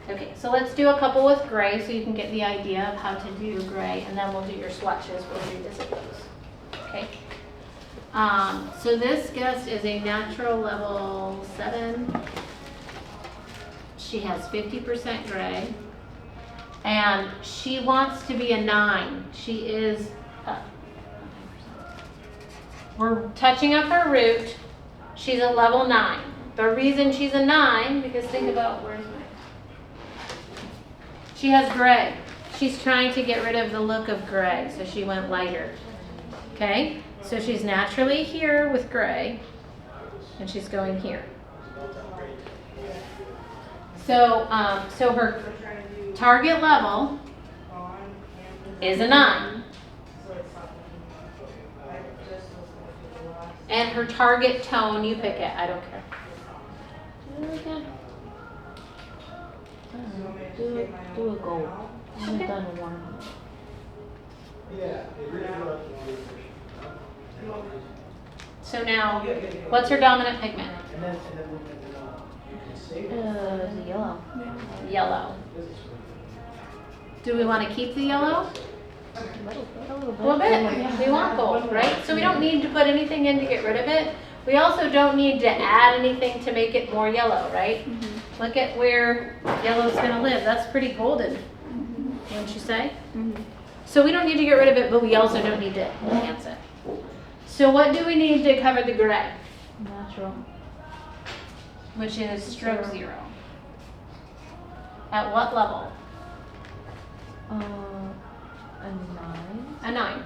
Okay, so let's do a couple with gray so you can get the idea of how to do gray, and then we'll do your swatches, we'll revisit those. Okay. So this guest is a natural level 7. She has 50% gray, and she wants to be a 9. She is, we're touching up her root. She's a level 9. The reason she's a 9, because think about, where's my, she has gray. She's trying to get rid of the look of gray, so she went lighter. Okay? So she's naturally here with gray, and she's going here. So, so her target level is a 9. And her target tone, you pick it, I don't care. Do it again. Do a gold. I haven't done a warm. So now, what's her dominant pigment? The yellow. Yellow. Do we want to keep the yellow? A little bit. A little bit. We want gold, right? So we don't need to put anything in to get rid of it. We also don't need to add anything to make it more yellow, right? Look at where yellow's going to live. That's pretty golden, wouldn't you say? So we don't need to get rid of it, but we also don't need to enhance it. So what do we need to cover the gray? Natural. Which is stroke 0. At what level? A 9. A 9.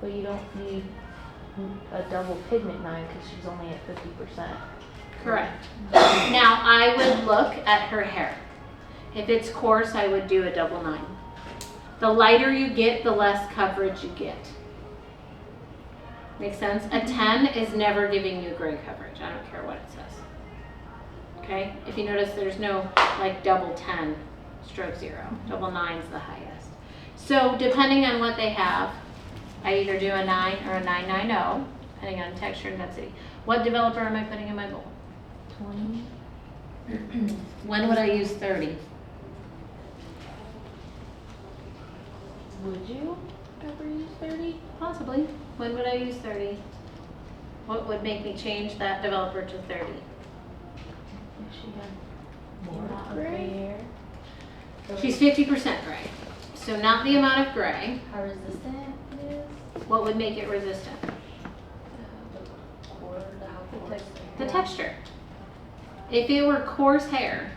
But you don't need a double pigment 9 because she's only at 50%. Correct. Now I would look at her hair. If it's coarse, I would do a double 9. The lighter you get, the less coverage you get. Make sense? A 10 is never giving you gray coverage. I don't care what it says. Okay? If you notice, there's no like double 10, stroke 0. Double 9 is the highest. So depending on what they have, I either do a 9 or a 990, depending on texture and density. What developer am I putting in my bowl? 20. When would I use 30? Would you ever use 30? Possibly. When would I use 30? What would make me change that developer to 30? If she had more Not gray hair. She's 50% gray. So not the amount of gray. How resistant it is? What would make it resistant? The texture. If it were coarse hair,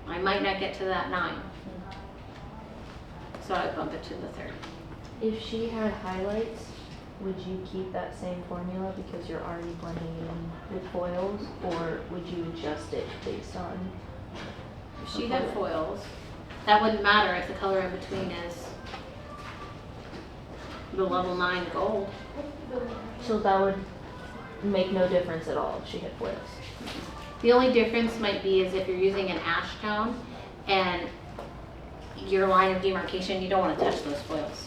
I might not get to that 9. So I'd bump it to the 30. If she had highlights, would you keep that same formula because you're already blending in with foils, or would you adjust it based on? If she had foils, that wouldn't matter if the color in between is the level 9 gold. So that would make no difference at all if she had foils. The only difference might be is if you're using an ash tone and your line of demarcation, you don't want to touch those foils.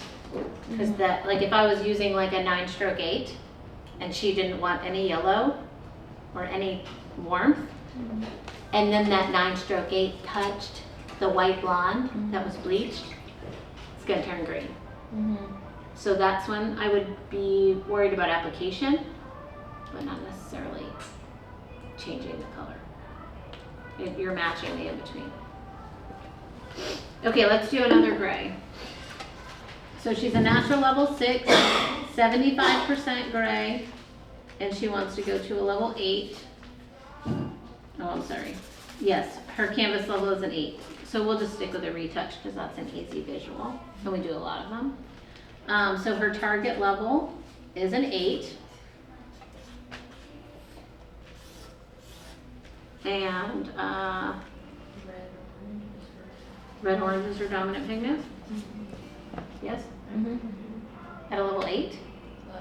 Because that, like if I was using like a 9 stroke 8 and she didn't want any yellow, or any warmth, and then that 9-stroke 8 touched the white blonde that was bleached, it's gonna turn green. So that's when I would be worried about application, but not necessarily changing the color. You're matching the in-between. Okay, let's do another gray. So she's a natural level 6, 75% gray, and she wants to go to a level 8. Oh, I'm sorry. Yes, her canvas level is an 8. So we'll just stick with a retouch because that's an easy visual, and we do a lot of them. So her target level is an 8. And red orange is her dominant pigment? Yes? At a level 8?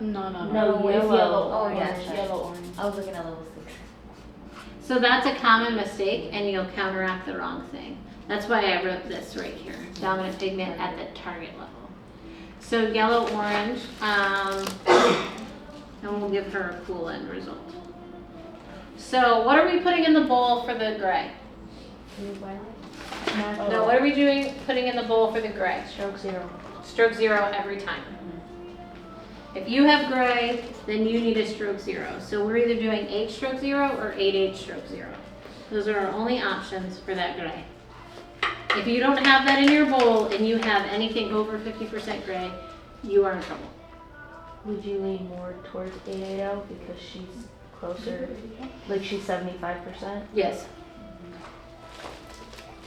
No, No, it's yellow. Oh, orange, yes. yellow orange. I was looking at level 6. So that's a common mistake, and you'll counteract the wrong thing. That's why I wrote this right here, dominant pigment at the target level. So yellow orange, and we'll give her a cool end result. So what are we putting in the bowl for the gray? No, what are we doing, putting in the bowl for the gray? Stroke 0. Stroke 0 every time. If you have gray, then you need a stroke 0. So we're either doing 8 stroke 0 or 8 stroke 0. Those are our only options for that gray. If you don't have that in your bowl and you have anything over 50% gray, you are in trouble. Would you lean more towards 880 because she's closer, like she's 75%? Yes.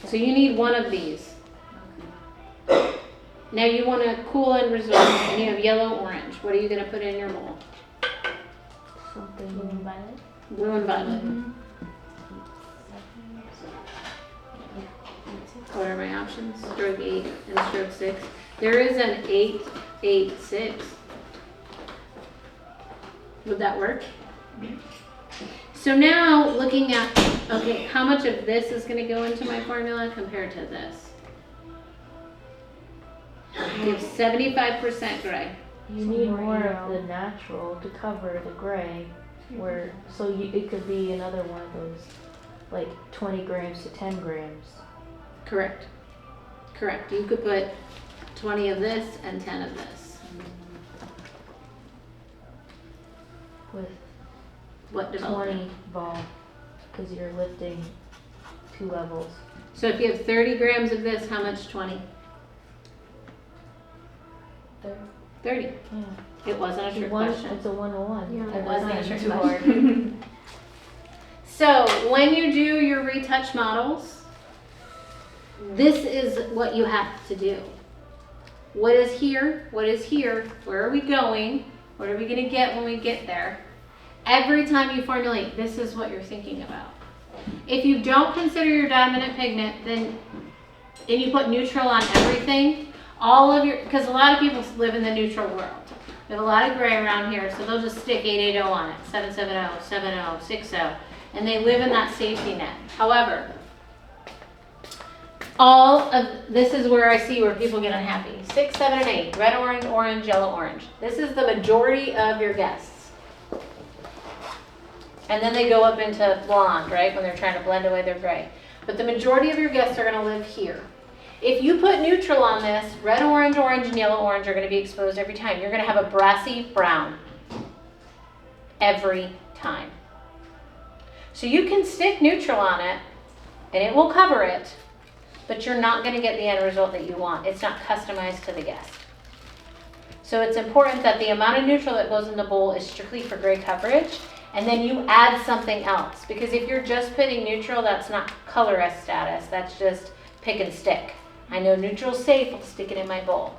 So you need one of these. Now you want a cool end result, and you have yellow orange. What are you going to put in your bowl? Something blue and violet. Blue and violet. What are my options? Stroke 8 and stroke 6. There is an 8, 8, 6. Would that work? So now looking at, okay, how much of this is going to go into my formula compared to this? You have 75% gray. You need more of the natural to cover the gray, where it could be another one of those, like 20 grams to 10 grams. Correct. Correct. You could put 20 of this and 10 of this. With What development? 20 vol, because you're lifting 2 levels. So if you have 30 grams of this, how much 20? 30. Yeah. It wasn't a trick One, question. it's a 101. It wasn't a trick too question. So when you do your retouch models, this is what you have to do. What is here? What is here? Where are we going? What are we going to get when we get there? Every time you formulate, this is what you're thinking about. If you don't consider your dominant pigment, then and you put neutral on everything, all of your, because a lot of people live in the neutral world. We have a lot of gray around here, so they'll just stick 880 on it, 770, 70, 60, and they live in that safety net. However, all of this is where I see where people get unhappy. 6, 7, and 8, red, orange, orange, yellow, orange. This is the majority of your guests. And then they go up into blonde, right, when they're trying to blend away their gray. But the majority of your guests are going to live here. If you put neutral on this, red, orange, orange, and yellow, orange are going to be exposed every time. You're going to have a brassy brown every time. So you can stick neutral on it, and it will cover it, but you're not going to get the end result that you want. It's not customized to the guest. So it's important that the amount of neutral that goes in the bowl is strictly for gray coverage, and then you add something else. Because if you're just putting neutral, that's not colorist status. That's just pick and stick. I know neutral's safe, I'll stick it in my bowl.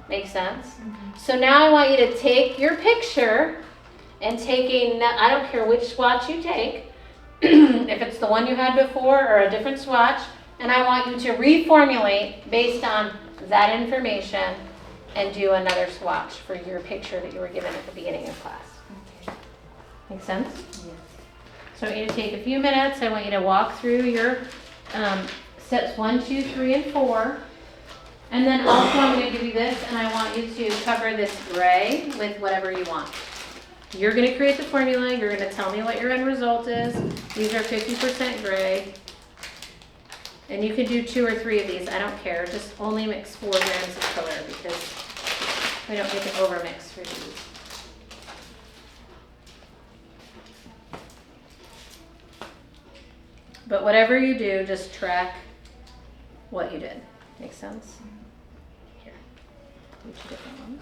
Make sense? Mm-hmm. So now I want you to take your picture and take I don't care which swatch you take, if it's the one you had before or a different swatch, and I want you to reformulate based on that information and do another swatch for your picture that you were given at the beginning of class. Okay. Make sense? Yes. So I want you to take a few minutes. I want you to walk through your steps 1, 2, 3, and 4. And then also I'm going to give you this, and I want you to cover this gray with whatever you want. You're gonna create the formula, you're gonna tell me what your end result is. These are 50% gray. And you can do 2 or 3 of these, I don't care, just only mix 4 grams of color because we don't need to overmix for these. But whatever you do, just track what you did. Make sense? Here, do 2 different ones.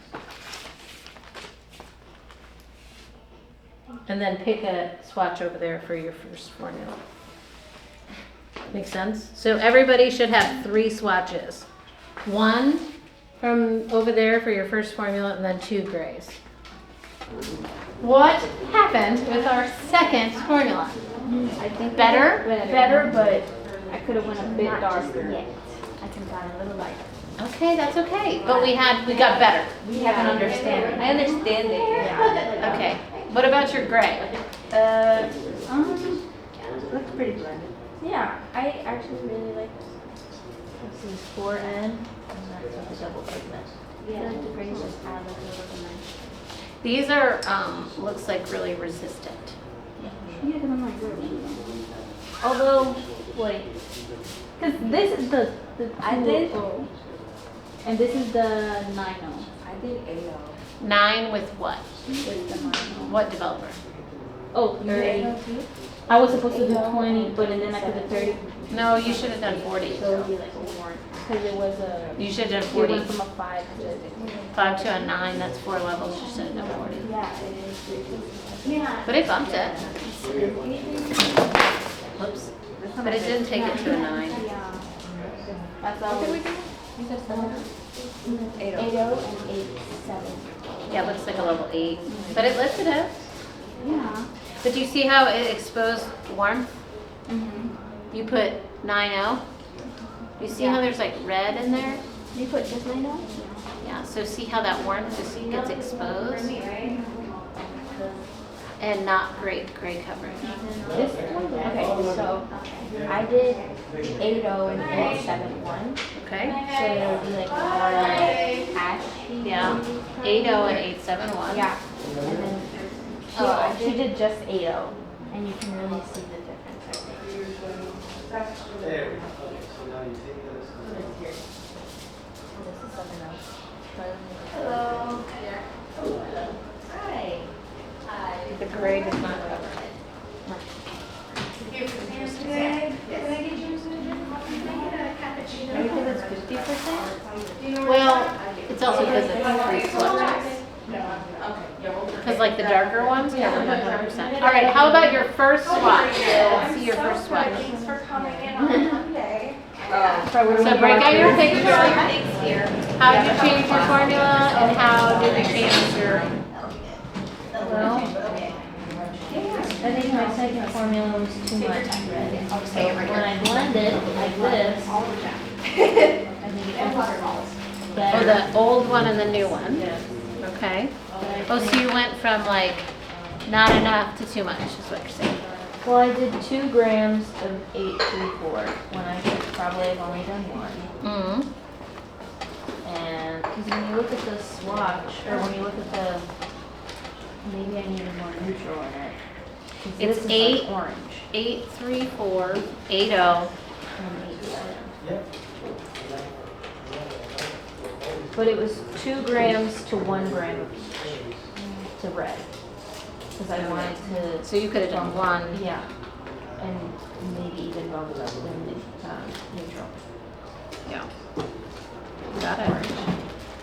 And then pick a swatch over there for your first formula. Make sense? So everybody should have 3 swatches. 1 from over there for your first formula and then 2 grays. What happened with our second formula? I think Better? better, but I could have went a bit darker. Yet. I can got a little lighter. Okay, that's okay. But we got better. We have an understanding. I understand it. Yeah. Okay. What about your gray? Looks pretty blended. Yeah, I actually really like this. This is 4N, and that's with the double pigment. Yeah, the grays just add like a little dimension. These are, looks like really resistant. Yeah, because I'm like, although, wait, because this is the I did- 2.0, and this is the 9.0. I did 8.0 9 with what? with the 9.0. What developer? Oh, 30. I was supposed to do 20, but then I could do 30. No, you should have done 40. So it would be like more. Because it was a, You should have done it 40. went from a 5 to a 5 to a 9, that's 4 levels. You should have done 40. Yeah, it is. Yeah. But it bumped it. Whoops. But it didn't take it to a 9. Yeah. That's all. We You said 7? 8.0 and 8.7. Yeah, it looks like a level 8. But it lifted it. Yeah. But do you see how it exposed warmth? You put 9.0. You see how there's like red in there? You put just 9.0? Yeah, so see how that warmth just gets exposed? And not great gray coverage. This one? Okay, so I did 8.0 and 8.7.1. Okay? So it'll be like more like ashy. Yeah. 8.0 and 8.7.1. Yeah. And then she did just 8.0, and you can really see the difference, I think. This is 7.0. Hello. The gray does not cover it. Maybe because it's 50%? Well, it's also because it's 3 swatches. Because like the darker ones cover 100%. All right, how about your first swatch? Let's see your first swatch. Thanks for coming in on Monday. So break out your picture. How did you change your formula and how did you change your... Well, I think my second formula was too much red. So when I blended like this, I think it was Oh, better. the old one and the new one. Okay. Oh, so you went from like not enough to too much is what you're saying. Well, I did 2 grams of 834 when I should probably have only done 1. And because when you look at the swatch, or when you look at the, maybe I needed more neutral in it. 'Cause It's this is 8. like orange 834, 80. and 8.7. But it was 2 grams to 1 gram of each to red. Because I wanted to. So you could have done 1. Yeah, and maybe even bump it up in neutral. Yeah. Got it.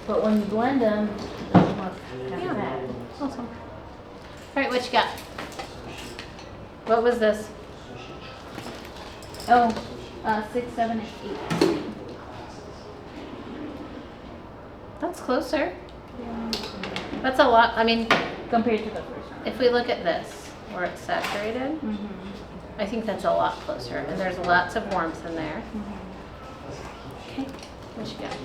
But when you blend them, they look kind Yeah. of bad. Awesome. All right, what you got? What was this? Oh, 6, 7, and 8. That's closer. That's a lot. I mean, Compared to the first one. if we look at this, where it's saturated, I think that's a lot closer. And there's lots of warmth in there. Okay, what you got?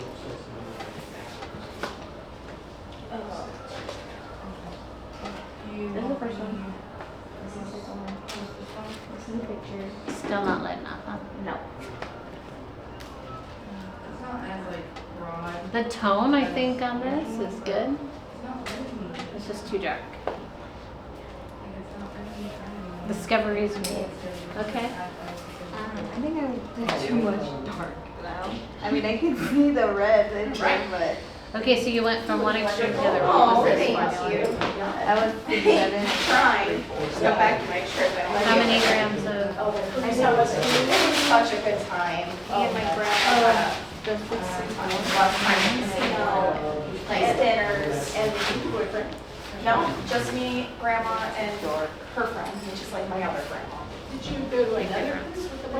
This is the first one. This is the second one. This is the picture. Still not lighten up, huh? No. It's not as like broad. The tone, I think, on this is good. It's not really. It's just too dark. discoveries made. Okay? I think I did too much dark now. I mean, I can see the red and but Okay, so you went from one extreme to the other. Oh, What was this thank formula? you. I was thinking Trying. Just go back to my shirt. How many grams of? I know it's such a good time. Me and my grandma had last time in Casino, like dinners and no, just me, grandma, and her friend, which is like my other grandma. Did you go to another?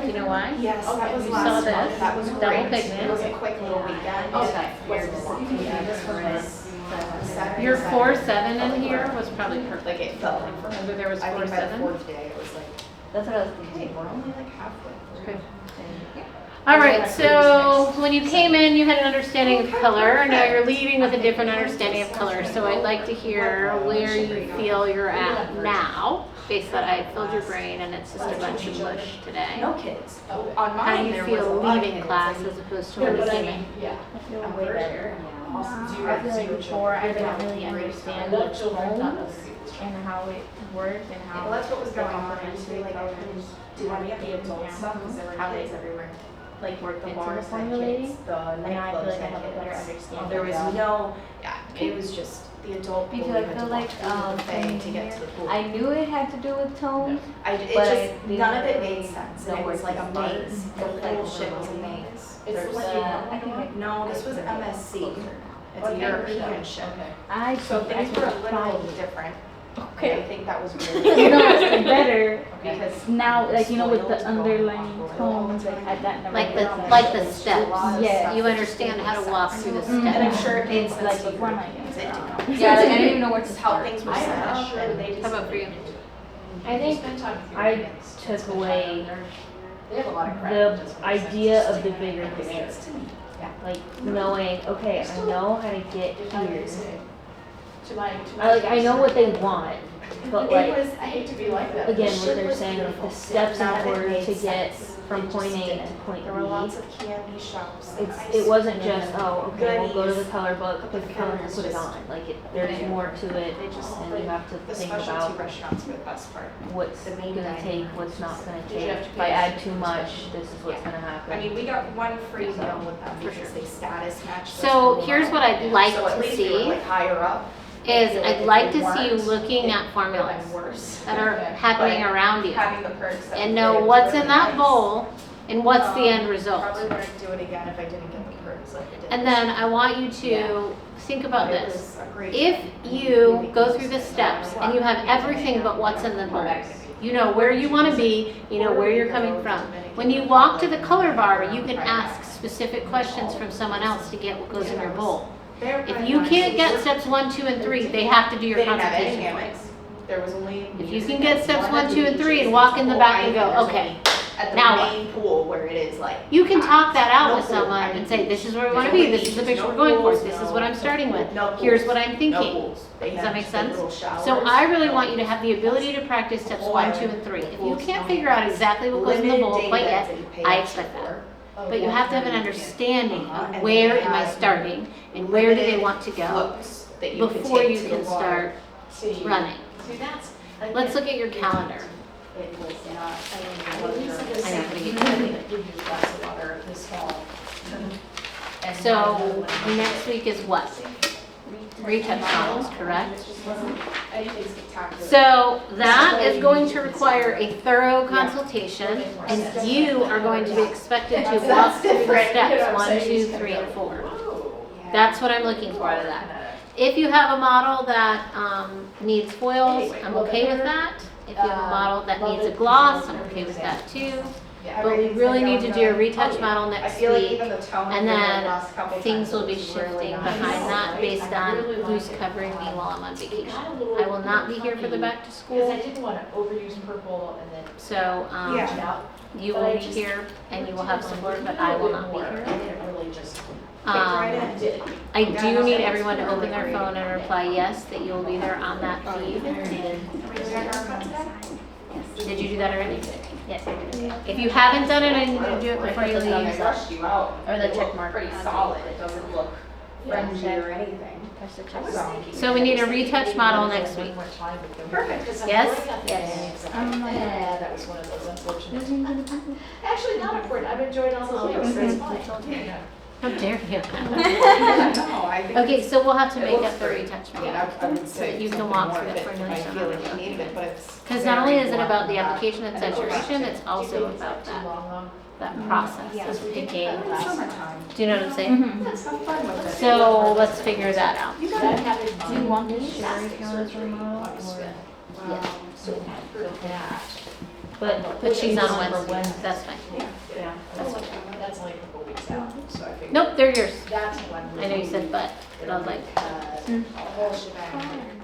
You know why? Yes, that was You last saw month. this? That was Double great. pigment. It was a quick little weekend. Okay. This was Your 4-7 in here was probably perfect. Like it felt like for Remember there was I think by the 4-7? fourth day, it was like, that's what I was hey, thinking. we're only like halfway through. Okay. All right, so when you came in, you had an understanding of color. Now you're leaving with a different understanding of color. So I'd like to hear where you feel you're at now, based that I filled your brain and it's just a bunch of mush today. No kids. On How mine, do you there was a feel lot of leaving kids. class as opposed to when you came in? Yeah. I feel way better. I feel like before I didn't really understand the tones and how it worked and how Well, that's what was the going on. complementary Like, I couldn't do any of the adult stuff because there were how kids they everywhere. like work The into the bars had formulating. kids, the And now I feel nightclubs like I had have a better kids. understanding. There was of no, it was just the adult pool. Because You I had to feel walk like through the thing to get to the pool. I knew it had to do with tones. It but just, I didn't none of it made really sense. know And it was where like to a start. maze. The whole shit was a maze. There's I think I no, this was MSC. It's a European ship. I So think things I were a feel little fine. different. Okay. I think that was You really. know, it's better Because now, like you know, with the spoiled, underlying spoiled. tones, like I that never Like the happened. like the steps. Yeah. You understand how to walk through the Mhm. And I'm steps. sure it made It's sense like to you. before my Because it did not. Yeah, like, I didn't even know where to This is how start. things were set up. And they just. How about for you? I think I took away the idea of the bigger picture. Like knowing, okay, I know how to get here. I know what they want, but like It was, I hate to be like that. again, The what ship they're was saying, like beautiful. the steps None in of it order made to get sense. from It point just A didn't. to point There were lots B. of candy shops. and ice It wasn't cream just, and oh, okay, we'll go to the goodies. color book, pick the color and It's put it just- on. Like there's more to it, They just, and you have to the think specialty about restaurants were the best part. what's the main gonna dining take, what's not gonna Did you take. have to If I pay add extra too for much, special? this is what's Yeah. gonna happen. I mean, we got one free So, meal with them for because sure. they status matched. So us. here's what I'd like So at to least we were see like higher up. is If I'd they like to see you weren't, looking it at formulas would've been worse. that are happening But around you Having the perks that and we know did was what's really in that nice. bowl and what's the end result. Probably wouldn't do it again if I didn't get the perks like I did. And then I want you to think about But it this. was a great If thing. you go through the steps and you have everything but what's in the bowl, you know where you want to be, you know where you're coming from. When you walk to the color bar, you can ask specific questions from someone else to get what goes in your bowl. If you can't get steps 1, 2, and 3, they have to do your They didn't have any consultation for you. hammocks. There was only. If you can get steps 1, 2, and 3 and walk in the back and go, okay, At the now what? main pool where it is like. You can talk that out No with pool. someone I mean, and say, this is where we want to there's be, no this is the beach, picture no we're going for, pools, this is no- what I'm starting with, No pools. here's what I'm No thinking. pools. They Does had that make just, like, sense? little showers. So I really want you to have the ability to practice steps 1, 2, and 3. If you can't figure out exactly what goes in the Limited bowl day quite beds yet, that you pay I extra expect that. for. But you have to have an understanding And of where they am I had starting and where do they limited want to go floats that you could before take you to the can water. start running. Let's look at your calendar. It was not, I know, but you- give you a glass of water this fall. And So next week is what? Retouch models, correct? anything spectacular. So that is going to require a thorough consultation, and you are going to be expected to walk through the steps 1, 2, 3, and 4. That's what I'm looking for out of that. If you have a model that needs foils, I'm okay with that. If you have a model that needs a gloss, I'm okay with that too. But we really need to do a retouch model I next feel like week, even the tone and for the then last couple things times will be was really shifting nice. behind that based on who's covering me while I'm on vacation. I will not be here for the back to school, didn't want to overuse purple and then. so Yeah. you will be here and you will have support, but I will not be here. It really just. I do need everyone to open their phone and reply yes, that you will be there on that feed. Did you do that already? Yes, I did. If you haven't done it, I need you to do it before you I leave. rushed you out. Or the It check looked mark. pretty solid. It doesn't look fringy or anything. So we need a retouch model next week. Perfect. 'cause I'm Yes? going up there. Yeah, that was one of those unfortunate. Actually, not important. I've enjoyed all the years. It's fine. How dare you? No, I think. Okay, so we'll have to It make looks up the great. retouch I mean, model. I would So say that you can something walk more through the if formulation I feel of like it. you needed it, but it's. Because not only is it about the very application and blunt. saturation, it's also about that process of picking. Do you know what I'm saying? Let's have fun with it. So let's figure that out. You gotta have it. Do you want the sherry count as a model or? So that. But she's on Wednesday, that's fine. Yeah. That's only a couple weeks out, so I figured. Nope, they're yours. That's one. I know you said but I was like, A whole shebang.